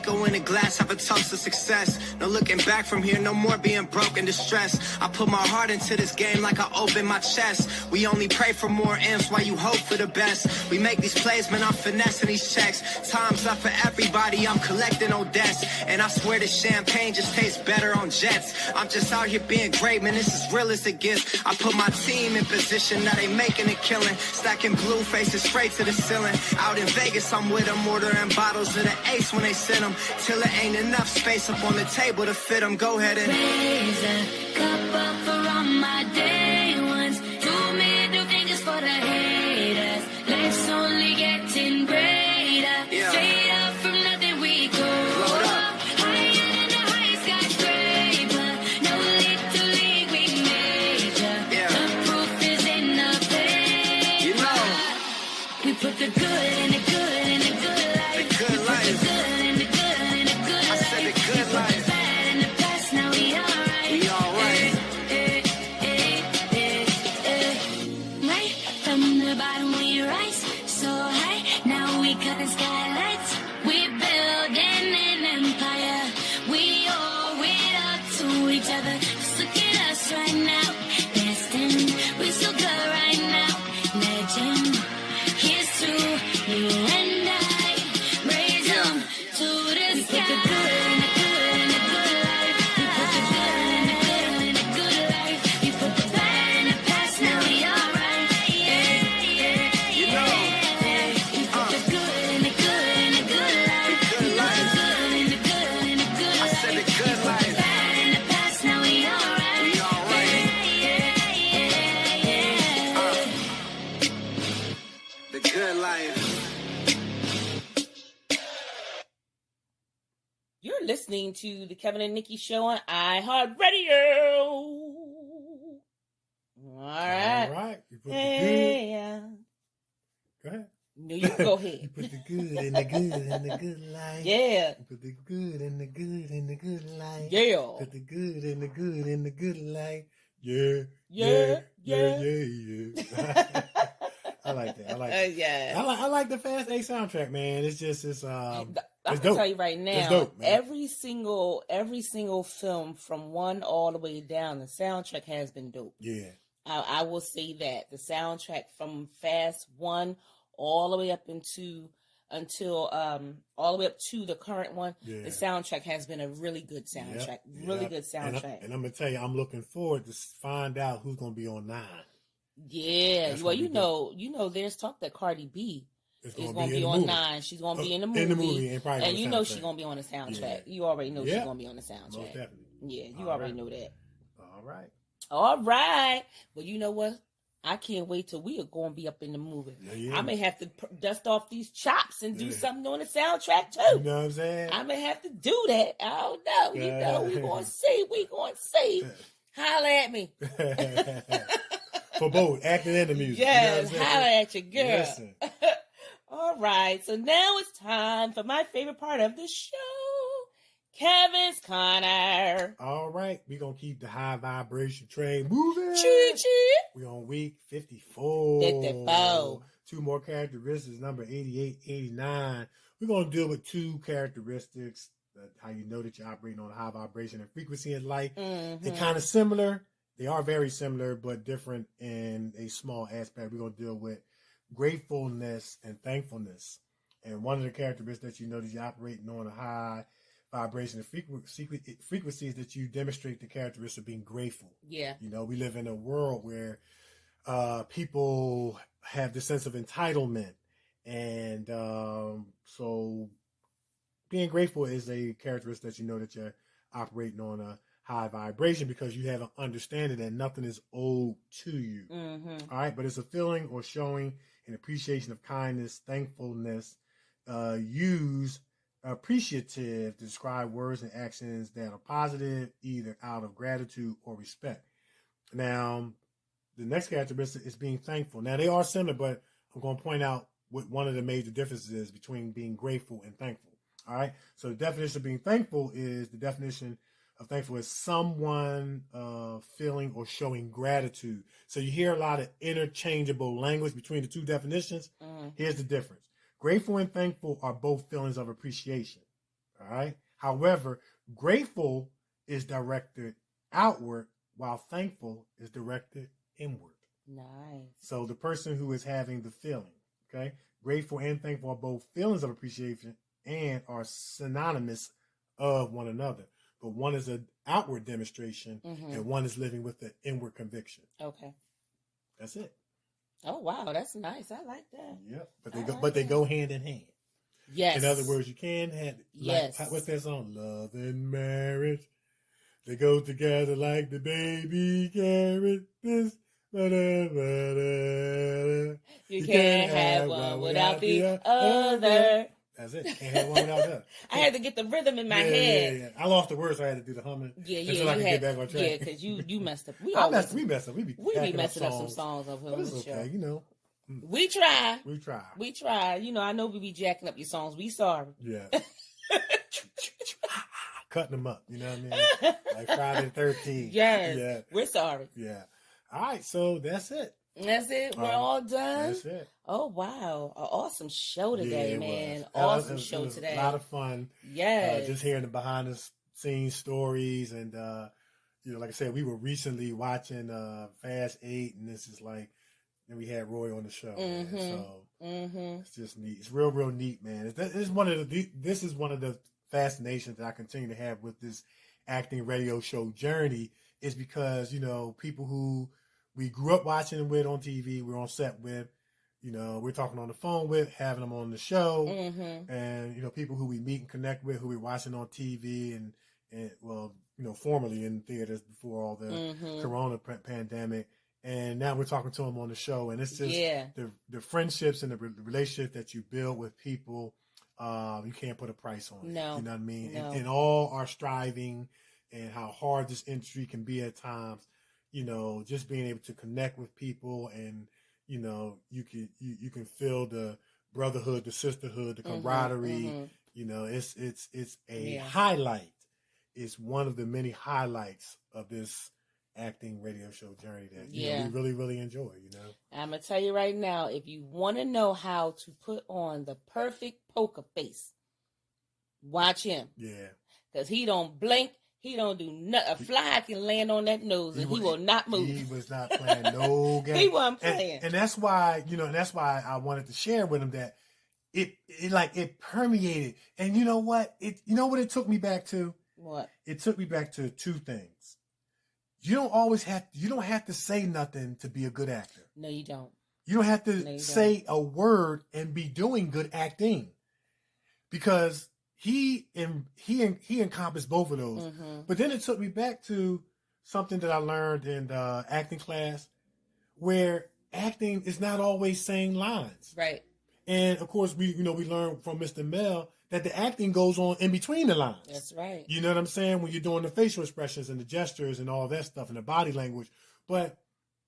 Calico in a glass, have a toast to success. No looking back from here, no more being broke and distressed. I put my heart into this game like I open my chest. We only pray for more M's while you hope for the best. We make these plays, man, I'm finessing these checks. Time's up for everybody, I'm collecting on debts. And I swear this champagne just tastes better on jets. I'm just out here being great, man, this is real as it gets. I put my team in position, now they making a killing. Stacking blue faces straight to the ceiling. Out in Vegas, I'm with them, ordering bottles of the Ace when they send them. Till it ain't enough space up on the table to fit them. Go ahead and raise a cup up for all my day ones. 2 middle fingers for the haters. Life's only getting greater. Yeah. Straight up from nothing we go up. Higher than the high skyscraper. No little league we major. Yeah. The proof is in the paper. You know. We put the good in the good in the good life. The good life. The good in the good in the good I life. said the good We put life. the bad in the past, now we alright. We alright. Right from the bottom we rise so high. Now we cutting skylights. We building an empire. We owe it up to each other. Just look at us right now. Destined, we so good right now. Legend, here's to you and I. Raise them to the sky. We put the good in the good in the good life. We put the good in the good in the good life. We put the bad in the past, now we alright. You know. We put the good in the good in the good life. The good life. The good in the good in the good I life. said the good We put life. the bad in the past, now we alright. We alright. The good life. You're listening to the Kevin and Nikki Show on iHeartRadio. All right. All right. You put the Hey, yeah. good. Go ahead. No, you go You ahead. put the good in the good in the good life. Yeah. You put the good in the good in the good life. Yeah. Put the good in the good in the good life. Yeah. Yeah, Yeah. I like that. I like that. Yeah. I like the Fast 8 soundtrack, man. It's just I it's can dope. tell you right now, It's dope, man. every single film from one all the way down, the soundtrack has been dope. Yeah. I will say that the soundtrack from Fast 1 all the way up until all the way up to the current one, Yeah. the soundtrack has been a really good soundtrack. Yep, Really yep. good soundtrack. And I'm gonna tell you, I'm looking forward to find out who's gonna be on 9. Yeah. That's Well, gonna be you know, there's talk that Cardi B It's is gonna going to be be in the on movie. 9. She's going to be in the movie. In the movie, and probably on And the you know soundtrack. she's going to be on the soundtrack. Yeah. You already know she's Yeah. going to be on the Most soundtrack. definitely. Yeah, you All already right. know that. All right. All right. Well, you know what? I can't wait till we are going to be up in the movie. Yeah. I may have to dust off these chops and do Yeah. something on the soundtrack You too. know what I'm saying? I may have to do that. I don't know. You know, we going to see. We going to see. Holla at me. For both acting and the music. Yes, you know what I'm holla saying? at your girl. Listen. All right, so now it's time for my favorite part of the show, Kevin's Corner. All right, we're gonna keep the high vibration train moving. Chee chee. We're on week 54. 54. 2 more characteristics, number 88, 89. We're gonna deal with 2 characteristics, how you know that you're operating on a high vibration and frequency in life. Mm-hmm. They're kind of similar. They are very similar, but different in a small aspect. We're gonna deal with gratefulness and thankfulness. And one of the characteristics that you know that you're operating on a high vibration and frequency is that you demonstrate the characteristic of being grateful. Yeah. You know, we live in a world where people have this sense of entitlement. And so being grateful is a characteristic that you know that you're operating on a high vibration because you have an understanding that nothing is owed to you. Mm-hmm. All right, but it's a feeling or showing an appreciation of kindness, thankfulness. Use appreciative to describe words and actions that are positive, either out of gratitude or respect. Now, the next characteristic is being thankful. Now, they are similar, but I'm going to point out what one of the major differences is between being grateful and thankful. All right, so the definition of being thankful is the definition of thankful is someone feeling or showing gratitude. So you hear a lot of interchangeable language between the 2 definitions. Mm-hmm. Here's the difference. Grateful and thankful are both feelings of appreciation. All right. However, grateful is directed outward, while thankful is directed inward. Nice. So the person who is having the feeling, okay, grateful and thankful are both feelings of appreciation and are synonymous of one another. But one is an outward demonstration, and one is living with the inward conviction. Okay. That's it. Oh wow, that's nice. I like that. Yep. But they go hand in hand. Yes. In other words, you can have yes. What's that song? Love and marriage. They go together like the baby carrot. This. You can't have one without the other. That's it. Can't have one without the other. I had to get the rhythm in my head. Yeah. I lost the words, so I had to do the humming. Yeah. I could get back on track. Yeah, because you messed up. We messed up. We be messing up some songs over here on the show. Okay, you know. We try. We try. You know, I know we be jacking up your songs. We sorry. Yeah. Cutting them up. You know what I mean? Like Friday the 13th. Yes. Yeah. We're sorry. Yeah. All right. So that's it. That's it. We're all done. That's it. Oh wow! An awesome show today, man. Was. Awesome show today. A lot of fun. Yes. Just hearing the behind the scenes stories, and you know, like I said, we were recently watching Fast 8, and this is like, and we had Roy on the show. Man, so it's just neat. It's real neat, man. This is one of the fascinations that I continue to have with this acting radio show journey, is because, you know, people who we grew up watching them with on TV, we're on set with, you know, we're talking on the phone with, having them on the show, and, you know, people who we meet and connect with, who we're watching on TV and well, you know, formerly in theaters before all the corona pandemic. And now we're talking to them on the show, and it's just the friendships and the relationship that you build with people. You can't put a price on it. No. You know what I mean? No. And all our striving and how hard this industry can be at times, you know, just being able to connect with people, and, you know, you can feel the brotherhood, the sisterhood, the camaraderie. You know, it's a highlight. It's one of the many highlights of this acting radio show journey that you know, we really, really enjoy, you know. I'm going to tell you right now, if you want to know how to put on the perfect poker face, watch him. Yeah. Because he don't blink. He don't do nothing. A fly can land on that nose and he will not move. He was not playing no game. He wasn't playing. And that's why, you know, I wanted to share with him that it permeated. And you know what? It took me back to? What? It took me back to two things. You don't have to say nothing to be a good actor. No, you don't. You don't have to say a word and be doing good acting, because he encompassed both of those. But then it took me back to something that I learned in acting class, where acting is not always saying lines. Right. And of course, we learned from Mr. Mel that the acting goes on in between the lines. That's right. You know what I'm saying? When you're doing the facial expressions and the gestures and all that stuff and the body language. But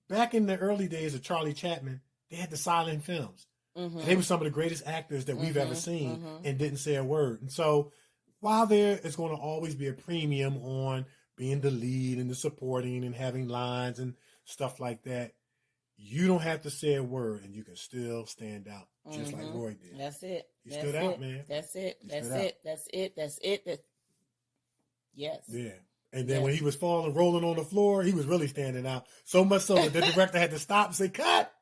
back in the early days of Charlie Chaplin, they had the silent films. And they were some of the greatest actors that we've ever seen and didn't say a word. And so while there is going to always be a premium on being the lead and the supporting and having lines and stuff like that, you don't have to say a word and you can still stand out, just like Roy did. That's it. He stood out, man. That's it. That's it. Yes. Yeah. And then when he was rolling on the floor, he was really standing out. So much so that the director had to stop and say, "Cut!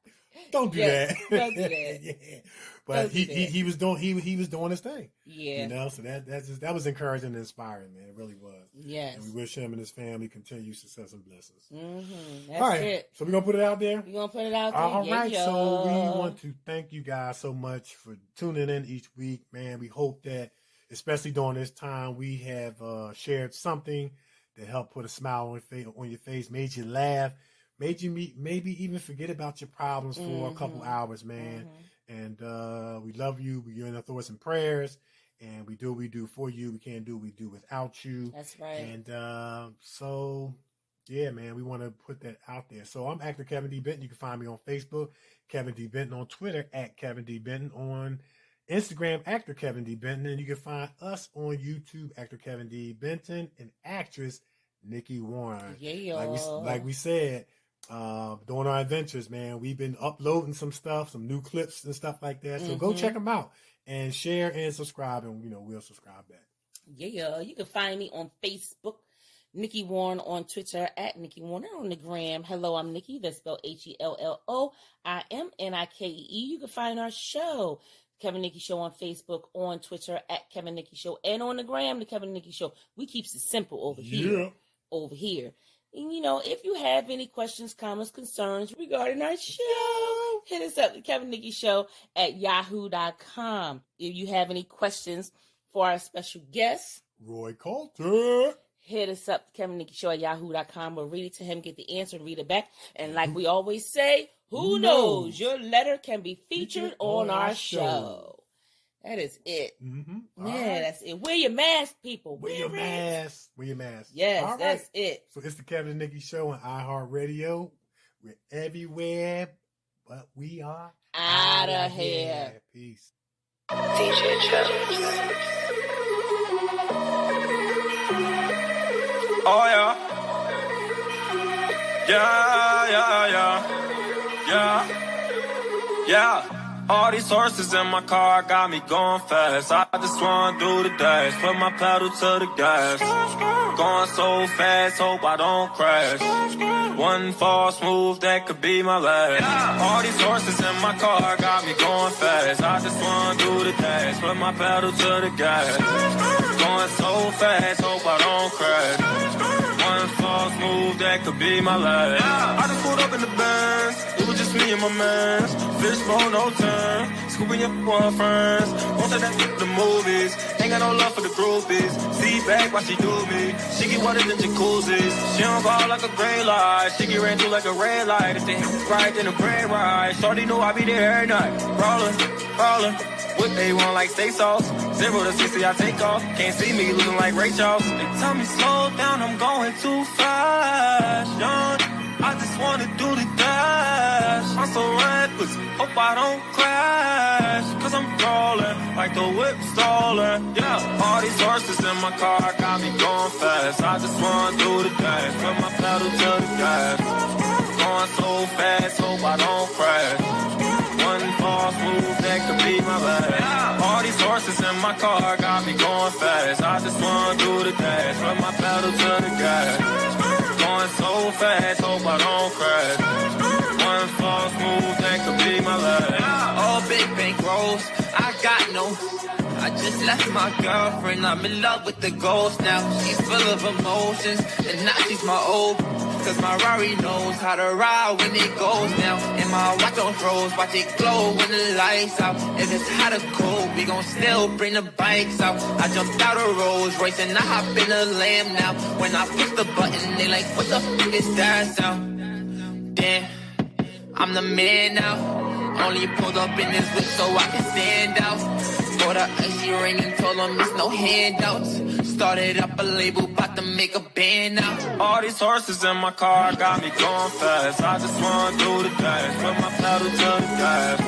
Don't do that." Don't do that. Yeah. But he was doing his thing. Yeah. You know, so that was encouraging and inspiring, man. It really was. Yes. And we wish him and his family continued success and blessings. That's all right. it. So we're gonna put it out there? We're gonna put it out there. All right. So we want to thank you guys so much for tuning in each week, man. We hope that, especially during this time, we have shared something that helped put a smile on your face, made you laugh, made you maybe even forget about your problems for a couple hours, man. And we love you. You're in our thoughts and prayers. And we do what we do for you. We can't do what we do without you. That's right. And so, yeah, man, we want to put that out there. So I'm actor Kevin D. Benton. You can find me on Facebook, Kevin D. Benton, on Twitter, @Kevin D. Benton, on Instagram, actor Kevin D. Benton. And you can find us on YouTube, actor Kevin D. Benton, and actress Nikee Warren. Yeah. Like we said, during our adventures, man, we've been uploading some stuff, some new clips and stuff like that. So go check them out and share and subscribe, and we'll subscribe back. Yeah, you can find me on Facebook, Nikee Warren on Twitter, at Nikee Warren on the gram. Hello, I'm Nikee. That's spelled HELLOIMNIKEE. You can find our show, Kevin Nikee Show, on Facebook, on Twitter, at Kevin Nikee Show, and on the gram, the Kevin Nikee Show. We keeps it simple over here. And, you know, if you have any questions, comments, concerns regarding our show, hit us up, the Kevin Nikee Show at yahoo.com. If you have any questions for our special guest, Roy Coulter, hit us up, Kevin Nikee Show at yahoo.com. We'll read it to him, get the answer, and read it back. And like we always say, who knows? Your letter can be featured on our show. That is it. Yeah, that's it. Wear your mask, people. Wear your mask. Wear your mask. Yes, that's it. So it's the Kevin Nikee Show on iHeartRadio. We're everywhere, but we are out of here. Peace. DJ Chubbs. Oh yeah. Yeah. All these horses in my car got me going fast. I just wanna do the dash, put my pedal to the gas. Going so fast, hope I don't crash. One false move, that could be my last. All these horses in my car got me going fast. I just wanna do the dash, put my pedal to the gas. Going so fast, hope I don't crash. One false move, that could be my last. I just pulled up in the Benz, it was just me and my mans. Fishbone, no turn, scooping up with her friends. Won't take that to the movies, ain't got no love for the groupies. See back while she do me, she get wetter than jacuzzis. She don't ball like a gray light, she get ran through like a red light. If they hit right, then the brain right. Shorty know I be there every night, rollin'. What they want like steak sauce, 0 to 60 I take off. Can't see me looking like Ray Charles. They tell me slow down, I'm going too fast, young. I just wanna do the dash. I'm so reckless, hope I don't crash. Cause I'm rolling, like the whip stolen. Yeah, all these horses in my car got me going fast. I just wanna do the dash, put my pedal to the gas. Going so fast, hope I don't crash. One false move, that could be my last. All these horses in my car got me going fast. I just wanna do the dash, put my pedal to the gas. Going so fast, hope I don't crash. One false move, that could be my last. All big bank rolls, I got no. I just left my girlfriend, I'm in love with the ghost now. She's full of emotions, and now she's my old. Cause my Rari knows how to ride when it goes down. And my watch on froze, watch it glow when the lights out. If it's hot or cold, we gon' still bring the bikes out. I jumped out of Rolls Royce and I hop in a Lamb now. When I push the button, they like, what the f*** is that sound? Damn, I'm the man now. Only pulled up in this whip so I can stand out. Bought a icy ring and told them it's no handouts. Started up a label, bout to make a band now. All these horses in my car got me going fast. I just wanna do the dash, put my pedal to the gas.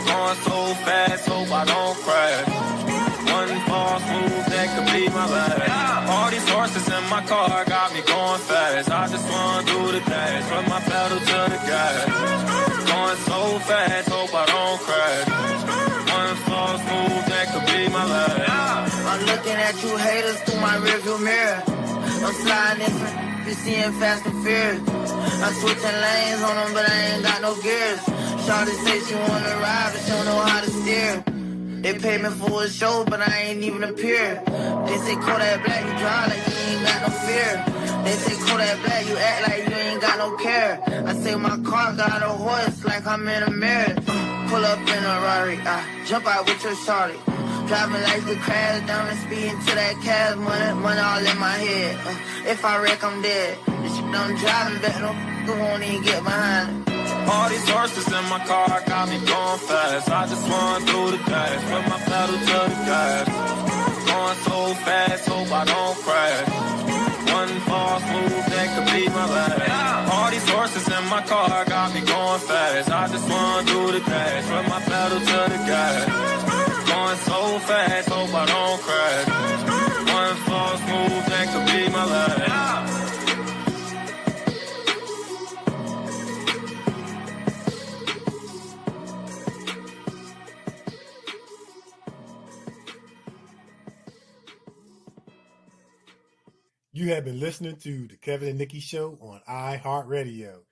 Going so fast, hope I don't crash. One false move, that could be my last. All these horses in my car got me going fast. I just wanna do the dash, put my pedal to the gas. Going so fast, hope I don't crash. One false move, that could be my last. I'm looking at you haters through my rearview mirror. I'm sliding in for you seeing Fast and Furious. I'm switching lanes on them, but I ain't got no gears. Shawty say she wanna ride, but she don't know how to steer. They pay me for a show, but I ain't even appear. They say Kodak Black, you drive like you ain't got no fear. They say Kodak Black, you act like you ain't got no care. I say my car got a horse like I'm in a mirror. Pull up in a Rari, I jump out with your shawty. Driving like the crash, down the speed to that cash, money all in my head. If I wreck, I'm dead. This shit I'm driving back, no won't even get behind it. All these horses in my car got me going fast. I just wanna do the dash, put my pedal to the gas. Going so fast, hope I don't crash. One false move, that could be my last. All these horses in my car got me going fast. I just wanna do the dash, put my pedal to the gas. Going so fast, hope I don't crash. One false move, that could be my last. You have been listening to the Kevin and Nikee Show on iHeartRadio.